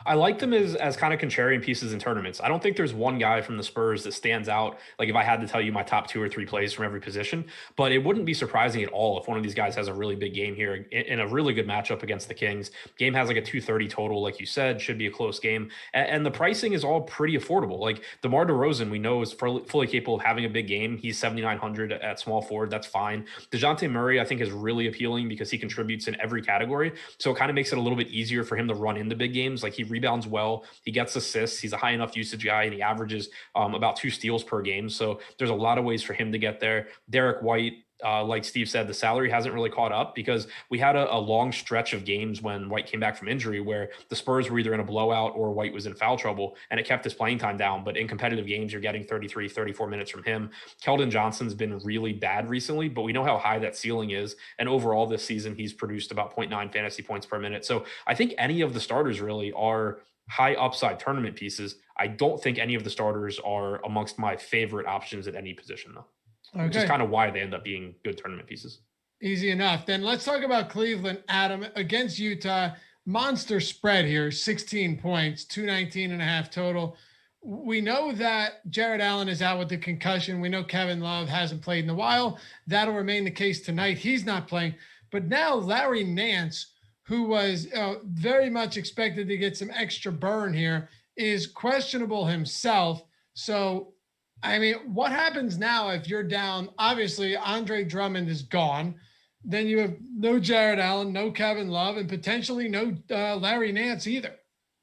I like them as kind of contrarian pieces in tournaments. I don't think there's one guy from the Spurs that stands out. Like if I had to tell you my top 2 or 3 plays from every position, but it wouldn't be surprising at all if one of these guys has a really big game here in a really good matchup against the Kings. Game has like a 230 total, like you said, should be a close game. And the pricing is all pretty affordable. Like DeMar DeRozan, we know is fully capable of having a big game. He's 7,900 at small forward. That's fine. DeJounte Murray, I think, is really appealing because he contributes in every category. So it kind of makes it a little bit easier for him to run into big games. Like he rebounds well, he gets assists, he's a high enough usage guy, and he averages about 2 steals per game. So there's a lot of ways for him to get there. Derek White, like Steve said, the salary hasn't really caught up because we had a long stretch of games when White came back from injury where the Spurs were either in a blowout or White was in foul trouble, and it kept his playing time down. But in competitive games, you're getting 33, 34 minutes from him. Keldon Johnson's been really bad recently, but we know how high that ceiling is. And overall this season, he's produced about 0.9 fantasy points per minute. So I think any of the starters really are high upside tournament pieces. I don't think any of the starters are amongst my favorite options at any position, though. Okay. Which is kind of why they end up being good tournament pieces. Easy enough. Then let's talk about Cleveland, Adam, against Utah. Monster spread here, 16 points, 219.5 total. We know that Jared Allen is out with the concussion. We know Kevin Love hasn't played in a while. That'll remain the case tonight. He's not playing. But now Larry Nance, who was very much expected to get some extra burn here, is questionable himself. So, I mean, what happens now if you're down? Obviously, Andre Drummond is gone. Then you have no Jared Allen, no Kevin Love, and potentially no Larry Nance either.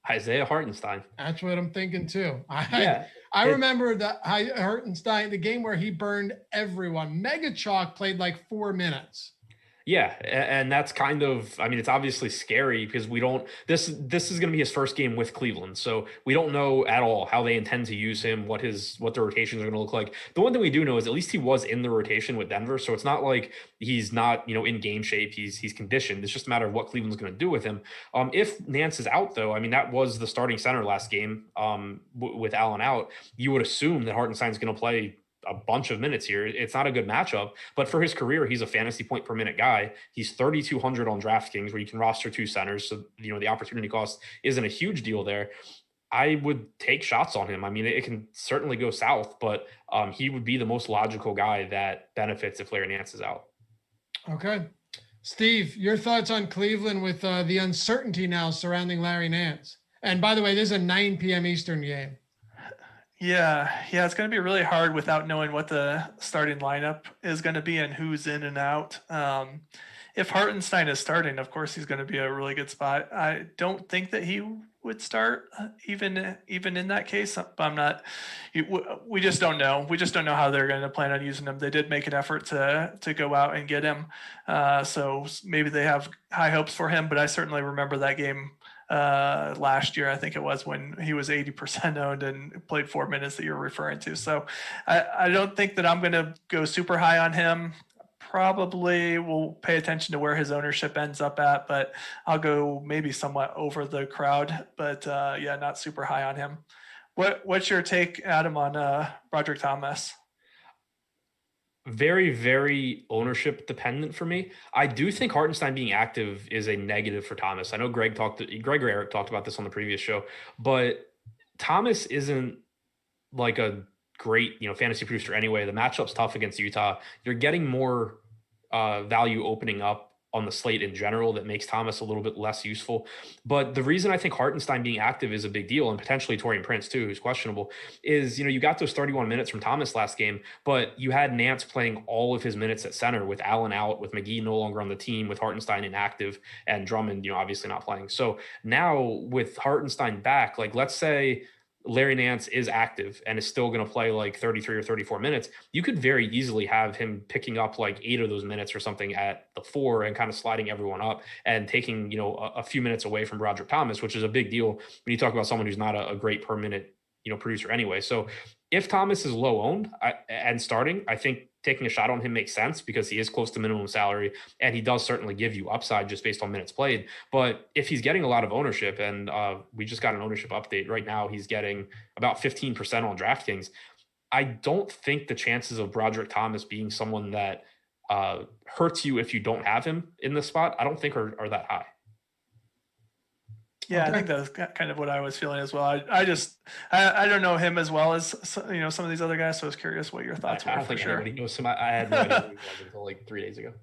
Isaiah Hartenstein. That's what I'm thinking too. I remember Hartenstein, the game where he burned everyone. Mega Chalk played like 4 minutes. Yeah, and that's kind of, I mean, it's obviously scary because we don't, this is going to be his first game with Cleveland. So we don't know at all how they intend to use him, what the rotations are going to look like. The one thing we do know is at least he was in the rotation with Denver. So it's not like he's not, in game shape. He's conditioned. It's just a matter of what Cleveland's going to do with him. If Nance is out though, I mean, that was the starting center last game with Allen out. You would assume that Hartenstein's going to play a bunch of minutes here. It's not a good matchup, but for his career, he's a fantasy point per minute guy. He's 3,200 on DraftKings where you can roster 2 centers. So, the opportunity cost isn't a huge deal there. I would take shots on him. I mean, it can certainly go south, but he would be the most logical guy that benefits if Larry Nance is out. Okay. Steve, your thoughts on Cleveland with the uncertainty now surrounding Larry Nance? And by the way, this is a 9 p.m. Eastern game. Yeah, it's going to be really hard without knowing what the starting lineup is going to be and who's in and out. If Hartenstein is starting, of course, he's going to be a really good spot. I don't think that he would start even in that case. But I'm not. We just don't know. We just don't know how they're going to plan on using him. They did make an effort to go out and get him, so maybe they have high hopes for him. But I certainly remember that game last year, I think it was, when he was 80% owned and played 4 minutes that you're referring to. So I don't think that I'm going to go super high on him. Probably will pay attention to where his ownership ends up at, but I'll go maybe somewhat over the crowd, but not super high on him. What's your take, Adam, on Broderick Thomas? Very, very ownership dependent for me. I do think Hartenstein being active is a negative for Thomas. I know Greg or Eric talked about this on the previous show, but Thomas isn't like a great, fantasy producer anyway. The matchup's tough against Utah. You're getting more value opening up on the slate in general that makes Thomas a little bit less useful. But the reason I think Hartenstein being active is a big deal, and potentially Taurean Prince too, who's questionable, is, you got those 31 minutes from Thomas last game, but you had Nance playing all of his minutes at center with Allen out, with McGee no longer on the team, with Hartenstein inactive, and Drummond, obviously not playing. So now with Hartenstein back, like let's say Larry Nance is active and is still going to play like 33 or 34 minutes, you could very easily have him picking up like 8 of those minutes or something at the 4 and kind of sliding everyone up and taking, a few minutes away from Broderick Thomas, which is a big deal when you talk about someone who's not a great per minute, producer anyway. So if Thomas is low owned and starting, I think taking a shot on him makes sense because he is close to minimum salary and he does certainly give you upside just based on minutes played. But if he's getting a lot of ownership, and we just got an ownership update right now, he's getting about 15% on DraftKings. I don't think the chances of Broderick Thomas being someone that hurts you if you don't have him in the spot, I don't think are that high. Yeah, I think that's kind of what I was feeling as well. I don't know him as well as some of these other guys, so I was curious what your thoughts were. I don't think anybody knows him. I had no idea who he was until like 3 days ago.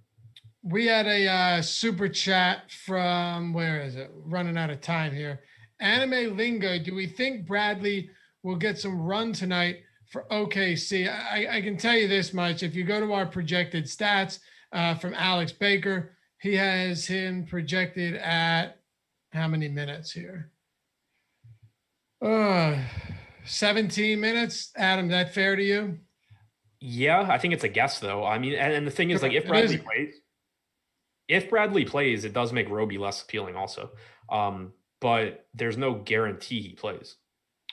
We had a super chat from, where is it? Running out of time here. Anime Lingo, do we think Bradley will get some run tonight for OKC? I can tell you this much. If you go to our projected stats from Alex Baker, he has him projected at how many minutes here? 17 minutes. Adam, that fair to you? Yeah, I think it's a guess though. I mean, and the thing is, like, if Bradley plays, it does make Roby less appealing also. But there's no guarantee he plays.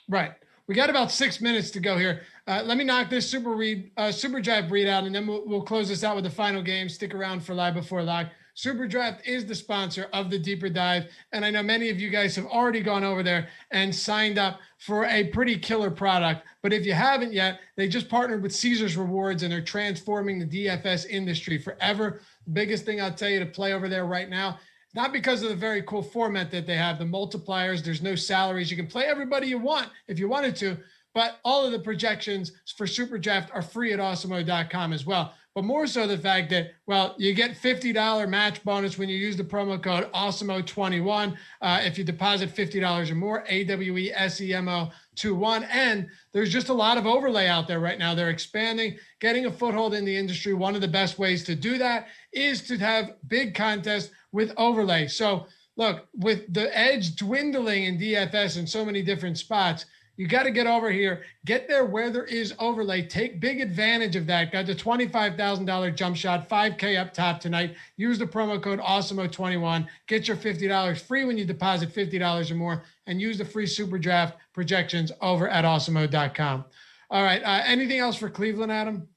Right. We got about 6 minutes to go here. Let me knock this super drive readout, and then we'll close this out with the final game. Stick around for Live Before Lock. SuperDraft is the sponsor of the Deeper Dive, and I know many of you guys have already gone over there and signed up for a pretty killer product. But if you haven't yet, they just partnered with Caesars Rewards, and they're transforming the DFS industry forever. The biggest thing I'll tell you to play over there right now, not because of the very cool format that they have, the multipliers, there's no salaries. You can play everybody you want if you wanted to, but all of the projections for SuperDraft are free at awesemo.com as well. But more so the fact that, well, you get $50 match bonus when you use the promo code Awesemo21 if you deposit $50 or more, AWESEMO21. And there's just a lot of overlay out there right now. They're expanding, getting a foothold in the industry. One of the best ways to do that is to have big contests with overlay. So look, with the edge dwindling in DFS in so many different spots, You got to get over here, get there where there is overlay, take big advantage of that. Got the $25,000 jump shot, 5K up top tonight. Use the promo code Awesemo21. Get your $50 free when you deposit $50 or more, and use the free SuperDraft projections over at Awesemo.com. All right. Anything else for Cleveland, Adam?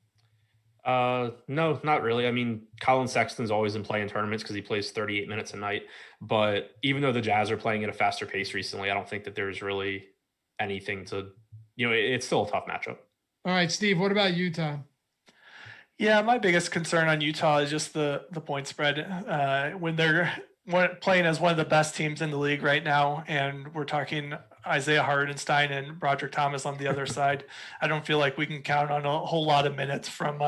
No, not really. I mean, Colin Sexton's always in play in tournaments because he plays 38 minutes a night. But even though the Jazz are playing at a faster pace recently, I don't think that there's really anything to, it's still a tough matchup. All right, Steve, what about Utah? Yeah, my biggest concern on Utah is just the point spread. When they're playing as one of the best teams in the league right now, and we're talking Isaiah Hardenstein and Broderick Thomas on the other side, I don't feel like we can count on a whole lot of minutes from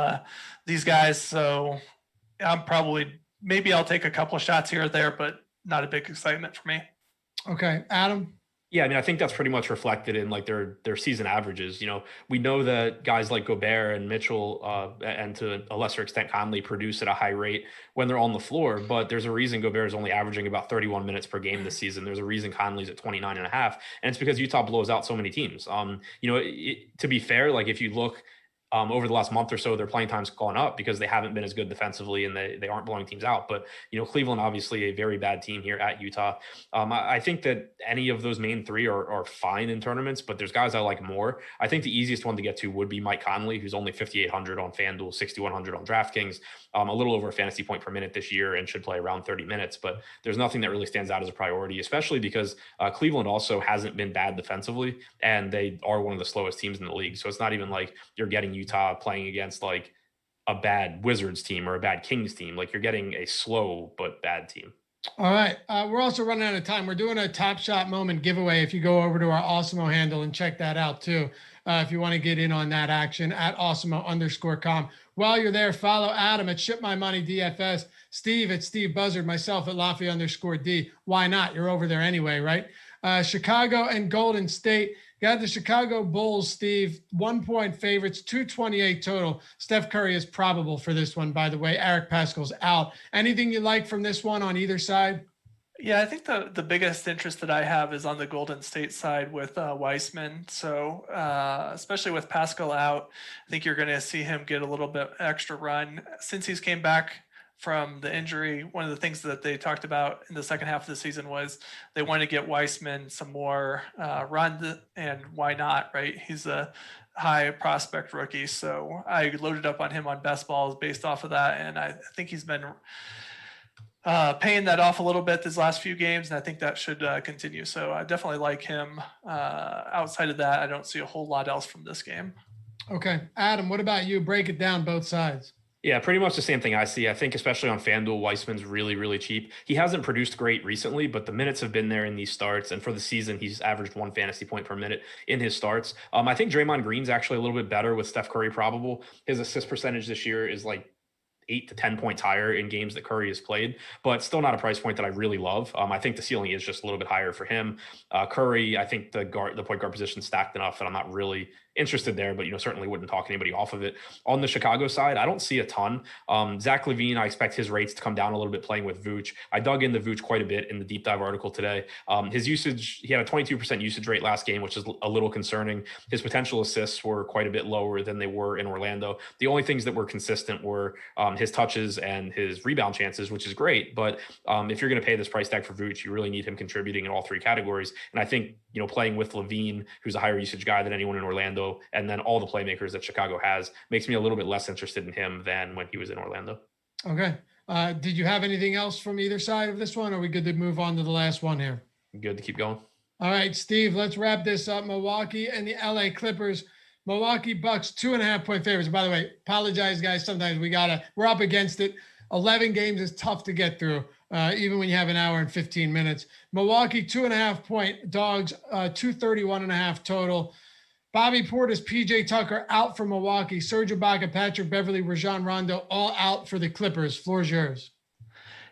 these guys. So maybe I'll take a couple of shots here or there, but not a big excitement for me. Okay, Adam? Yeah, I mean, I think that's pretty much reflected in like their season averages. We know that guys like Gobert and Mitchell and to a lesser extent Conley produce at a high rate when they're on the floor, but there's a reason Gobert is only averaging about 31 minutes per game this season. There's a reason Conley's at 29 and a half, and it's because Utah blows out so many teams. To be fair, like if you look over the last month or so, their playing time's gone up because they haven't been as good defensively and they aren't blowing teams out. But, Cleveland, obviously a very bad team here at Utah. I think that any of those main three are fine in tournaments, but there's guys I like more. I think the easiest one to get to would be Mike Conley, who's only 5,800 on FanDuel, 6,100 on DraftKings, a little over a fantasy point per minute this year and should play around 30 minutes. But there's nothing that really stands out as a priority, especially because Cleveland also hasn't been bad defensively, and they are one of the slowest teams in the league. So it's not even like you're getting Utah playing against like a bad Wizards team or a bad Kings team. Like you're getting a slow but bad team. All right. We're also running out of time. We're doing a Top Shot Moment giveaway. If you go over to our Awesemo handle and check that out too, if you want to get in on that action at Awesemo_com. While you're there, follow Adam at ShipMyMoney DFS, Steve at Steve Buzzard, myself at Laffy_D. Why not? You're over there anyway, right? Chicago and Golden State. Got the Chicago Bulls, Steve, 1 point favorites, 228 total. Steph Curry is probable for this one, by the way. Eric Pascal's out. Anything you like from this one on either side? Yeah, I think the biggest interest that I have is on the Golden State side with Weissman. So especially with Pascal out, I think you're going to see him get a little bit extra run. Since he's came back from the injury, one of the things that they talked about in the second half of the season was they want to get Weissman some more run, and why not, right? He's a high prospect rookie. So I loaded up on him on best balls based off of that, and I think he's been paying that off a little bit this last few games, and I think that should continue. So I definitely like him. Outside of that, I don't see a whole lot else from this game. Okay. Adam, what about you? Break it down both sides. Yeah, pretty much the same thing I see. I think especially on FanDuel, Weissman's really, really cheap. He hasn't produced great recently, but the minutes have been there in these starts. And for the season, he's averaged 1 fantasy point per minute in his starts. I think Draymond Green's actually a little bit better with Steph Curry probable. His assist percentage this year is like 8 to 10 points higher in games that Curry has played, but still not a price point that I really love. I think the ceiling is just a little bit higher for him. Curry, I think the point guard position stacked enough that I'm not really interested there, but certainly wouldn't talk anybody off of it. On the Chicago side, I don't see a ton. Zach LaVine, I expect his rates to come down a little bit playing with Vooch. I dug into Vooch quite a bit in the deep dive article today. His usage, he had a 22% usage rate last game, which is a little concerning. His potential assists were quite a bit lower than they were in Orlando. The only things that were consistent were his touches and his rebound chances, which is great. But if you're going to pay this price tag for Vooch, you really need him contributing in all three categories. And I think, playing with LaVine, who's a higher usage guy than anyone in Orlando, and then all the playmakers that Chicago has, makes me a little bit less interested in him than when he was in Orlando. Okay. Did you have anything else from either side of this one? Or are we good to move on to the last one here? Good to keep going. All right, Steve, let's wrap this up. Milwaukee and the LA Clippers. Milwaukee Bucks, 2.5 point favorites. By the way, apologize, guys. Sometimes we're up against it. 11 games is tough to get through, even when you have an hour and 15 minutes. Milwaukee, 2.5 point dogs, 231.5 total. Bobby Portis, PJ Tucker out for Milwaukee. Serge Ibaka, Patrick Beverley, Rajon Rondo all out for the Clippers. Floor's yours.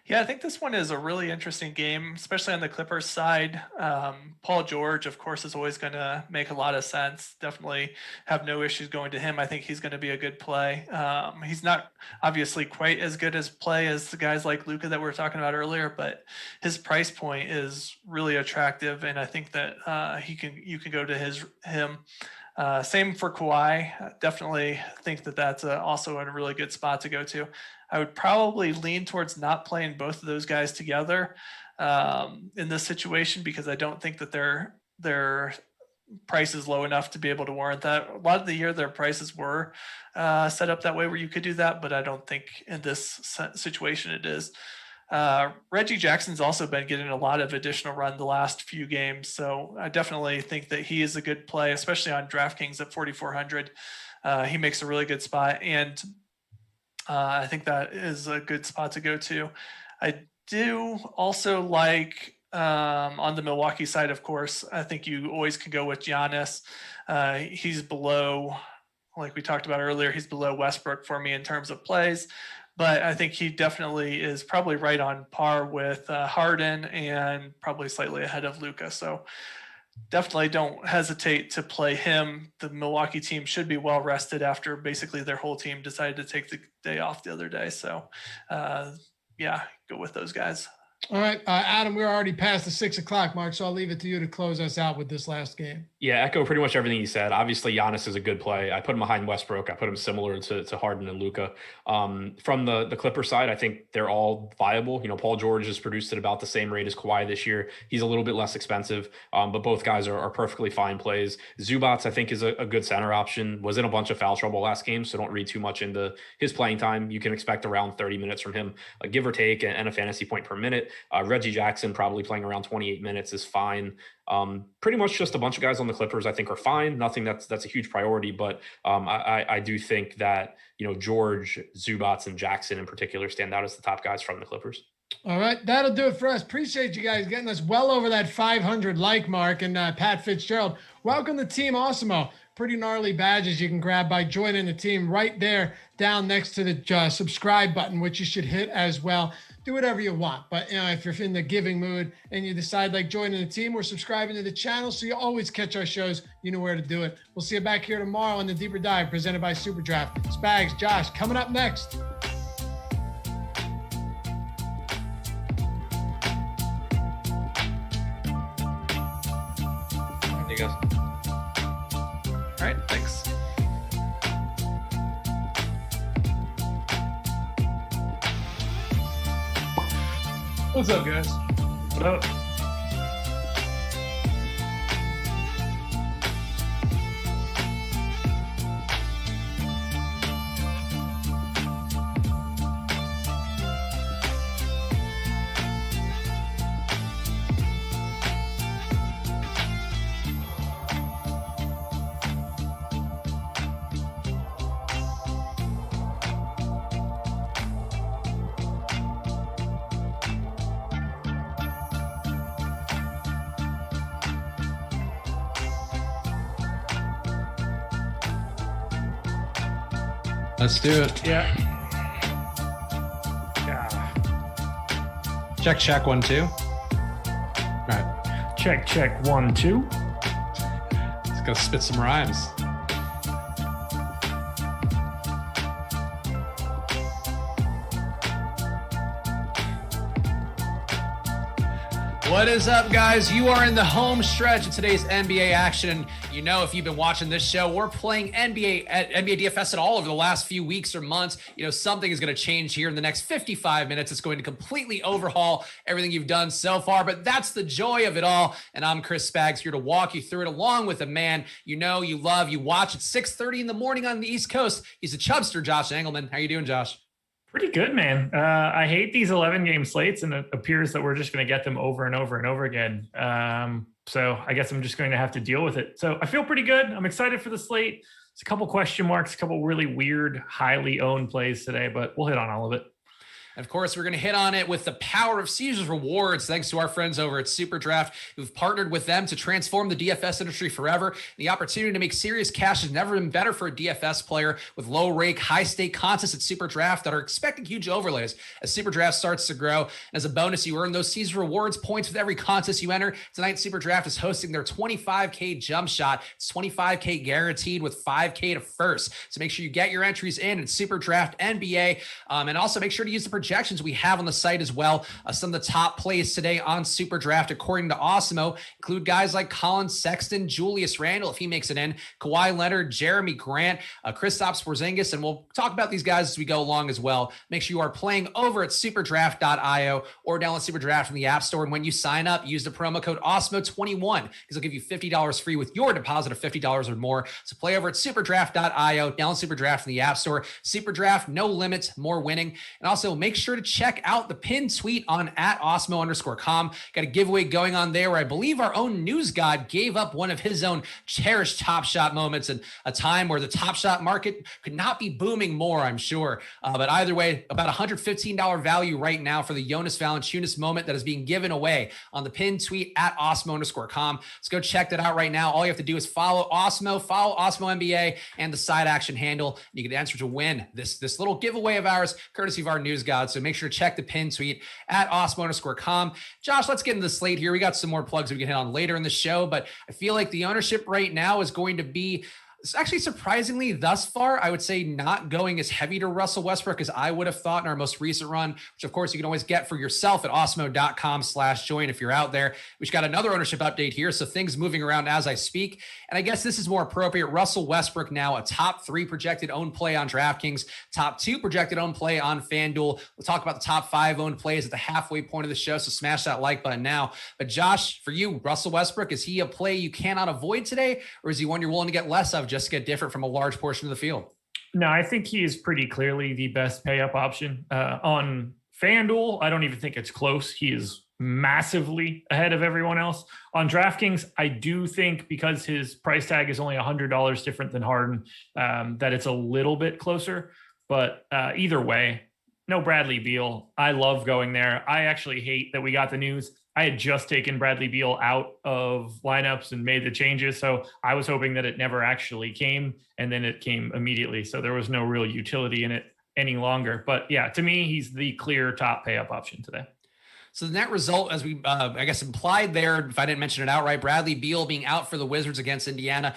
Yeah, I think this one is a really interesting game, especially on the Clippers side. Paul George, of course, is always going to make a lot of sense. Definitely have no issues going to him. I think he's going to be a good play. He's not obviously quite as good as play as the guys like Luka that we were talking about earlier, but his price point is really attractive, and I think that you can go to him. Same for Kawhi. Definitely think that that's also a really good spot to go to. I would probably lean towards not playing both of those guys together in this situation, because I don't think that their price is low enough to be able to warrant that. A lot of the year their prices were set up that way where you could do that, but I don't think in this situation it is. Reggie Jackson's also been getting a lot of additional run the last few games, so I definitely think that he is a good play, especially on DraftKings at 4,400. He makes a really good spot, and I think that is a good spot to go to. I do also like on the Milwaukee side, of course, I think you always can go with Giannis. He's below, like we talked about earlier, he's below Westbrook for me in terms of plays, but I think he definitely is probably right on par with Harden and probably slightly ahead of Luka. So definitely don't hesitate to play him. The Milwaukee team should be well rested after basically their whole team decided to take the day off the other day. So yeah, go with those guys. All right, Adam, we're already past the 6 o'clock mark, so I'll leave it to you to close us out with this last game. Yeah, echo pretty much everything you said. Obviously, Giannis is a good play. I put him behind Westbrook. I put him similar to Harden and Luka. From the Clippers side, I think they're all viable. You know, Paul George has produced at about the same rate as Kawhi this year. He's a little bit less expensive, but both guys are perfectly fine plays. Zubac, I think, is a good center option. Was in a bunch of foul trouble last game, so don't read too much into his playing time. You can expect around 30 minutes from him, give or take, and a fantasy point per minute. Reggie Jackson probably playing around 28 minutes is fine. Pretty much just a bunch of guys on the Clippers I think are fine. Nothing that's a huge priority, but I do think that, George, Zubac, and Jackson in particular stand out as the top guys from the Clippers. All right, that'll do it for us. Appreciate you guys getting us well over that 500 like mark. And Pat Fitzgerald, welcome to Team Awesemo. Pretty gnarly badges you can grab by joining the team right there down next to the subscribe button, which you should hit as well. Do whatever you want. But if you're in the giving mood and you decide like joining the team or subscribing to the channel so you always catch our shows, you know where to do it. We'll see you back here tomorrow on the Deeper Dive presented by SuperDraft. Spags, Josh, coming up next. There you go. All right, thanks. What's up, guys? What up? Let's do it. Yeah. Check 1 2. All right. Check 1 2. Let's go spit some rhymes. What is up, guys? You are in the home stretch of today's NBA action. You know, if you've been watching this show, we're playing NBA DFS at all over the last few weeks or months. Something is going to change here in the next 55 minutes. It's going to completely overhaul everything you've done so far, but that's the joy of it all. And I'm Chris Spags here to walk you through it along with a man you know, you love, you watch at 6:30 in the morning on the East Coast. He's a chubster, Josh Engleman. How you doing, Josh? Pretty good, man. I hate these 11-game slates, and it appears that we're just going to get them over and over and over again. So I guess I'm just going to have to deal with it. So I feel pretty good. I'm excited for the slate. It's a couple question marks, a couple really weird, highly owned plays today, but we'll hit on all of it. And of course, we're going to hit on it with the power of Caesars Rewards, thanks to our friends over at SuperDraft, who've partnered with them to transform the DFS industry forever. The opportunity to make serious cash has never been better for a DFS player with low rake, high stake contests at SuperDraft that are expecting huge overlays as SuperDraft starts to grow. And as a bonus, you earn those Caesars Rewards points with every contest you enter. Tonight, SuperDraft is hosting their 25K jump shot. It's 25K guaranteed with 5K to first. So make sure you get your entries in at SuperDraft NBA. And also make sure to use the projections we have on the site as well. Some of the top plays today on SuperDraft, according to Awesemo, include guys like Colin Sexton, Julius Randle, if he makes it in, Kawhi Leonard, Jeremy Grant, Kristaps Porzingis, and we'll talk about these guys as we go along as well. Make sure you are playing over at superdraft.io or download SuperDraft from the App Store. And when you sign up, use the promo code Awesemo21 because it'll give you $50 free with your deposit of $50 or more. So play over at superdraft.io, download SuperDraft from the App Store. SuperDraft, no limits, more winning. And also make sure to check out the pinned tweet on at Awesemo_com. Got a giveaway going on there where I believe our own news god gave up one of his own cherished Top Shot moments in a time where the Top Shot market could not be booming more, I'm sure. But either way, about $115 value right now for the Jonas Valanciunas moment that is being given away on the pinned tweet at Awesemo_com. Let's go check that out right now. All you have to do is follow Awesemo, follow Awesemo NBA and the side action handle. You get the answer to win this little giveaway of ours, courtesy of our news god. So make sure to check the pin tweet at Awesemo_com. Josh, let's get into the slate here. We got some more plugs we can hit on later in the show, but I feel like the ownership right now is going to be actually surprisingly thus far, I would say not going as heavy to Russell Westbrook as I would have thought in our most recent run, which of course you can always get for yourself at awesemo.com/join if you're out there. We've got another ownership update here. So things moving around as I speak. And I guess this is more appropriate. Russell Westbrook now a top 3 projected owned play on DraftKings, top 2 projected owned play on FanDuel. We'll talk about the top 5 owned plays at the halfway point of the show. So smash that like button now. But Josh, for you, Russell Westbrook, is he a play you cannot avoid today? Or is he one you're willing to get less of just to get different from a large portion of the field? No, I think he is pretty clearly the best pay up option on FanDuel. I don't even think it's close. He is massively ahead of everyone else. On DraftKings, I do think because his price tag is only $100 different than Harden, that it's a little bit closer. But either way, no Bradley Beal. I love going there. I actually hate that we got the news. I had just taken Bradley Beal out of lineups and made the changes. So I was hoping that it never actually came, and then it came immediately. So there was no real utility in it any longer. But yeah, to me, he's the clear top pay up option today. So the net result, as we, I guess, implied there, if I didn't mention it outright, Bradley Beal being out for the Wizards against Indiana.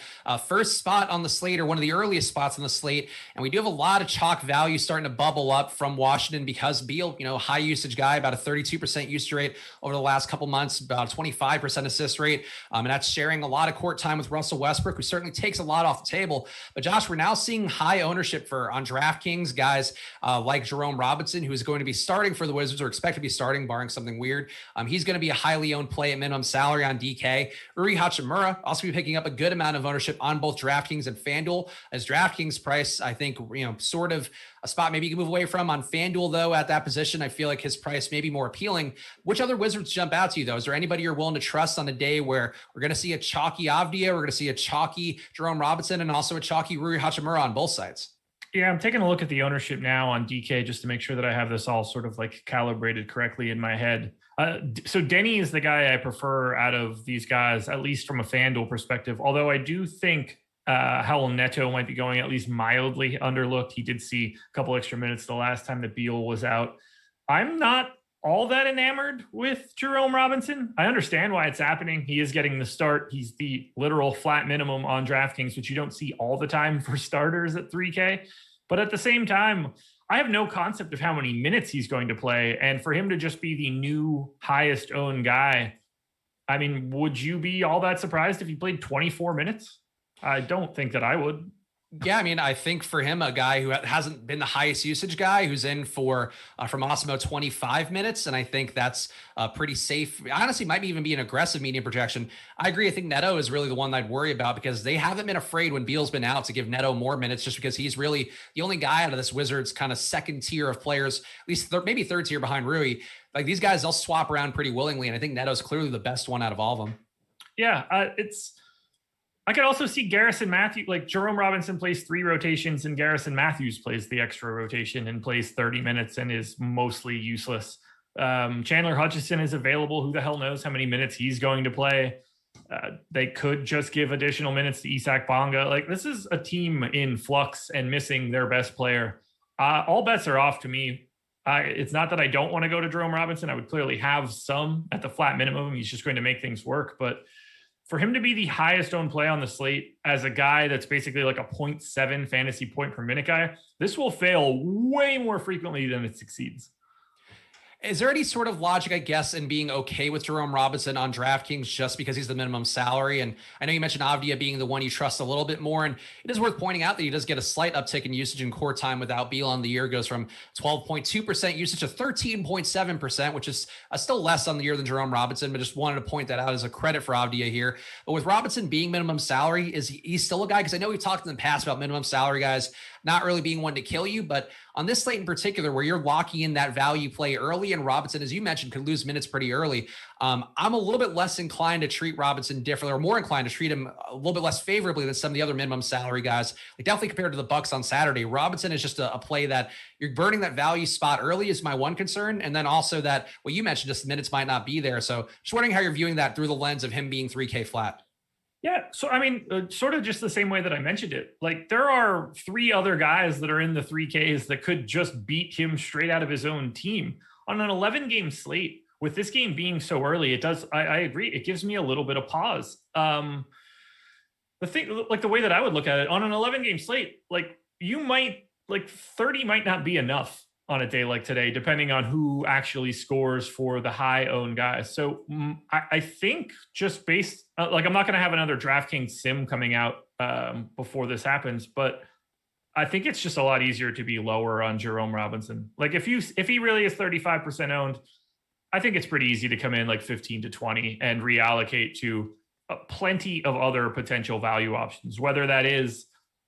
First spot on the slate, or one of the earliest spots on the slate. And we do have a lot of chalk value starting to bubble up from Washington because Beal, high usage guy, about a 32% usage rate over the last couple months, about a 25% assist rate. And that's sharing a lot of court time with Russell Westbrook, who certainly takes a lot off the table. But Josh, we're now seeing high ownership on DraftKings, guys like Jerome Robinson, who is going to be starting for the Wizards or expect to be starting, barring something weird. He's going to be a highly owned play at minimum salary on DK. Rui Hachimura also be picking up a good amount of ownership on both DraftKings and FanDuel. As DraftKings price, I think, sort of a spot maybe you can move away from. On FanDuel, though, at that position, I feel like his price may be more appealing. Which other Wizards jump out to you, though? Is there anybody you're willing to trust on the day where we're going to see a chalky Avdia, we're going to see a chalky Jerome Robinson, and also a chalky Rui Hachimura on both sides? Yeah, I'm taking a look at the ownership now on DK just to make sure that I have this all sort of like calibrated correctly in my head. So Denny is the guy I prefer out of these guys, at least from a FanDuel perspective. Although I do think Howell Neto might be going at least mildly underlooked. He did see a couple extra minutes the last time that Beal was out. I'm not all that enamored with Jerome Robinson. I understand why it's happening. He is getting the start. He's the literal flat minimum on DraftKings, which you don't see all the time for starters at 3K. But at the same time, I have no concept of how many minutes he's going to play. And for him to just be the new highest owned guy, I mean, would you be all that surprised if he played 24 minutes? I don't think that I would. Yeah, I mean, I think for him, a guy who hasn't been the highest usage guy, who's in for from Awesemo 25 minutes, and I think that's pretty safe. Honestly, might even be an aggressive medium projection. I agree. I think Neto is really the one I'd worry about because they haven't been afraid when Beal's been out to give Neto more minutes, just because he's really the only guy out of this Wizards kind of second tier of players, at least maybe third tier behind Rui. Like these guys, they'll swap around pretty willingly, and I think Neto's clearly the best one out of all of them. Yeah, I could also see Garrison Matthews, like Jerome Robinson plays 3 rotations and Garrison Matthews plays the extra rotation and plays 30 minutes and is mostly useless. Chandler Hutchison is available. Who the hell knows how many minutes he's going to play? They could just give additional minutes to Isak Bonga. Like, this is a team in flux and missing their best player. All bets are off to me. It's not that I don't want to go to Jerome Robinson. I would clearly have some at the flat minimum. He's just going to make things work. But for him to be the highest owned play on the slate as a guy that's basically like a 0.7 fantasy point per minute guy, this will fail way more frequently than it succeeds. Is there any sort of logic, I guess, in being okay with Jerome Robinson on DraftKings just because he's the minimum salary? And I know you mentioned Avdia being the one you trust a little bit more. And it is worth pointing out that he does get a slight uptick in usage in core time without Beal on the year. Goes from 12.2% usage to 13.7%, which is still less on the year than Jerome Robinson, but just wanted to point that out as a credit for Avdia here. But with Robinson being minimum salary, is he's still a guy? Because I know we've talked in the past about minimum salary guys not really being one to kill you, but on this slate in particular, where you're locking in that value play early, and Robinson, as you mentioned, could lose minutes pretty early. I'm a little bit less inclined to treat Robinson differently, or more inclined to treat him a little bit less favorably than some of the other minimum salary guys. Like, definitely compared to the Bucks on Saturday, Robinson is just a play that you're burning that value spot early is my one concern. And then also that what you mentioned, just minutes might not be there. So just wondering how you're viewing that through the lens of him being 3K flat. Yeah. So, I mean, sort of just the same way that I mentioned it. Like, there are 3 other guys that are in the 3Ks that could just beat him straight out of his own team on an 11-game slate. With this game being so early, it does. I agree. It gives me a little bit of pause. The thing, like the way that I would look at it on an 11-game slate, like 30 might not be enough on a day like today, depending on who actually scores for the high owned guys. So I think just based, like, I'm not going to have another DraftKings sim coming out before this happens, but I think it's just a lot easier to be lower on Jerome Robinson. Like, if he really is 35% owned, I think it's pretty easy to come in like 15 to 20 and reallocate to plenty of other potential value options, whether that is,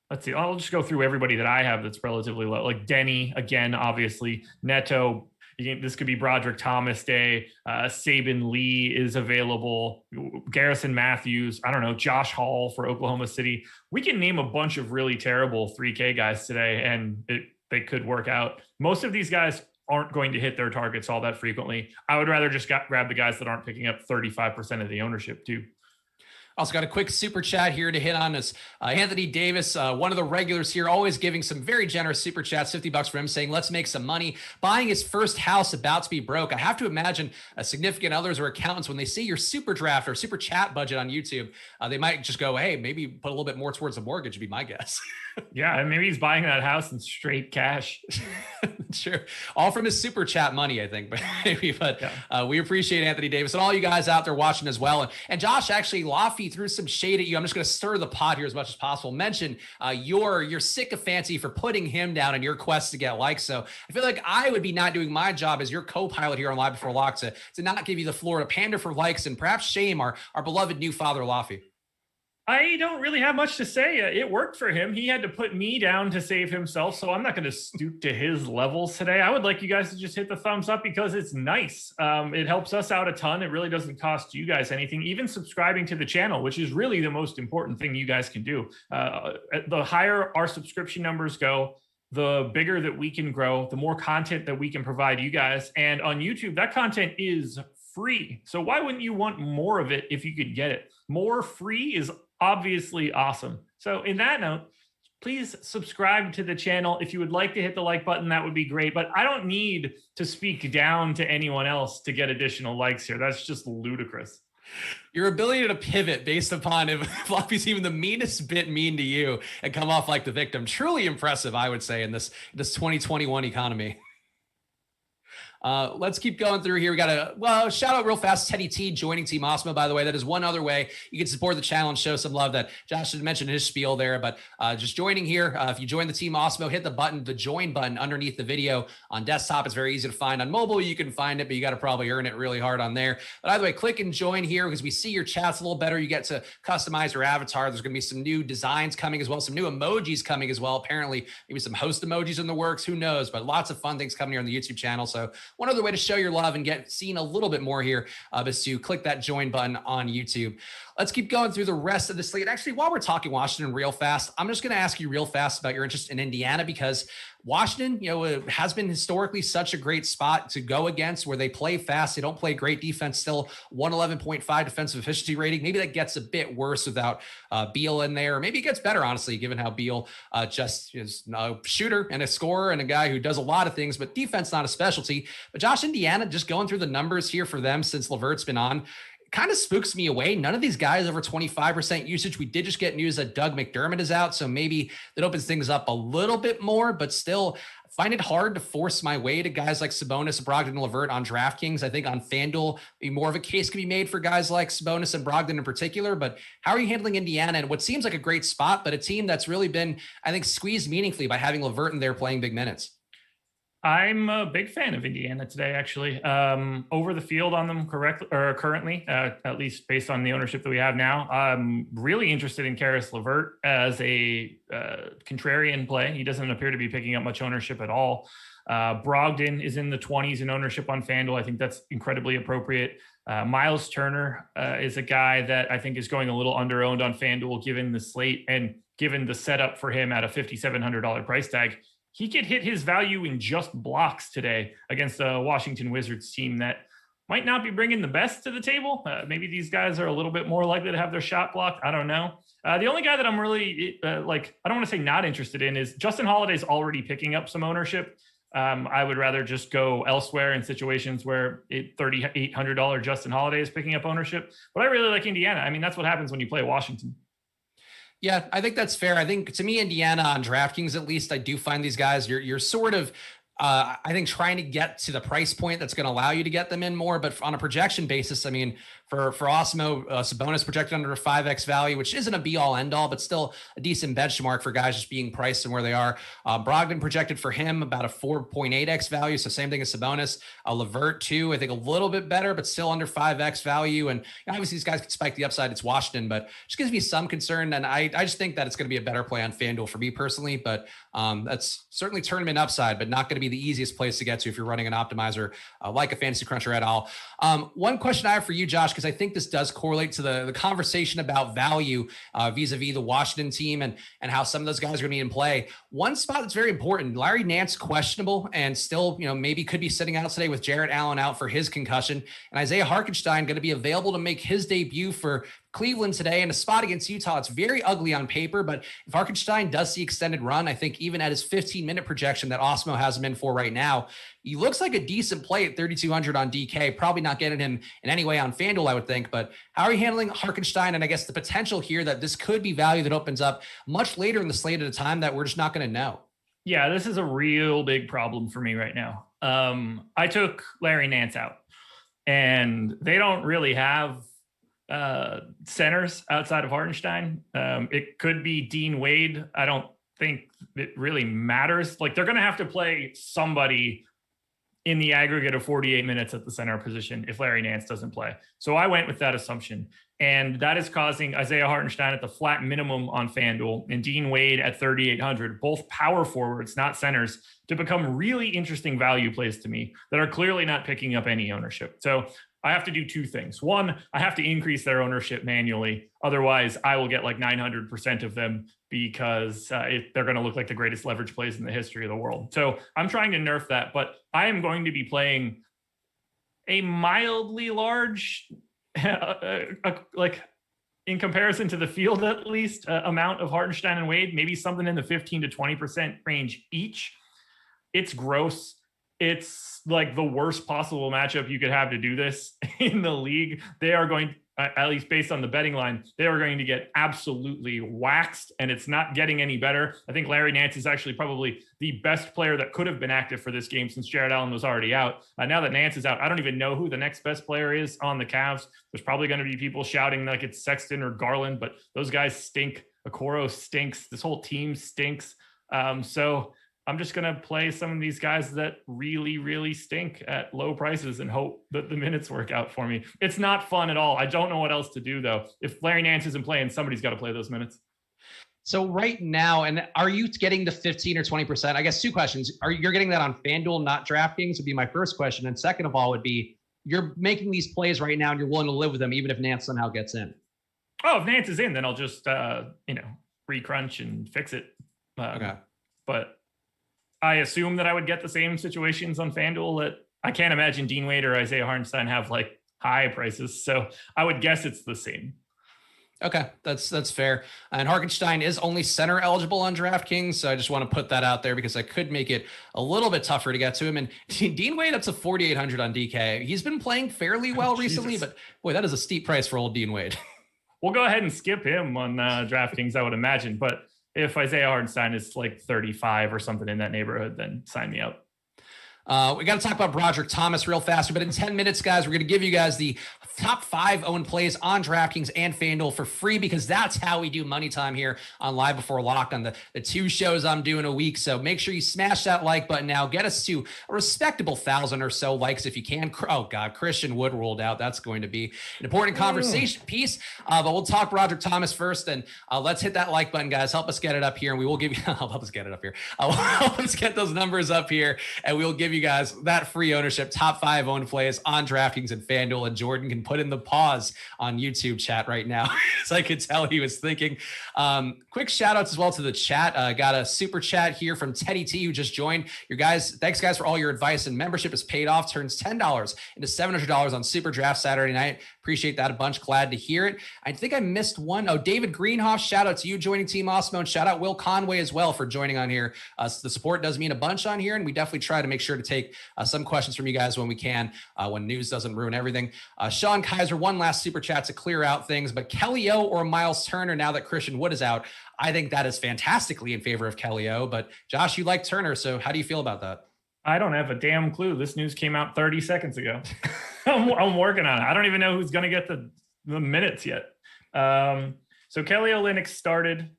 let's see, I'll just go through everybody that I have that's relatively low. Like Denny, again, obviously. Neto, this could be Broderick Thomas Day. Sabin Lee is available. Garrison Matthews, I don't know, Josh Hall for Oklahoma City. We can name a bunch of really terrible 3K guys today, and they could work out. Most of these guys aren't going to hit their targets all that frequently. I would rather just grab the guys that aren't picking up 35% of the ownership too. Also got a quick super chat here to hit on us. Anthony Davis, one of the regulars here, always giving some very generous super chats, $50 for him, saying, let's make some money. Buying his first house, about to be broke. I have to imagine significant others or accountants, when they see your SuperDraft or super chat budget on YouTube, they might just go, hey, maybe put a little bit more towards the mortgage would be my guess. Yeah, and maybe he's buying that house in straight cash. Sure. All from his super chat money, I think. But we appreciate Anthony Davis and all you guys out there watching as well. And Josh, actually, Laffy threw some shade at you. I'm just going to stir the pot here as much as possible. Mention your sycophancy for putting him down in your quest to get likes. So I feel like I would be not doing my job as your co-pilot here on Live Before Lock to not give you the floor to pander for likes and perhaps shame our beloved new father, Laffy. I don't really have much to say. It worked for him. He had to put me down to save himself, so I'm not going to stoop to his levels today. I would like you guys to just hit the thumbs up because it's nice. It helps us out a ton. It really doesn't cost you guys anything. Even subscribing to the channel, which is really the most important thing you guys can do. The higher our subscription numbers go, the bigger that we can grow, the more content that we can provide you guys. And on YouTube, that content is free. So why wouldn't you want more of it if you could get it? More free is obviously awesome. So in that note, please subscribe to the channel. If you would like to hit the like button, that would be great. But I don't need to speak down to anyone else to get additional likes here. That's just ludicrous. Your ability to pivot based upon if Floppy's even the meanest bit mean to you and come off like the victim, truly impressive, I would say, in this 2021 economy. Let's keep going through here. We got shout out real fast, Teddy T joining Team Awesemo, by the way. That is one other way you can support the channel and show some love that Josh had mentioned in his spiel there. But just joining here, if you join the Team Awesemo, hit the join button underneath the video on desktop. It's very easy to find. On mobile, you can find it, but you got to probably earn it really hard on there. But either way, click and join here because we see your chats a little better. You get to customize your avatar. There's going to be some new designs coming as well, some new emojis coming as well. Apparently, maybe some host emojis in the works. Who knows? But lots of fun things coming here on the YouTube channel. So one other way to show your love and get seen a little bit more here is to click that join button on YouTube. Let's keep going through the rest of the slate. Actually, while we're talking Washington real fast, I'm just going to ask you real fast about your interest in Indiana, because Washington, has been historically such a great spot to go against, where they play fast. They don't play great defense, still 111.5 defensive efficiency rating. Maybe that gets a bit worse without Beal in there. Maybe it gets better, honestly, given how Beal just is a shooter and a scorer and a guy who does a lot of things, but defense not a specialty. But Josh, Indiana, just going through the numbers here for them since LeVert's been on, kind of spooks me away. None of these guys over 25% usage. We did just get news that Doug McDermott is out, so maybe that opens things up a little bit more, but still find it hard to force my way to guys like Sabonis, Brogdon, and LeVert on DraftKings. I think on FanDuel, more of a case can be made for guys like Sabonis and Brogdon in particular, but how are you handling Indiana and what seems like a great spot, but a team that's really been, I think, squeezed meaningfully by having LeVert in there playing big minutes? I'm a big fan of Indiana today, actually. Over the field on them currently, at least based on the ownership that we have now. I'm really interested in Karis LeVert as a contrarian play. He doesn't appear to be picking up much ownership at all. Brogdon is in the 20s in ownership on FanDuel. I think that's incredibly appropriate. Miles Turner is a guy that I think is going a little underowned on FanDuel, given the slate and given the setup for him at a $5,700 price tag. He could hit his value in just blocks today against a Washington Wizards team that might not be bringing the best to the table. Maybe these guys are a little bit more likely to have their shot blocked. I don't know. The only guy that I'm really I don't want to say not interested in is Justin Holiday's already picking up some ownership. I would rather just go elsewhere in situations where $3,800 Justin Holiday is picking up ownership. But I really like Indiana. I mean, that's what happens when you play Washington. Yeah, I think that's fair. I think, to me, Indiana on DraftKings, at least, I do find these guys, you're sort of, I think, trying to get to the price point that's going to allow you to get them in more. But on a projection basis, I mean, for Awesemo, Sabonis projected under a 5x value, which isn't a be-all, end-all, but still a decent benchmark for guys just being priced and where they are. Brogdon projected for him about a 4.8x value, so same thing as Sabonis. LeVert, too, I think a little bit better, but still under 5x value. And obviously, these guys can spike the upside. It's Washington, but just gives me some concern. And I just think that it's going to be a better play on FanDuel for me personally. But that's certainly tournament upside, but not going to be the easiest place to get to if you're running an optimizer like a Fantasy Cruncher at all. One question I have for you, Josh, because I think this does correlate to the conversation about value vis-a-vis the Washington team and how some of those guys are going to be in play. One spot that's very important, Larry Nance questionable and still, maybe could be sitting out today with Jarrett Allen out for his concussion, and Isaiah Hartenstein going to be available to make his debut for Cleveland today in a spot against Utah. It's very ugly on paper, but if Hartenstein does see extended run, I think even at his 15-minute projection that Awesemo has him in for right now, he looks like a decent play at 3,200 on DK. Probably not getting him in any way on FanDuel, I would think. But how are you handling Hartenstein? And I guess the potential here that this could be value that opens up much later in the slate at a time that we're just not going to know. Yeah, this is a real big problem for me right now. I took Larry Nance out, and they don't really have centers outside of Hartenstein. It could be Dean Wade. I don't think it really matters. Like, they're going to have to play somebody in the aggregate of 48 minutes at the center position if Larry Nance doesn't play. So I went with that assumption. And that is causing Isaiah Hartenstein at the flat minimum on FanDuel and Dean Wade at 3,800, both power forwards, not centers, to become really interesting value plays to me that are clearly not picking up any ownership. So I have to do two things. One, I have to increase their ownership manually. Otherwise, I will get like 900% of them because they're going to look like the greatest leverage plays in the history of the world. So I'm trying to nerf that, but I am going to be playing a mildly large, like in comparison to the field at least, amount of Hartenstein and Wade, maybe something in the 15 to 20% range each. It's gross. It's like the worst possible matchup you could have to do this in the league. They are going, at least based on the betting line, they are going to get absolutely waxed, and it's not getting any better. I think Larry Nance is actually probably the best player that could have been active for this game since Jarrett Allen was already out. Now that Nance is out, I don't even know who the next best player is on the Cavs. There's probably going to be people shouting like it's Sexton or Garland, but those guys stink. Okoro stinks. This whole team stinks. So I'm just going to play some of these guys that really, really stink at low prices and hope that the minutes work out for me. It's not fun at all. I don't know what else to do, though. If Larry Nance isn't playing, somebody's got to play those minutes. So right now, and are you getting the 15 or 20%? I guess two questions. You're getting that on FanDuel, not DraftKings would be my first question. And second of all would be, you're making these plays right now and you're willing to live with them even if Nance somehow gets in. Oh, if Nance is in, then I'll just, recrunch and fix it. Okay. But I assume that I would get the same situations on FanDuel that I can't imagine Dean Wade or Isaiah Hartenstein have like high prices. So I would guess it's the same. Okay, that's fair. And Hartenstein is only center eligible on DraftKings, so I just want to put that out there because I could make it a little bit tougher to get to him. And Dean Wade up to 4,800 on DK. He's been playing fairly well recently, but boy, that is a steep price for old Dean Wade. We'll go ahead and skip him on DraftKings, I would imagine. But if Isaiah Hartenstein is like 35 or something in that neighborhood, then sign me up. We got to talk about Broderick Thomas real fast, but in 10 minutes, guys, we're going to give you guys the top 5 owned plays on DraftKings and FanDuel for free because that's how we do money time here on Live Before Lock on the 2 shows I'm doing a week. So make sure you smash that like button now. Get us to a respectable 1,000 or so likes if you can. Oh, God, Christian Wood ruled out. That's going to be an important conversation piece. But we'll talk Broderick Thomas first, and let's hit that like button, guys. Help us get it up here, and we will give you – help us get it up here. Help us get those numbers up here, and we'll give you guys that free ownership, top 5 owned plays on DraftKings and FanDuel. And Jordan can put in the pause on YouTube chat right now, as I could tell he was thinking. Quick shout outs as well to the chat. Got a super chat here from Teddy T, who just joined. Thanks guys for all your advice, and membership is paid off. Turns $10 into $700 on SuperDraft Saturday night. Appreciate that a bunch. Glad to hear it. I think I missed one. Oh, David Greenhoff, shout out to you joining Team Awesemo, and shout out Will Conway as well for joining on here. The support does mean a bunch on here, and we definitely try to make sure to take some questions from you guys when we can, when news doesn't ruin everything. Sean Kaiser, one last super chat to clear out things, but Kelly O or Miles Turner now that Christian Wood is out? I think that is fantastically in favor of Kelly O, but Josh, you like Turner, so how do you feel about that? I don't have a damn clue. This news came out 30 seconds ago. I'm working on it. I don't even know who's going to get the minutes yet. So Kelly Olynyk started.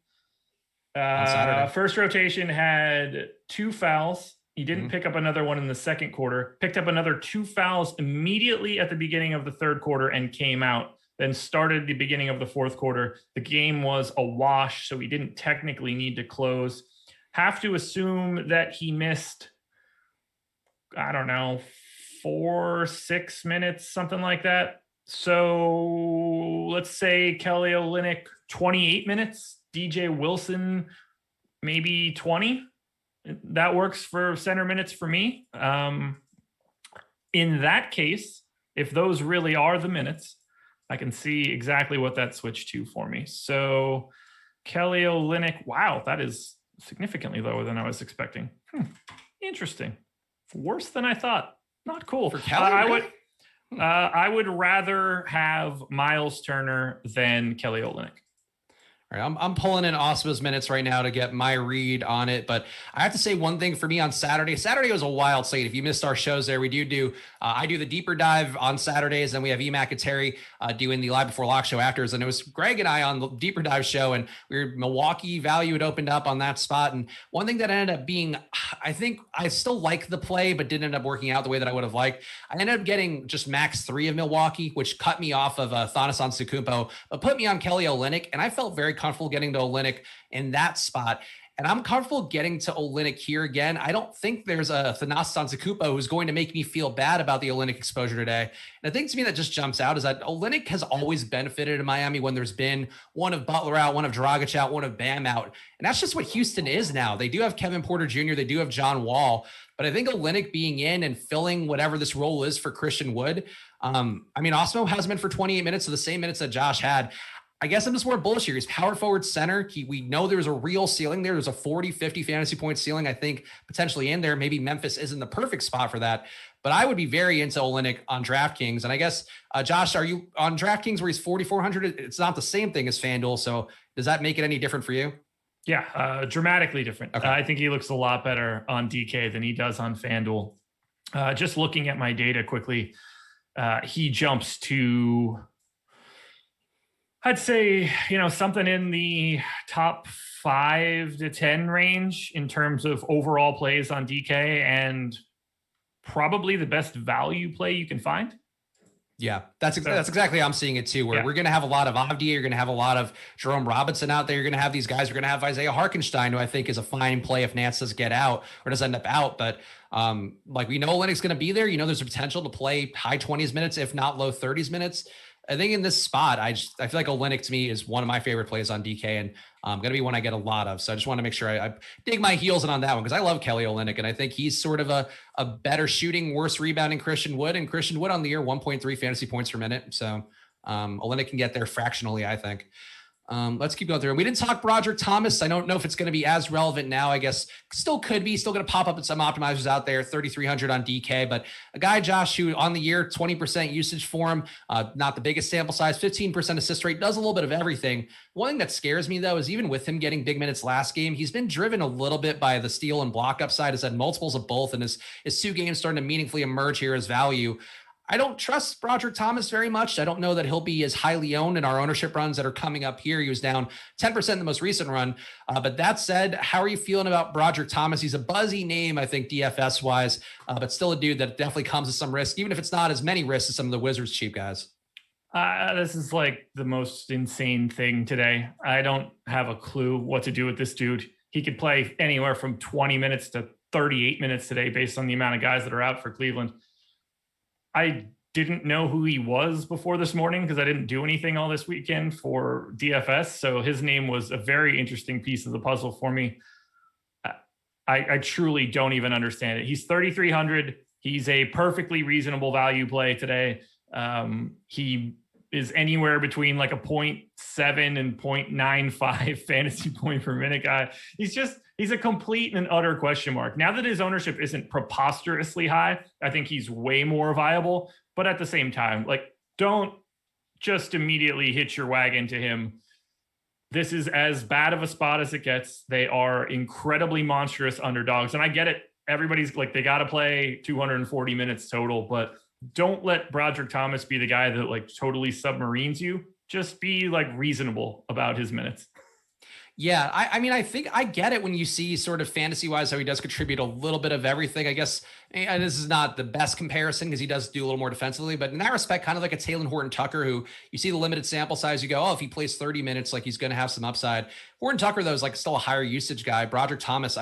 First rotation had 2 fouls. He didn't pick up another one in the second quarter, picked up another 2 fouls immediately at the beginning of the third quarter and came out, then started the beginning of the fourth quarter. The game was a wash, so he didn't technically need to close. Have to assume that he missed, I don't know, 4-6 minutes, something like that. So let's say Kelly Olynyk, 28 minutes, DJ Wilson, maybe 20. That works for center minutes for me. In that case, if those really are the minutes, I can see exactly what that switched to for me. So Kelly Olynyk, wow, that is significantly lower than I was expecting. Interesting. Worse than I thought. Not cool. For Kelly, I would rather have Miles Turner than Kelly Olynyk. All right, I'm pulling in Awesemo's minutes right now to get my read on it, but I have to say one thing for me on Saturday. Saturday was a wild slate. If you missed our shows there, we do I do the deeper dive on Saturdays, then we have Emac and Terry doing the Live Before Lock show afterwards, and it was Greg and I on the deeper dive show, and we were Milwaukee value had opened up on that spot, and one thing that ended up being, I think I still like the play, but didn't end up working out the way that I would have liked. I ended up getting just max 3 of Milwaukee, which cut me off of Thanasis Antetokounmpo, but put me on Kelly Olynyk, and I felt very comfortable getting to Olynyk in that spot. And I'm comfortable getting to Olynyk here again. I don't think there's a Thanasis Antetokounmpo who's going to make me feel bad about the Olynyk exposure today. And the thing to me that just jumps out is that Olynyk has always benefited in Miami when there's been one of Butler out, one of Dragic out, one of Bam out. And that's just what Houston is now. They do have Kevin Porter Jr., they do have John Wall. But I think Olynyk being in and filling whatever this role is for Christian Wood. Awesemo has him in for 28 minutes, so the same minutes that Josh had. I guess I'm just more bullish here. He's power forward center. We know there's a real ceiling there. There's a 40, 50 fantasy point ceiling, I think, potentially in there. Maybe Memphis isn't the perfect spot for that. But I would be very into Olynyk on DraftKings. And I guess, Josh, are you on DraftKings where he's 4,400? It's not the same thing as FanDuel. So does that make it any different for you? Yeah, dramatically different. Okay. I think he looks a lot better on DK than he does on FanDuel. Just looking at my data quickly, he jumps to... I'd say, something in the top 5 to 10 range in terms of overall plays on DK, and probably the best value play you can find. Yeah, that's exactly how I'm seeing it too, where we're going to have a lot of Avdia, you're going to have a lot of Jerome Robinson out there, you're going to have these guys, you're going to have Isaiah Harkenstein, who I think is a fine play if Nance does get out or does end up out. But like we know Olynyk's going to be there. There's a potential to play high 20s minutes, if not low 30s minutes. I think in this spot, I feel like Olynyk to me is one of my favorite plays on DK, and going to be one I get a lot of. So I just want to make sure I dig my heels in on that one, because I love Kelly Olynyk, and I think he's sort of a better shooting, worse rebounding Christian Wood, and Christian Wood on the year 1.3 fantasy points per minute. So Olynyk can get there fractionally, I think. Let's keep going through. We didn't talk Broderick Thomas. I don't know if it's going to be as relevant now. I guess still could be, still going to pop up in some optimizers out there, 3,300 on DK, but a guy, Josh, who on the year, 20% usage for him, not the biggest sample size, 15% assist rate, does a little bit of everything. One thing that scares me though, is even with him getting big minutes last game, he's been driven a little bit by the steal and block upside, has had multiples of both, and his 2 games starting to meaningfully emerge here as value. I don't trust Broderick Thomas very much. I don't know that he'll be as highly owned in our ownership runs that are coming up here. He was down 10% in the most recent run. But that said, how are you feeling about Broderick Thomas? He's a buzzy name, I think, DFS wise, but still a dude that definitely comes with some risk, even if it's not as many risks as some of the Wizards cheap guys. This is like the most insane thing today. I don't have a clue what to do with this dude. He could play anywhere from 20 minutes to 38 minutes today based on the amount of guys that are out for Cleveland. I didn't know who he was before this morning because I didn't do anything all this weekend for DFS. So his name was a very interesting piece of the puzzle for me. I truly don't even understand it. He's 3,300. He's a perfectly reasonable value play today. He is anywhere between like a 0.7 and 0.95 fantasy point per minute guy. He's a complete and utter question mark. Now that his ownership isn't preposterously high, I think he's way more viable. But at the same time, like, don't just immediately hitch your wagon to him. This is as bad of a spot as it gets. They are incredibly monstrous underdogs. And I get it. Everybody's like, they got to play 240 minutes total, but don't let Broderick Thomas be the guy that like totally submarines you. Just be like reasonable about his minutes. Yeah, I mean, I think I get it when you see sort of fantasy-wise how he does contribute a little bit of everything. I guess this is not the best comparison because he does do a little more defensively, but in that respect, kind of like a Talen Horton-Tucker, who you see the limited sample size, you go, oh, if he plays 30 minutes, like he's going to have some upside. Horton-Tucker, though, is like still a higher usage guy. Broderick Thomas,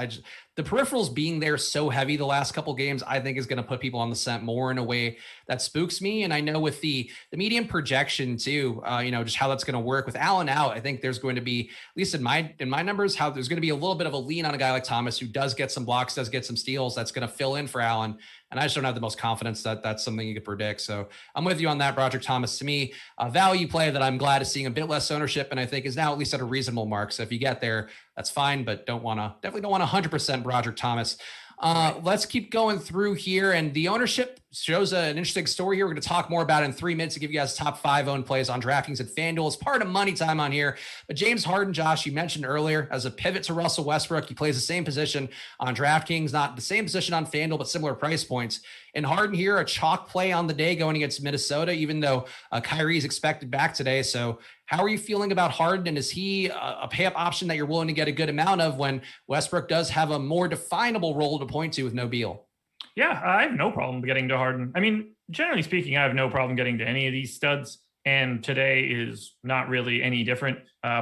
the peripherals being there so heavy the last couple games, I think is going to put people on the scent more in a way that spooks me. And I know with the median projection too, just how that's going to work with Allen out. I think there's going to be, at least in my numbers, how there's going to be a little bit of a lean on a guy like Thomas who does get some blocks, does get some steals. That's going to fill in for Allen. And I just don't have the most confidence that that's something you could predict. So I'm with you on that. Broderick Thomas, to me, a value play that I'm glad is seeing a bit less ownership. And I think is now at least at a reasonable mark. So if you get there, that's fine, but definitely don't want 100% Broderick Thomas. Let's keep going through here. And the ownership shows an interesting story here. We're going to talk more about it in 3 minutes to give you guys top 5 owned plays on DraftKings and FanDuel. It's part of money time on here. But James Harden, Josh, you mentioned earlier, as a pivot to Russell Westbrook, he plays the same position on DraftKings, not the same position on FanDuel, but similar price points. And Harden here, a chalk play on the day going against Minnesota, even though Kyrie is expected back today. So how are you feeling about Harden? And is he a pay-up option that you're willing to get a good amount of when Westbrook does have a more definable role to point to with no Beal? Yeah, I have no problem getting to Harden. I mean, generally speaking, I have no problem getting to any of these studs. And today is not really any different.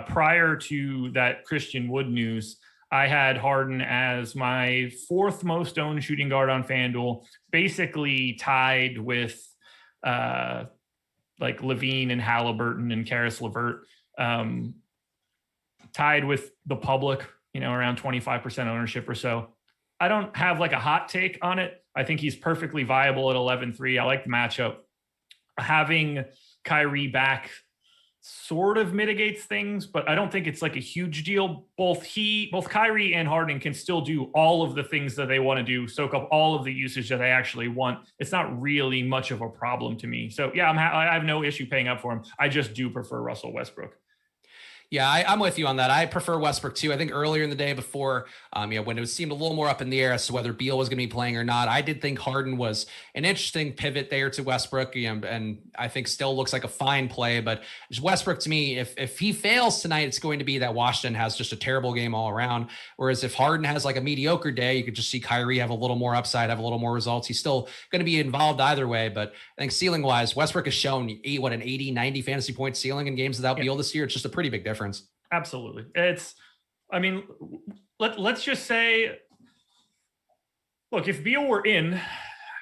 Prior to that Christian Wood news, I had Harden as my 4th most owned shooting guard on FanDuel, basically tied with like Levine and Halliburton and Karis LeVert, tied with the public, around 25% ownership or so. I don't have like a hot take on it. I think he's perfectly viable at 11-3. I like the matchup. Having Kyrie back sort of mitigates things, but I don't think it's like a huge deal. Both Kyrie and Harden can still do all of the things that they want to do, soak up all of the usage that they actually want. It's not really much of a problem to me. So yeah, I have no issue paying up for him. I just do prefer Russell Westbrook. Yeah, I'm with you on that. I prefer Westbrook too. I think earlier in the day before, when it seemed a little more up in the air as to whether Beal was going to be playing or not, I did think Harden was an interesting pivot there to Westbrook, and I think still looks like a fine play. But just Westbrook to me, if he fails tonight, it's going to be that Washington has just a terrible game all around. Whereas if Harden has like a mediocre day, you could just see Kyrie have a little more upside, have a little more results. He's still going to be involved either way. But I think ceiling wise, Westbrook has shown an 80, 90 fantasy point ceiling in games without Beal this year. It's just a pretty big difference. Absolutely. Let's just say, look, if Beal were in,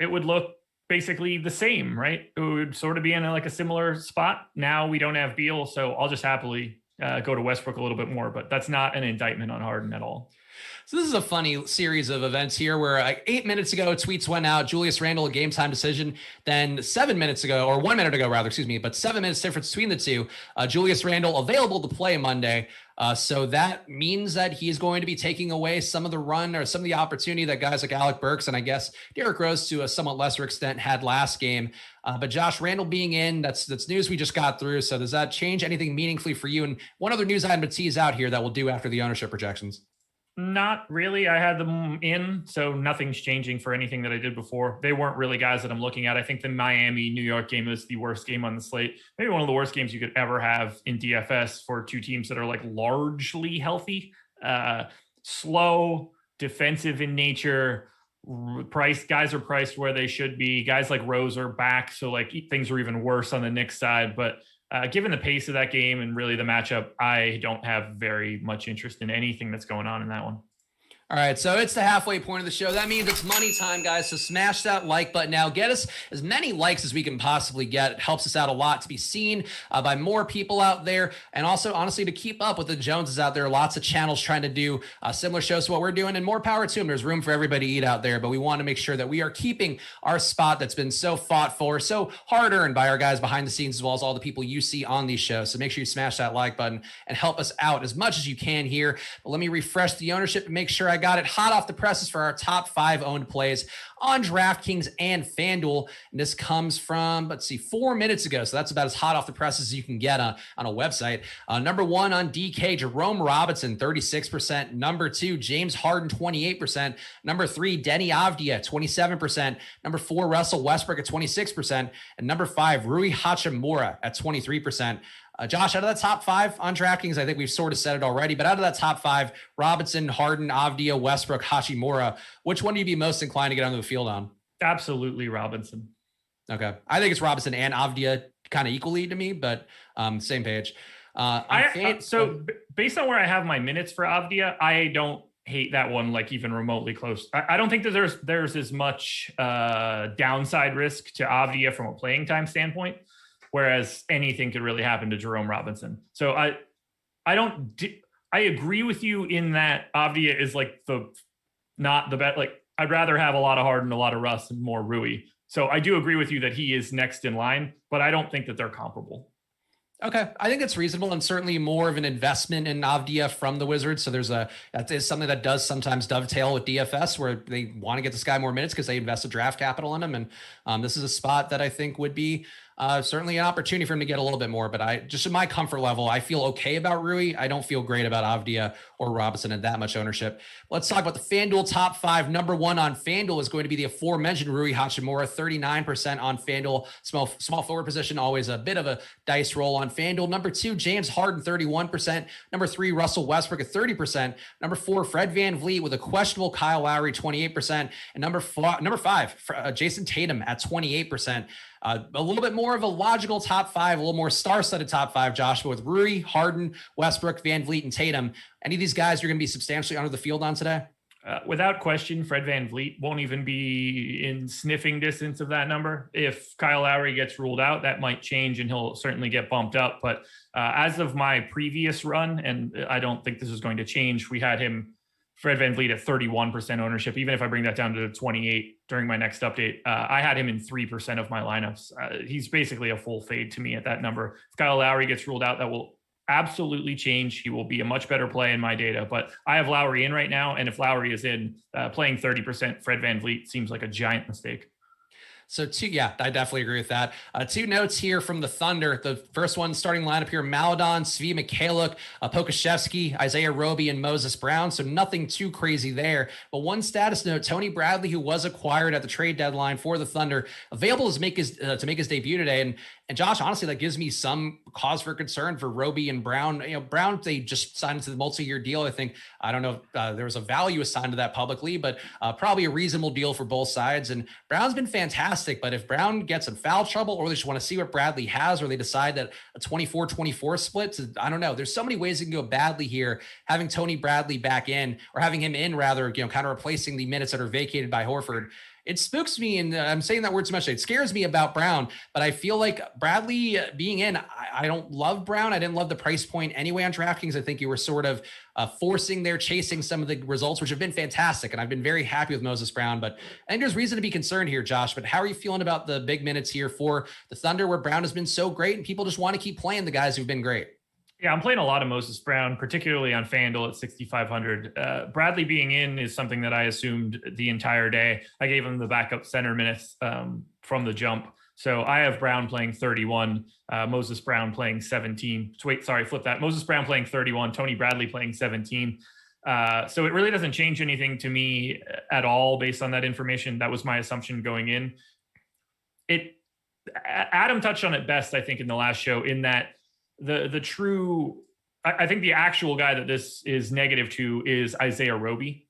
it would look basically the same, right? It would sort of be in like a similar spot. Now we don't have Beal, so I'll just happily go to Westbrook a little bit more, but that's not an indictment on Harden at all. So this is a funny series of events here where 8 minutes ago, tweets went out, Julius Randle, a game time decision. Then 7 minutes ago, or 1 minute ago, rather, excuse me, but 7 minutes difference between the two. Julius Randle available to play Monday. So that means that he is going to be taking away some of the run or some of the opportunity that guys like Alec Burks and I guess Derrick Rose to a somewhat lesser extent had last game. But Josh, Randle being in, that's news we just got through. So does that change anything meaningfully for you? And one other news item to tease out here that we'll do after the ownership projections. Not really. I had them in, so nothing's changing for anything that I did before. They weren't really guys that I'm looking at. I think the Miami-New York game is the worst game on the slate. Maybe one of the worst games you could ever have in DFS for two teams that are like largely healthy, slow, defensive in nature. Guys are priced where they should be. Guys like Rose are back, so like things are even worse on the Knicks side. But given the pace of that game and really the matchup, I don't have very much interest in anything that's going on in that one. All right, so it's the halfway point of the show. That means it's money time, guys. So smash that like button now. Get us as many likes as we can possibly get. It helps us out a lot to be seen by more people out there. And also, honestly, to keep up with the Joneses out there. Lots of channels trying to do similar shows to what we're doing, and more power to them. There's room for everybody to eat out there, but we want to make sure that we are keeping our spot that's been so fought for, so hard-earned by our guys behind the scenes, as well as all the people you see on these shows. So make sure you smash that like button and help us out as much as you can here. But let me refresh the ownership and make sure I got it hot off the presses for our top 5 owned plays on DraftKings and FanDuel. And this comes from, 4 minutes ago. So that's about as hot off the presses as you can get on a website. Number 1 on DK, Jerome Robinson, 36%. Number 2, James Harden, 28%. Number 3, Denny Avdia, 27%. Number 4, Russell Westbrook at 26%. And number 5, Rui Hachimura at 23%. Josh, out of that top 5 on DraftKings, I think we've sort of said it already, but out of that top 5, Robinson, Harden, Avdia, Westbrook, Hachimura, which one do you be most inclined to get onto the field on? Absolutely Robinson. Okay. I think it's Robinson and Avdia kind of equally to me, but same page. So based on where I have my minutes for Avdia, I don't hate that one like even remotely close. I don't think that there's as much downside risk to Avdia from a playing time standpoint, whereas anything could really happen to Jerome Robinson. So I agree with you in that Avdia is like not the best. Like I'd rather have a lot of Harden, a lot of Russ, and more Rui. So I do agree with you that he is next in line, but I don't think that they're comparable. Okay. I think it's reasonable and certainly more of an investment in Avdia from the Wizards. So that is something that does sometimes dovetail with DFS where they want to get this guy more minutes because they invested draft capital in him. And this is a spot that I think would be certainly an opportunity for him to get a little bit more, but just in my comfort level, I feel okay about Rui. I don't feel great about Avdia or Robinson at that much ownership. Let's talk about the FanDuel top 5. Number 1 on FanDuel is going to be the aforementioned Rui Hachimura, 39% on FanDuel. Small forward position, always a bit of a dice roll on FanDuel. Number 2, James Harden, 31%. Number 3, Russell Westbrook at 30%. Number 4, Fred VanVleet with a questionable Kyle Lowry, 28%. And number 5, Jason Tatum at 28%. A little bit more of a logical top 5, a little more star-studded top 5, Joshua, with Rui, Harden, Westbrook, VanVleet, and Tatum. Any of these guys you're going to be substantially under the field on today? Without question, Fred VanVleet won't even be in sniffing distance of that number. If Kyle Lowry gets ruled out, that might change and he'll certainly get bumped up. But as of my previous run, and I don't think this is going to change, we had Fred VanVleet at 31% ownership. Even if I bring that down to 28 during my next update, I had him in 3% of my lineups. He's basically a full fade to me at that number. If Kyle Lowry gets ruled out, that will absolutely change. He will be a much better play in my data, but I have Lowry in right now. And if Lowry is in, playing 30%, Fred VanVleet seems like a giant mistake. So I definitely agree with that. Two notes here from the Thunder. The first one, starting lineup here: Maledon, Svi Mikhailuk, Pokashevsky, Isaiah Roby, and Moses Brown. So nothing too crazy there. But one status note: Tony Bradley, who was acquired at the trade deadline for the Thunder, available to make his debut today. And Josh, honestly, that gives me some cause for concern for Roby and Brown. Brown, they just signed into the multi-year deal. I think, I don't know if there was a value assigned to that publicly, but probably a reasonable deal for both sides. And Brown's been fantastic, but if Brown gets in foul trouble, or they just want to see what Bradley has, or they decide that a 24-24 split, I don't know. There's so many ways it can go badly here. Having Tony Bradley back in, or having him in rather, kind of replacing the minutes that are vacated by Horford. It spooks me, and I'm saying that word too much. It scares me about Brown, but I feel like Bradley being in, I don't love Brown. I didn't love the price point anyway on DraftKings. I think you were sort of chasing some of the results, which have been fantastic, and I've been very happy with Moses Brown. But I think there's reason to be concerned here, Josh. But how are you feeling about the big minutes here for the Thunder, where Brown has been so great, and people just want to keep playing the guys who've been great? Yeah, I'm playing a lot of Moses Brown, particularly on FanDuel at 6,500. Bradley being in is something that I assumed the entire day. I gave him the backup center minutes from the jump. So I have Brown playing 31, Moses Brown playing 17. Flip that. Moses Brown playing 31, Tony Bradley playing 17. So it really doesn't change anything to me at all based on that information. That was my assumption going in. Adam touched on it best, I think, in the last show, in that I think the actual guy that this is negative to is Isaiah Roby,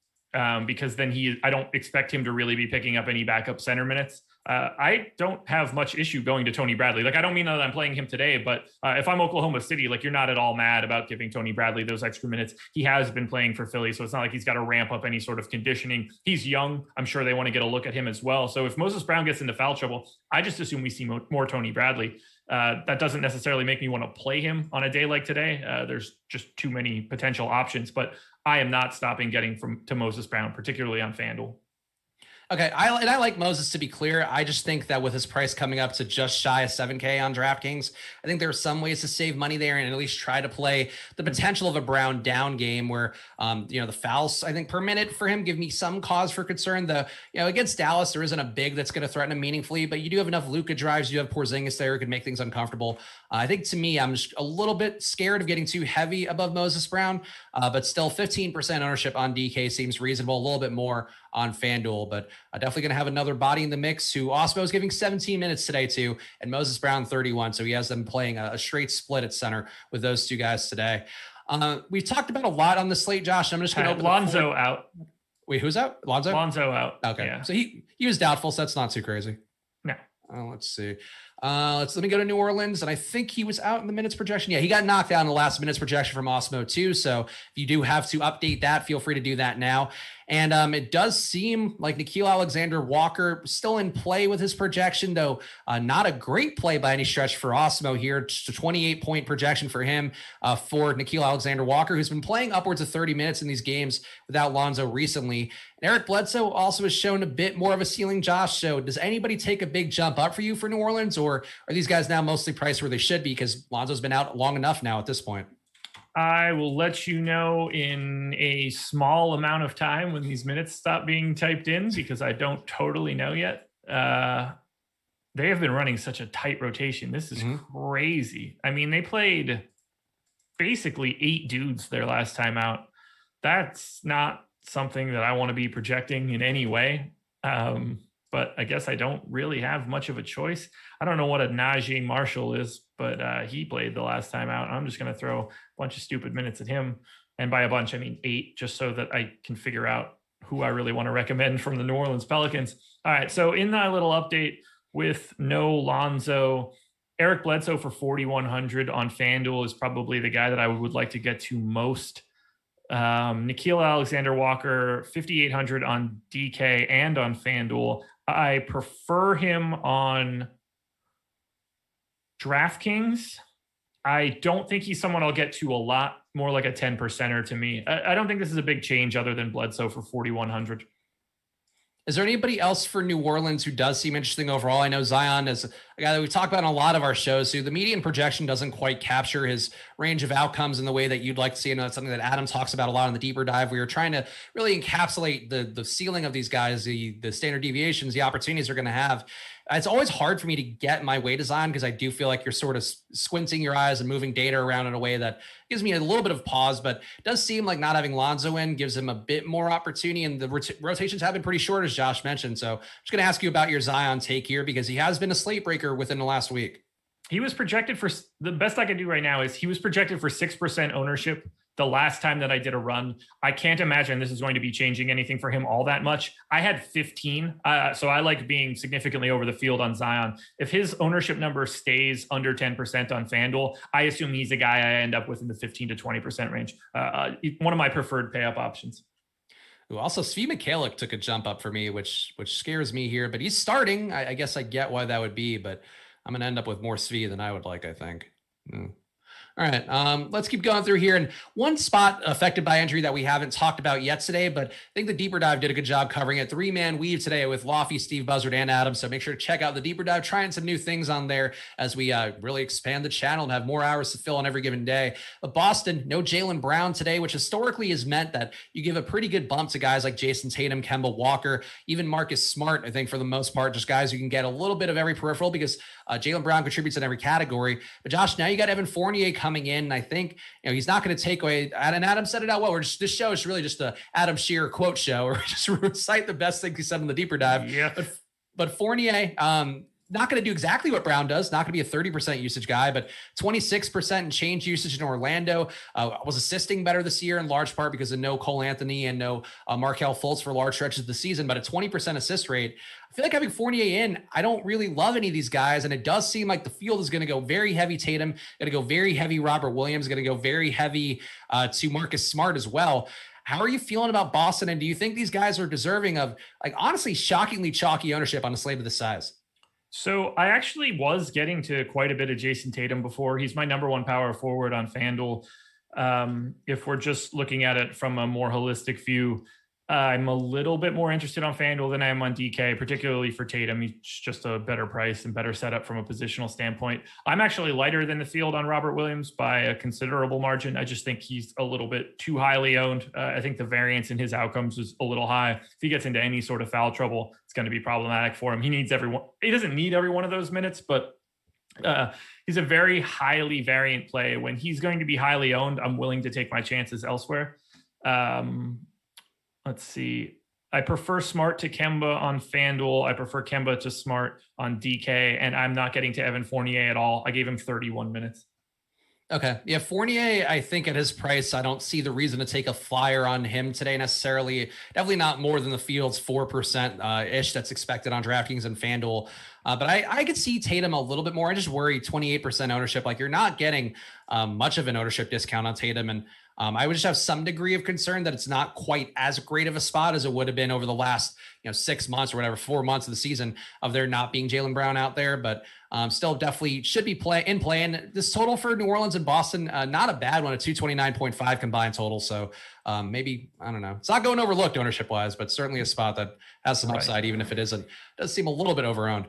because then I don't expect him to really be picking up any backup center minutes. I don't have much issue going to Tony Bradley. Like, I don't mean that I'm playing him today, but if I'm Oklahoma City, like, you're not at all mad about giving Tony Bradley those extra minutes. He has been playing for Philly, so it's not like he's got to ramp up any sort of conditioning. He's young. I'm sure they want to get a look at him as well. So if Moses Brown gets into foul trouble, I just assume we see more Tony Bradley. That doesn't necessarily make me want to play him on a day like today. There's just too many potential options, but I am not stopping getting to Moses Brown, particularly on FanDuel. Okay, I like Moses, to be clear. I just think that with his price coming up to just shy of 7K on DraftKings, I think there are some ways to save money there and at least try to play the potential of a Brown down game where, the fouls, I think, per minute for him give me some cause for concern. Against Dallas, there isn't a big that's going to threaten him meaningfully, but you do have enough Luka drives. You have Porzingis there who could make things uncomfortable. I think, to me, I'm just a little bit scared of getting too heavy above Moses Brown, but still 15% ownership on DK seems reasonable, a little bit more on FanDuel, but definitely going to have another body in the mix who Awesemo is giving 17 minutes today to, and Moses Brown 31. So he has them playing a straight split at center with those two guys today. We've talked about a lot on the slate, Josh. I'm just going to open Lonzo out. Wait, who's out? Lonzo out. Okay. Yeah. So he was doubtful. So that's not too crazy. No. Let's see. Let me go to New Orleans, and I think he was out in the minutes projection. Yeah, he got knocked out in the last minutes projection from Awesemo too. So if you do have to update that, feel free to do that now. And it does seem like Nickeil Alexander-Walker still in play with his projection, though not a great play by any stretch for Awesemo here. Just a 28-point projection for him for Nickeil Alexander-Walker, who's been playing upwards of 30 minutes in these games without Lonzo recently. And Eric Bledsoe also has shown a bit more of a ceiling, Josh. So does anybody take a big jump up for you for New Orleans, or are these guys now mostly priced where they should be because Lonzo's been out long enough now at this point? I will let you know in a small amount of time when these minutes stop being typed in, because I don't totally know yet. They have been running such a tight rotation. This is crazy. I mean, they played basically 8 dudes their last time out. That's not something that I want to be projecting in any way. But I guess I don't really have much of a choice. I don't know what a Najee Marshall is, but he played the last time out. I'm just going to throw a bunch of stupid minutes at him. And by a bunch, I mean 8, just so that I can figure out who I really want to recommend from the New Orleans Pelicans. All right, so in that little update with no Lonzo, Eric Bledsoe for 4,100 on FanDuel is probably the guy that I would like to get to most. Nickeil Alexander-Walker, 5,800 on DK and on FanDuel. I prefer him on DraftKings. I don't think he's someone I'll get to a lot, more like a 10%er to me. I don't think this is a big change other than Bledsoe for 4,100. Is there anybody else for New Orleans who does seem interesting overall? I know Zion is a guy that we talk about on a lot of our shows. So the median projection doesn't quite capture his range of outcomes in the way that you'd like to see. I know that's something that Adam talks about a lot in the deeper dive. We were trying to really encapsulate the ceiling of these guys, the standard deviations, the opportunities they're going to have. it's always hard for me to get my way design because I do feel like you're sort of squinting your eyes and moving data around in a way that gives me a little bit of pause, but it does seem like not having Lonzo in gives him a bit more opportunity, and the rotations have been pretty short, as Josh mentioned. So I'm just going to ask you about your Zion take here because he has been a slate breaker within the last week. He was projected for, the best I can do right now is he was projected for 6% ownership the last time that I did a run. I can't imagine this is going to be changing anything for him all that much. I had 15, so I like being significantly over the field on Zion. If his ownership number stays under 10% on FanDuel, I assume he's a guy I end up with in the 15 to 20% range. One of my preferred pay up options. Ooh, also, Svi Mikhailiuk took a jump up for me, which scares me here, but he's starting. I guess I get why that would be, but I'm going to end up with more Svi than I would like, I think. All right, let's keep going through here. And one spot affected by injury that we haven't talked about yet today, but I think the Deeper Dive did a good job covering it. 3-man weave today with Lofty, Steve, Buzzard, and Adam. So make sure to check out the Deeper Dive, trying some new things on there as we really expand the channel and have more hours to fill on every given day. But Boston, no Jaylen Brown today, which historically has meant that you give a pretty good bump to guys like Jason Tatum, Kemba Walker, even Marcus Smart, I think for the most part, just guys who can get a little bit of every peripheral because Jaylen Brown contributes in every category. But Josh, now you got Evan Fournier coming in, and I think he's not going to take away. And Adam said it out well. This show is really just a Adam Scherer quote show, where we just recite the best things he said in the Deeper Dive. Yeah. But Fournier, not going to do exactly what Brown does. Not going to be a 30% usage guy, but 26% and change usage in Orlando. Was assisting better this year in large part because of no Cole Anthony and no Markelle Fultz for large stretches of the season, but a 20% assist rate. I feel like having Fournier in, I don't really love any of these guys. And it does seem like the field is going to go very heavy Tatum, going to go very heavy Robert Williams, going to go very heavy to Marcus Smart as well. How are you feeling about Boston? And do you think these guys are deserving of, like, honestly, shockingly chalky ownership on a slate of this size? So I actually was getting to quite a bit of Jason Tatum before. He's my number one power forward on FanDuel. If we're just looking at it from a more holistic view, I'm a little bit more interested on FanDuel than I am on DK, particularly for Tatum. He's just a better price and better setup from a positional standpoint. I'm actually lighter than the field on Robert Williams by a considerable margin. I just think he's a little bit too highly owned. I think the variance in his outcomes is a little high. If he gets into any sort of foul trouble, it's going to be problematic for him. He needs everyone. He doesn't need every one of those minutes, but he's a very highly variant play. When he's going to be highly owned, I'm willing to take my chances elsewhere. Let's see. I prefer Smart to Kemba on FanDuel. I prefer Kemba to Smart on DK, and I'm not getting to Evan Fournier at all. I gave him 31 minutes. Okay. Yeah. Fournier, I think at his price, I don't see the reason to take a flyer on him today necessarily. Definitely not more than the field's 4% ish that's expected on DraftKings and FanDuel. But I could see Tatum a little bit more. I just worry 28% ownership. Like, you're not getting much of an ownership discount on Tatum. And I would just have some degree of concern that it's not quite as great of a spot as it would have been over the last 6 months or whatever, 4 months of the season of there not being Jaylen Brown out there. But still definitely should be in play. And this total for New Orleans and Boston, not a bad one, a 229.5 combined total. So maybe, I don't know, it's not going overlooked ownership wise, but certainly a spot that has some upside, even if it does seem a little bit overowned.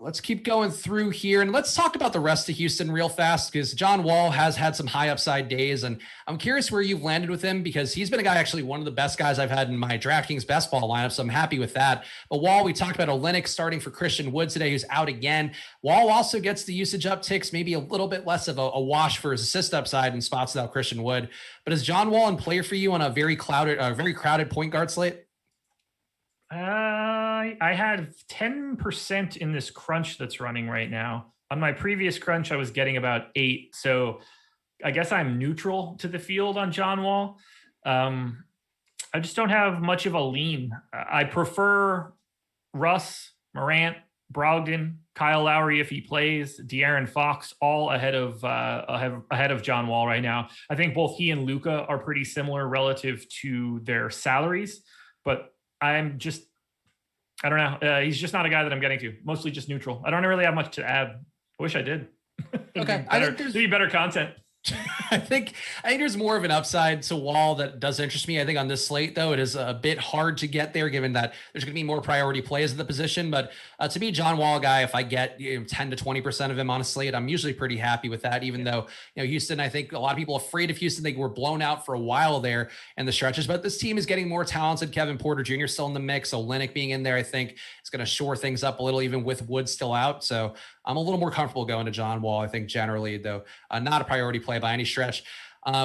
Let's keep going through here and let's talk about the rest of Houston real fast, because John Wall has had some high upside days, and I'm curious where you've landed with him, because he's been a guy, actually one of the best guys I've had in my DraftKings best ball lineup. So I'm happy with that. But Wall, we talked about Olynyk starting for Christian Wood today, who's out again. Wall also gets the usage upticks, maybe a little bit less of a wash for his assist upside in spots without Christian Wood. But is John Wall in play for you on a very crowded point guard slate? I had 10% in this crunch that's running right now. On my previous crunch, I was getting about 8. So I guess I'm neutral to the field on John Wall. I just don't have much of a lean. I prefer Russ, Morant, Brogdon, Kyle Lowry if he plays, De'Aaron Fox, all ahead of John Wall right now. I think both he and Luka are pretty similar relative to their salaries, but I don't know. He's just not a guy that I'm getting to. Mostly just neutral. I don't really have much to add. I wish I did. Okay. It'd be better content. I think there's more of an upside to Wall that does interest me. I think on this slate, though, it is a bit hard to get there given that there's going to be more priority plays at the position. But to be a John Wall guy, if I get 10 to 20% of him on a slate, I'm usually pretty happy with that, even though, Houston, I think a lot of people afraid of Houston. They were blown out for a while there in the stretches, but this team is getting more talented. Kevin Porter Jr. still in the mix. So Olynyk being in there, I think is going to shore things up a little, even with Wood still out. So I'm a little more comfortable going to John Wall, I think, generally, though not a priority play by any stretch.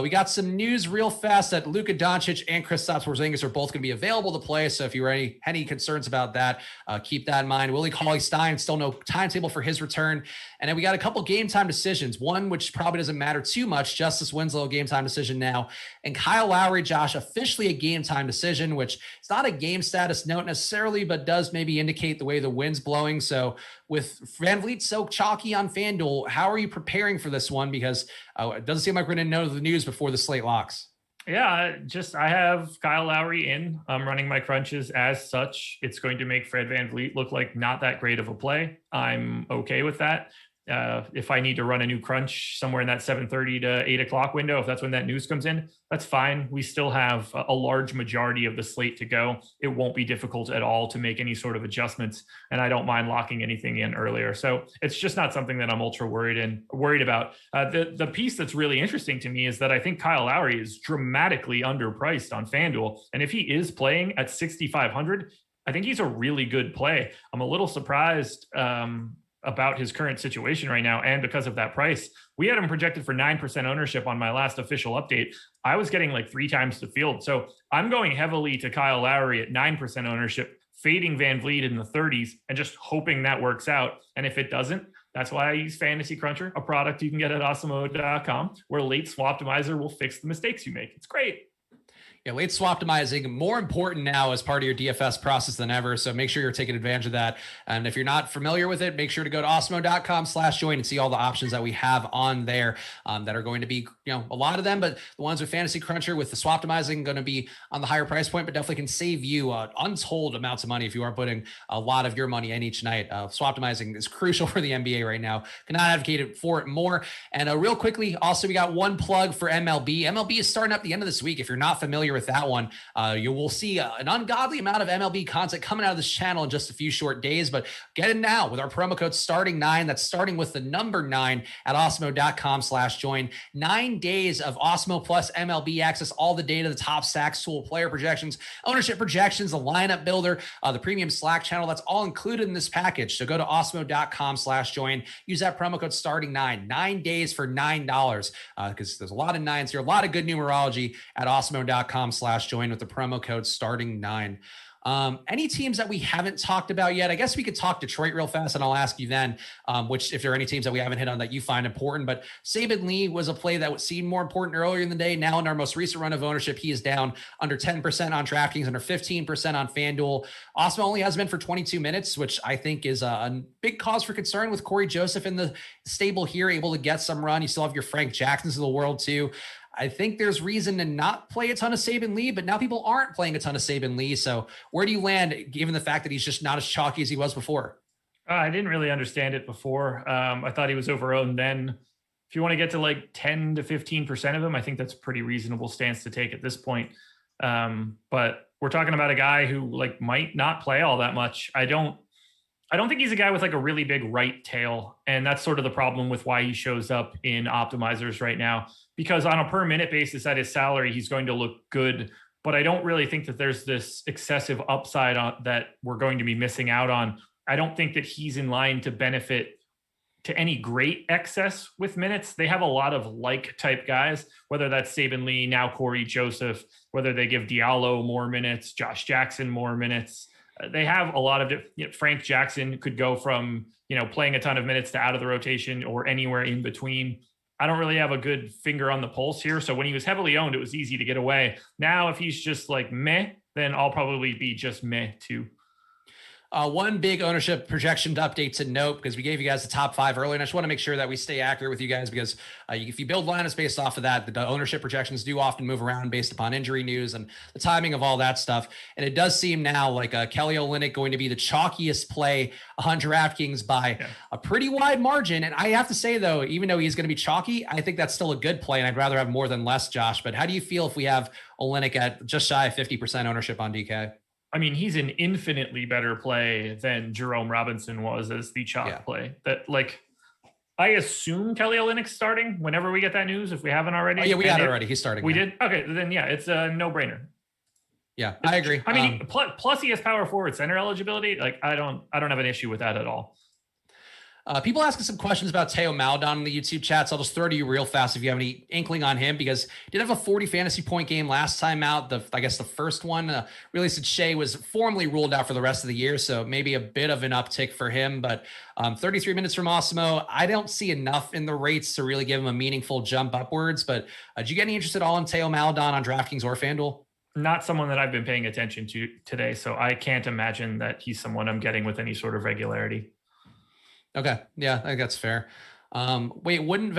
We got some news real fast that Luka Doncic and Kristaps Porzingis are both going to be available to play. So if you were any concerns about that, keep that in mind. Willie Cauley-Stein, still no timetable for his return. And then we got a couple game time decisions. One, which probably doesn't matter too much, Justice Winslow game time decision now. And Kyle Lowry, Josh, officially a game time decision, which is not a game status note necessarily, but does maybe indicate the way the wind's blowing. So with Van Vliet so chalky on FanDuel, how are you preparing for this one? Because it doesn't seem like we're going to know the news before the slate locks. Yeah, I have Kyle Lowry in. I'm running my crunches as such. It's going to make Fred Van Vliet look like not that great of a play. I'm okay with that. If I need to run a new crunch somewhere in that 7:30 to 8 o'clock window, if that's when that news comes in, that's fine. We still have a large majority of the slate to go. It won't be difficult at all to make any sort of adjustments, and I don't mind locking anything in earlier. So it's just not something that I'm ultra worried about. The piece that's really interesting to me is that I think Kyle Lowry is dramatically underpriced on FanDuel, and if he is playing at 6,500, I think he's a really good play. I'm a little surprised about his current situation right now. And because of that price, we had him projected for 9% ownership on my last official update. I was getting like 3 times the field. So I'm going heavily to Kyle Lowry at 9% ownership, fading Van Vliet in the 30s and just hoping that works out. And if it doesn't, that's why I use Fantasy Cruncher, a product you can get at Awesemo.com, where Late Swaptimizer will fix the mistakes you make. It's great. Yeah, late swaptimizing, more important now as part of your DFS process than ever. So make sure you're taking advantage of that. And if you're not familiar with it, make sure to go to awesemo.com/join and see all the options that we have on there that are going to be, a lot of them, but the ones with Fantasy Cruncher with the swaptimizing going to be on the higher price point, but definitely can save you untold amounts of money if you are putting a lot of your money in each night. Swaptimizing is crucial for the NBA right now. Cannot advocate for it more. And real quickly, also, we got one plug for MLB. MLB is starting up the end of this week. If you're not familiar with that one, you will see an ungodly amount of MLB content coming out of this channel in just a few short days, but get in now with our promo code starting9. That's starting with the number 9 at awesemo.com/join. 9 days of Awesemo plus MLB access, all the data, the top stacks tool, player projections, ownership projections, the lineup builder, the premium Slack channel. That's all included in this package. So go to awesemo.com/join. Use that promo code starting9. 9 days for $9 because there's a lot of nines here, a lot of good numerology at awesemo.com/join with the promo code starting9. Any teams that we haven't talked about yet? I guess we could talk Detroit real fast, and I'll ask you then, which if there are any teams that we haven't hit on that you find important. But Saban Lee was a play that seemed more important earlier in the day. Now in our most recent run of ownership, he is down under 10% on DraftKings, under 15% on FanDuel. Awesemo only has been for 22 minutes, which I think is a big cause for concern with Corey Joseph in the stable here, able to get some run. You still have your Frank Jacksons of the world too. I think there's reason to not play a ton of Saban Lee, but now people aren't playing a ton of Saban Lee. So where do you land given the fact that he's just not as chalky as he was before? I didn't really understand it before. I thought he was overowned then. If you want to get to like 10 to 15% of him, I think that's a pretty reasonable stance to take at this point. But we're talking about a guy who might not play all that much. I don't think he's a guy with a really big right tail. And that's sort of the problem with why he shows up in optimizers right now, because on a per minute basis at his salary, he's going to look good. But I don't really think that there's this excessive upside that we're going to be missing out on. I don't think that he's in line to benefit to any great excess with minutes. They have a lot of type guys, whether that's Saban Lee, now Corey Joseph, whether they give Diallo more minutes, Josh Jackson more minutes. They have a lot of Frank Jackson could go from, playing a ton of minutes to out of the rotation or anywhere in between. I don't really have a good finger on the pulse here. So when he was heavily owned, it was easy to get away. Now, if he's just meh, then I'll probably be just meh too. One big ownership projection update to note, because we gave you guys the top 5 earlier, and I just want to make sure that we stay accurate with you guys, because if you build lineups based off of that, the ownership projections do often move around based upon injury news and the timing of all that stuff. And it does seem now like Kelly Olynyk going to be the chalkiest play on DraftKings by a pretty wide margin. And I have to say, though, even though he's going to be chalky, I think that's still a good play, and I'd rather have more than less, Josh. But how do you feel if we have Olynyk at just shy of 50% ownership on DK? I mean, he's an infinitely better play than Jerome Robinson was as the chalk play. That, like, I assume Kelly Olynyk's starting whenever we get that news, if we haven't already. Oh, yeah, we got it already. He's starting. We did? Okay, then it's a no-brainer. Yeah, I agree. I mean, plus he has power forward center eligibility. Like, I don't have an issue with that at all. People asking some questions about Teo Maledon in the YouTube chats. I'll just throw to you real fast if you have any inkling on him, because he did have a 40 fantasy point game last time out. I guess the first one really said Shea was formally ruled out for the rest of the year, so maybe a bit of an uptick for him. But 33 minutes from Awesemo, I don't see enough in the rates to really give him a meaningful jump upwards. But did you get any interest at all in Teo Maledon on DraftKings or FanDuel? Not someone that I've been paying attention to today, so I can't imagine that he's someone I'm getting with any sort of regularity. Okay. Yeah, I think that's fair. Wouldn't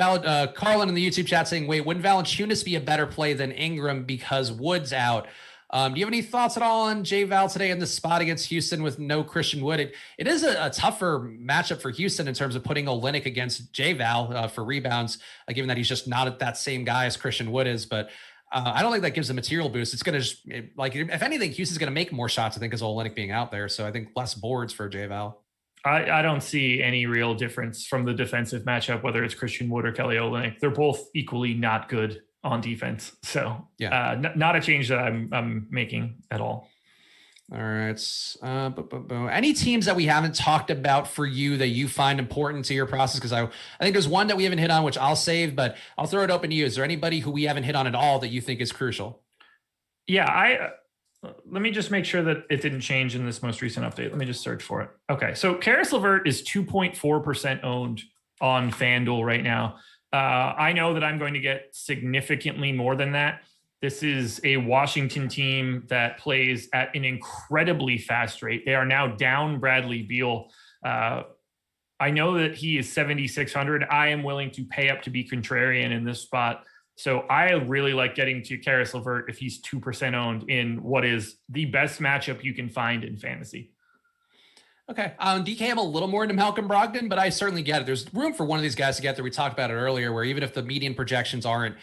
Carlin in the YouTube chat saying, wouldn't Valanciunas be a better play than Ingram because Wood's out? Do you have any thoughts at all on J Val today in the spot against Houston with no Christian Wood? It is a tougher matchup for Houston in terms of putting Olynyk against J Val for rebounds, given that he's just not that same guy as Christian Wood is. But I don't think that gives a material boost. It's going to if anything, Houston's going to make more shots, I think, as Olynyk being out there. So I think less boards for J Val. I don't see any real difference from the defensive matchup, whether it's Christian Wood or Kelly Olynyk. They're both equally not good on defense. So not a change that I'm making at all. All right. Any teams that we haven't talked about for you that you find important to your process? Because I think there's one that we haven't hit on, which I'll save, but I'll throw it open to you. Is there anybody who we haven't hit on at all that you think is crucial? Yeah, let me just make sure that it didn't change in this most recent update. Let me just search for it. Okay, so Karis LeVert is 2.4% owned on FanDuel right now. I know that I'm going to get significantly more than that. This is a Washington team that plays at an incredibly fast rate. They are now down Bradley Beal. I know that he is 7,600. I am willing to pay up to be contrarian in this spot. So I really like getting to Karis LeVert if he's 2% owned in what is the best matchup you can find in fantasy. Okay. DK, I'm a little more into Malcolm Brogdon, but I certainly get it. There's room for one of these guys to get there. We talked about it earlier, where even if the median projections aren't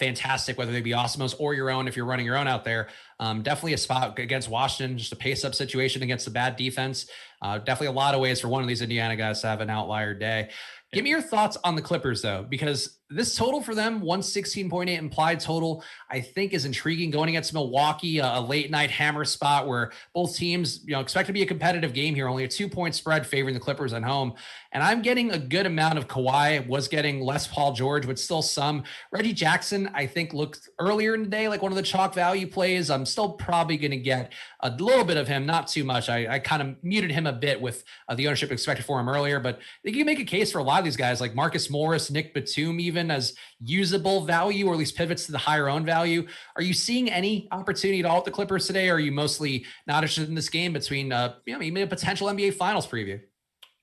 fantastic, whether they be Awesemo's or your own, if you're running your own out there, definitely a spot against Washington, just a pace-up situation against the bad defense. Definitely a lot of ways for one of these Indiana guys to have an outlier day. Give me your thoughts on the Clippers, though, because this total for them, 116.8 implied total, I think is intriguing going against Milwaukee, a late night hammer spot where both teams, expect to be a competitive game here, only a 2-point spread favoring the Clippers at home. And I'm getting a good amount of Kawhi, was getting less Paul George, but still some. Reggie Jackson, I think, looked earlier in the day like one of the chalk value plays. I'm still probably going to get a little bit of him, not too much. I kind of muted him a bit with the ownership expected for him earlier, but I think you can make a case for a lot of these guys like Marcus Morris, Nick Batum, even as usable value, or at least pivots to the higher own value. Are you seeing any opportunity at all at the Clippers today? Or are you mostly not interested in this game between, maybe a potential NBA Finals preview?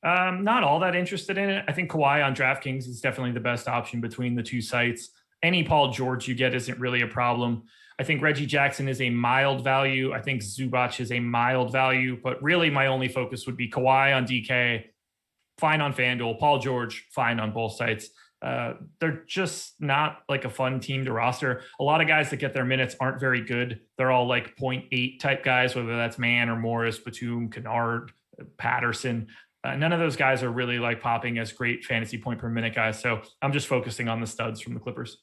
Not all that interested in it. I think Kawhi on DraftKings is definitely the best option between the two sites. Any Paul George you get isn't really a problem. I think Reggie Jackson is a mild value. I think Zubac is a mild value, but really my only focus would be Kawhi on DK, fine on FanDuel, Paul George, fine on both sites. They're just not like a fun team to roster. A lot of guys that get their minutes aren't very good. They're all like 0.8 type guys, whether that's Mann or Morris, Batum, Kennard, Patterson. None of those guys are really like popping as great fantasy point per minute guys. So I'm just focusing on the studs from the Clippers.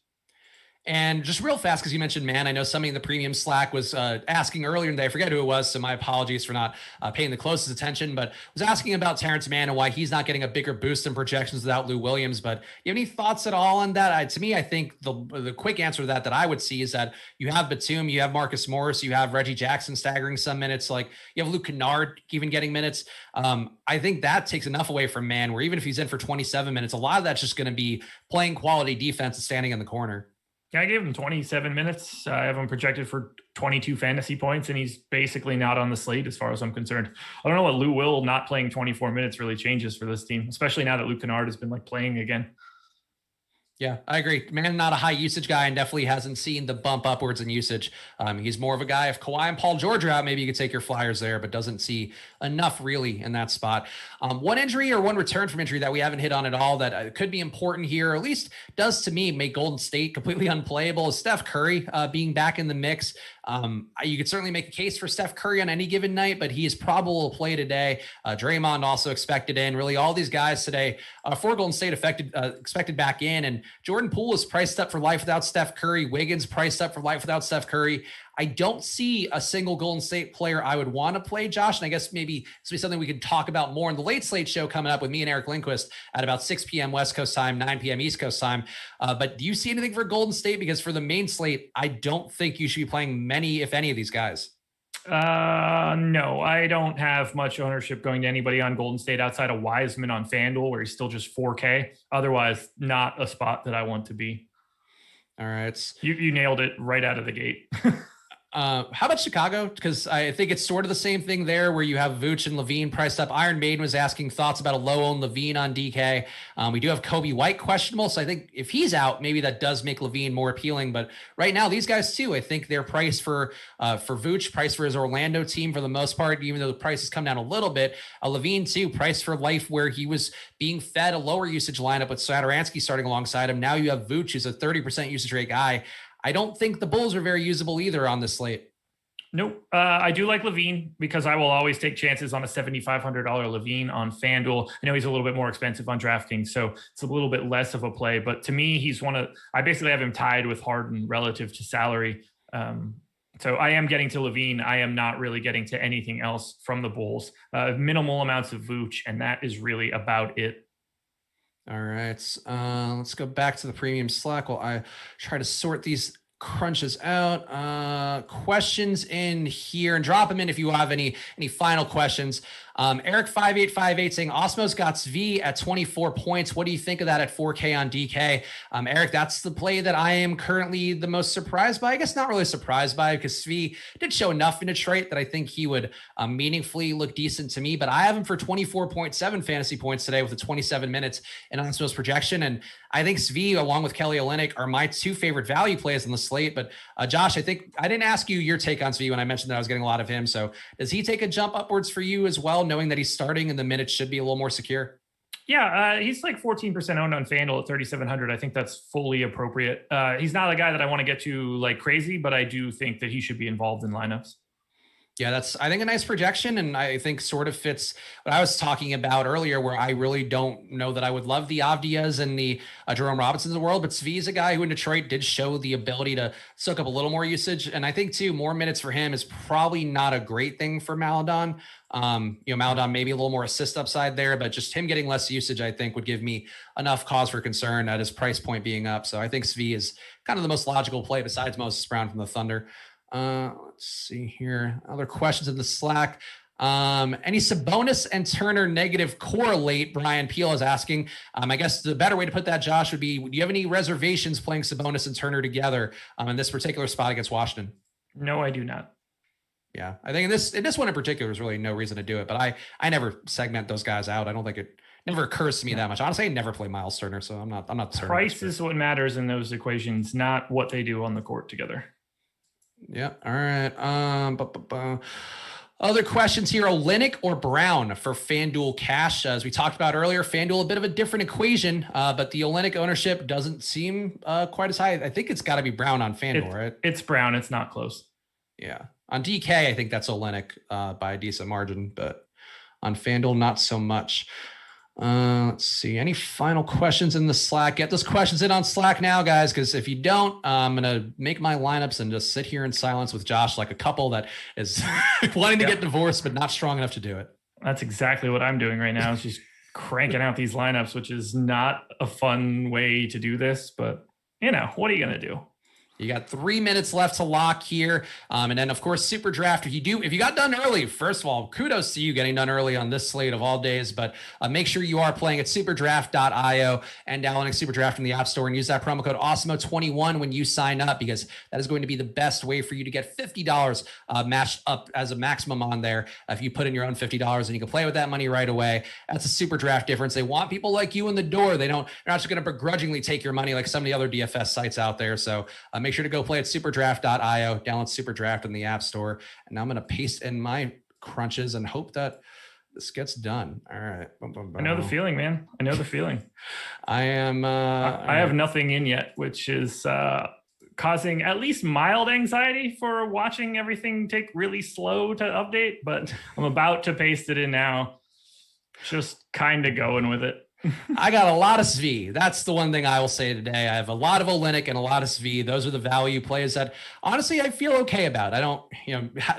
And just real fast, because you mentioned Mann, I know somebody in the premium Slack was asking earlier today, I forget who it was, so my apologies for not paying the closest attention, but was asking about Terrence Mann and why he's not getting a bigger boost in projections without Lou Williams. But you have any thoughts at all on that? To me, I think the quick answer to that I would see is that you have Batum, you have Marcus Morris, you have Reggie Jackson staggering some minutes, like you have Luke Kennard even getting minutes. I think that takes enough away from Mann, where even if he's in for 27 minutes, a lot of that's just going to be playing quality defense and standing in the corner. Yeah, I gave him 27 minutes. I have him projected for 22 fantasy points, and he's basically not on the slate as far as I'm concerned. I don't know what Lou Will not playing 24 minutes really changes for this team, especially now that Luke Kennard has been like playing again. Yeah, I agree. Man, not a high usage guy, and definitely hasn't seen the bump upwards in usage. He's more of a guy, if Kawhi and Paul George are out, maybe you could take your Flyers there, but doesn't see enough really in that spot. One injury or one return from injury that we haven't hit on at all that could be important here, or at least does to me make Golden State completely unplayable, is Steph Curry being back in the mix. You could certainly make a case for Steph Curry on any given night, but he is probable to play today. Draymond also expected in. Really, all these guys today for Golden State expected back in. And Jordan Poole is priced up for life without Steph Curry. Wiggins priced up for life without Steph Curry. I don't see a single Golden State player I would want to play, Josh. And I guess maybe this will be something we could talk about more in the late slate show coming up with me and Eric Lindquist at about 6 p.m. West Coast time, 9 p.m. East Coast time. But do you see anything for Golden State? Because for the main slate, I don't think you should be playing many, if any, of these guys. No, I don't have much ownership going to anybody on Golden State outside of Wiseman on FanDuel, where he's still just 4K. Otherwise, not a spot that I want to be. All right. You nailed it right out of the gate. How about Chicago? Because I think it's sort of the same thing there where you have Vooch and Levine priced up. Iron Maiden was asking thoughts about a low-owned Levine on DK. We do have Kobe White questionable, so I think if he's out, maybe that does make Levine more appealing. But right now, these guys too, I think they're priced for Vooch, priced for his Orlando team for the most part, even though the price has come down a little bit. Levine too, priced for life where he was being fed a lower usage lineup with Satoransky starting alongside him. Now you have Vooch, who's a 30% usage rate guy. I don't think the Bulls are very usable either on this slate. Nope. I do like Levine because I will always take chances on a $7,500 Levine on FanDuel. I know he's a little bit more expensive on DraftKings, so it's a little bit less of a play. But to me, I basically have him tied with Harden relative to salary. So I am getting to Levine. I am not really getting to anything else from the Bulls. Minimal amounts of Vooch, and that is really about it. All right. Let's go back to the premium Slack while I try to sort these crunches out. Questions in here, and drop them in if you have any final questions. Eric 5858 saying Awesemo's got Svi at 24 points. What do you think of that at 4K on DK? Eric, that's the play that I am currently the most surprised by. I guess not really surprised by, because Svi did show enough in Detroit that I think he would meaningfully look decent to me. But I have him for 24.7 fantasy points today with the 27 minutes in Awesemo's projection. And I think Svi, along with Kelly Olynyk, are my two favorite value plays on the slate. But Josh, I think I didn't ask you your take on Svi when I mentioned that I was getting a lot of him. So does he take a jump upwards for you as well, knowing that he's starting and the minutes should be a little more secure? Yeah, he's like 14% owned on FanDuel at 3,700. I think that's fully appropriate. He's not a guy that I want to get to like crazy, but I do think that he should be involved in lineups. Yeah, that's, I think, a nice projection. And I think sort of fits what I was talking about earlier, where I really don't know that I would love the Avdias and the Jerome Robinsons of the world. But Svi is a guy who in Detroit did show the ability to soak up a little more usage. And I think, too, more minutes for him is probably not a great thing for Maledon. Maledon maybe a little more assist upside there, but just him getting less usage, I think, would give me enough cause for concern at his price point being up. So I think Svi is kind of the most logical play besides Moses Brown from the Thunder. Let's see here. Other questions in the Slack. Any Sabonis and Turner negative correlate? Brian Peel is asking. I guess the better way to put that, Josh, would be, do you have any reservations playing Sabonis and Turner together in this particular spot against Washington? No, I do not. Yeah, I think in this one in particular, there's really no reason to do it. But I never segment those guys out. I don't think it never occurs to me that much. Honestly, I never play Miles Turner, so I'm not certain. Price is what matters in those equations, not what they do on the court together. Yeah. All right. Other questions here. Olynyk or Brown for FanDuel cash? As we talked about earlier, FanDuel, a bit of a different equation, but the Olynyk ownership doesn't seem quite as high. I think it's got to be Brown on FanDuel, right? It's Brown. It's not close. Yeah. On DK, I think that's Olynyk by a decent margin, but on FanDuel, not so much. Let's see. Any final questions in the Slack? Get those questions in on Slack now, guys, because if you don't, I'm going to make my lineups and just sit here in silence with Josh like a couple that is wanting to get divorced but not strong enough to do it. That's exactly what I'm doing right now. Is just cranking out these lineups, which is not a fun way to do this, but what are you going to do? You got 3 minutes left to lock here. And then of course, SuperDraft. If you got done early, first of all, kudos to you getting done early on this slate of all days, but make sure you are playing at superdraft.io and downloading SuperDraft in the App Store and use that promo code Awesemo21 when you sign up, because that is going to be the best way for you to get $50 matched up as a maximum on there. If you put in your own $50 and you can play with that money right away, that's a SuperDraft difference. They want people like you in the door. They're not just going to begrudgingly take your money like some of the other DFS sites out there. So make sure to go play at superdraft.io, download SuperDraft in the App Store. And now I'm going to paste in my crunches and hope that this gets done. All right. I know the feeling, man. I know the feeling. I am. I have nothing in yet, which is causing at least mild anxiety for watching everything take really slow to update. But I'm about to paste it in now. Just kind of going with it. I got a lot of SV. That's the one thing I will say today. I have a lot of Olynyk and a lot of SV. Those are the value plays that honestly I feel okay about. I don't,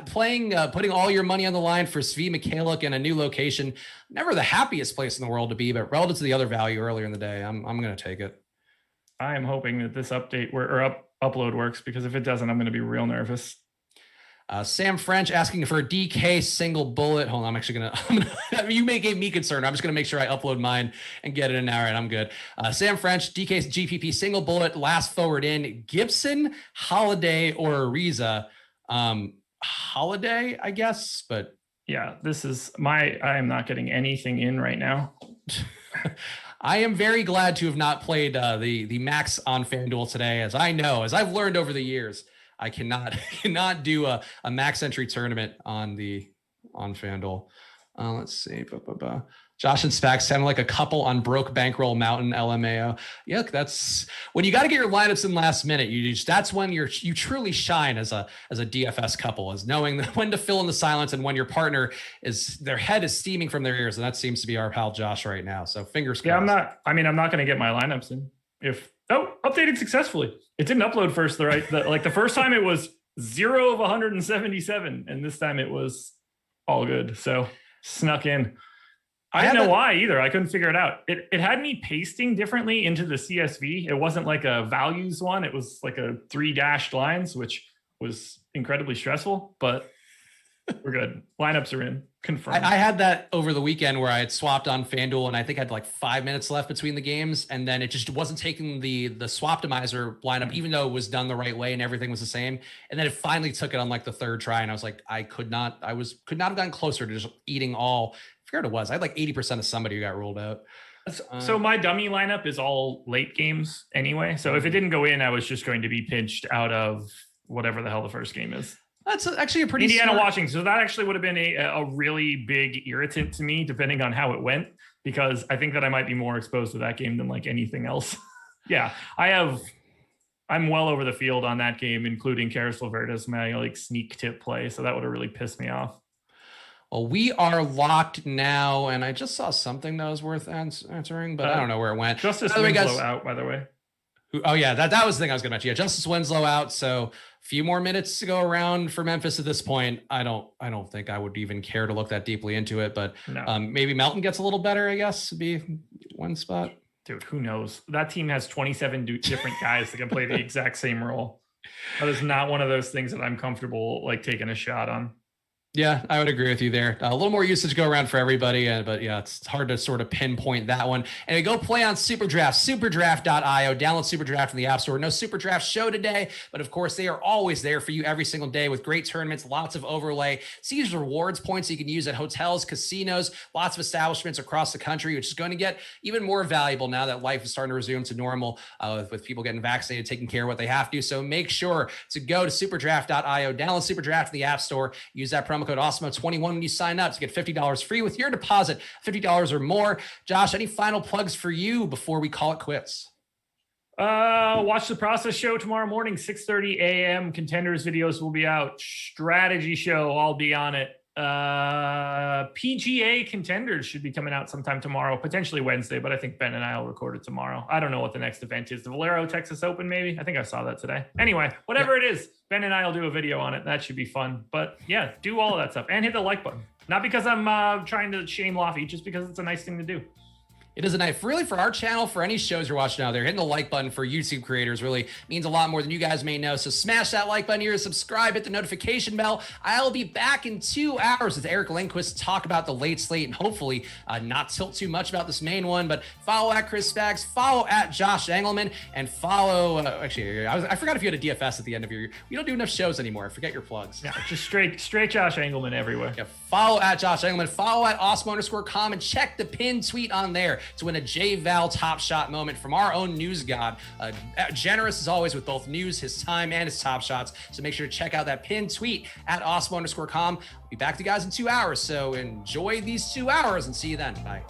putting all your money on the line for SV, Mikhailiuk in a new location, never the happiest place in the world to be, but relative to the other value earlier in the day, I'm going to take it. I am hoping that this update upload works, because if it doesn't, I'm going to be real nervous. Sam French asking for a DK single bullet. Hold on, I'm actually gonna you may give me concern. I'm just gonna make sure I upload mine and get it in. All right, I'm good. Sam French, DK's GPP single bullet, last forward in, Gibson, Holiday, or Ariza. Holiday, I guess, but yeah, I am not getting anything in right now. I am very glad to have not played the max on FanDuel today, as I've learned over the years. I cannot do a max entry tournament on FanDuel. Let's see. Josh and Spags sound like a couple on Broke Bankroll Mountain, LMAO. Yuck, that's when you got to get your lineups in last minute. That's when you truly shine as a DFS couple, is knowing when to fill in the silence and when your partner their head is steaming from their ears. And that seems to be our pal Josh right now. So fingers crossed. Yeah, I'm not going to get my lineups in. Updated successfully. It didn't upload first. The first time it was 0 of 177, and this time it was all good. So snuck in. I didn't know why either. I couldn't figure it out. It had me pasting differently into the CSV. It wasn't like a values one. It was like a 3 dashed lines, which was incredibly stressful, but we're good. Lineups are in. Confirmed. I had that over the weekend where I had swapped on FanDuel, and I think I had like 5 minutes left between the games, and then it just wasn't taking the Swaptimizer lineup, even though it was done the right way and everything was the same. And then it finally took it on like the third try, and I was like, I could not have gotten closer to just eating all. I forget what it was. I had like 80% of somebody who got ruled out. So my dummy lineup is all late games anyway. So if it didn't go in, I was just going to be pinched out of whatever the hell the first game is. That's actually a pretty Indiana Washington. So that actually would have been a really big irritant to me, depending on how it went, because I think that I might be more exposed to that game than like anything else. Yeah, I'm well over the field on that game, including Karis LeVert as my like sneak tip play. So that would have really pissed me off. Well, we are locked now, and I just saw something that was worth answering, but I don't know where it went. Justice Winslow out, by the way. Oh yeah, that was the thing I was going to mention. Yeah, Justice Winslow out, so a few more minutes to go around for Memphis at this point. I don't think I would even care to look that deeply into it, but no. Maybe Melton gets a little better, I guess, would be one spot. Dude, who knows? That team has 27 different guys that can play the exact same role. That is not one of those things that I'm comfortable like taking a shot on. Yeah, I would agree with you there. A little more usage to go around for everybody, but yeah, it's hard to sort of pinpoint that one. And we go play on SuperDraft, superdraft.io. Download SuperDraft in the App Store. No SuperDraft show today, but of course they are always there for you every single day with great tournaments, lots of overlay. See these rewards points you can use at hotels, casinos, lots of establishments across the country, which is going to get even more valuable now that life is starting to resume to normal with people getting vaccinated, taking care of what they have to. So make sure to go to superdraft.io, download SuperDraft in the App Store, use that promo code Awesemo21 when you sign up to get $50 free with your deposit, $50 or more. Josh, any final plugs for you before we call it quits? Watch the Process show tomorrow morning, 6:30 a.m. Contenders videos will be out. Strategy show, I'll be on it. PGA Contenders should be coming out sometime tomorrow, potentially Wednesday, but I think Ben and I will record it tomorrow. I don't know what the next event is. The Valero Texas Open, maybe? I think I saw that today. Anyway, whatever it is, Ben and I will do a video on it. That should be fun. But yeah, do all of that stuff and hit the like button. Not because I'm trying to shame Laffy, just because it's a nice thing to do. It is a night really for our channel, for any shows you're watching out there. Hitting the like button for YouTube creators really means a lot more than you guys may know. So smash that like button here, subscribe, hit the notification bell. I'll be back in 2 hours with Eric Lindquist to talk about the late slate and hopefully not tilt too much about this main one. But follow at Chris Spags, follow at Josh Engleman, and follow. Actually, I forgot if you had a DFS at the end of your. We don't do enough shows anymore. I forget your plugs. Yeah, just straight Josh Engleman everywhere. Yeah, follow at Josh Engleman, follow at Awesemo_com, and check the pinned tweet on there to win a J-Val Top Shot moment from our own news god. Generous as always with both news, his time, and his top shots. So make sure to check out that pinned tweet at Awesemo_com. We'll be back to you guys in 2 hours. So enjoy these 2 hours and see you then. Bye.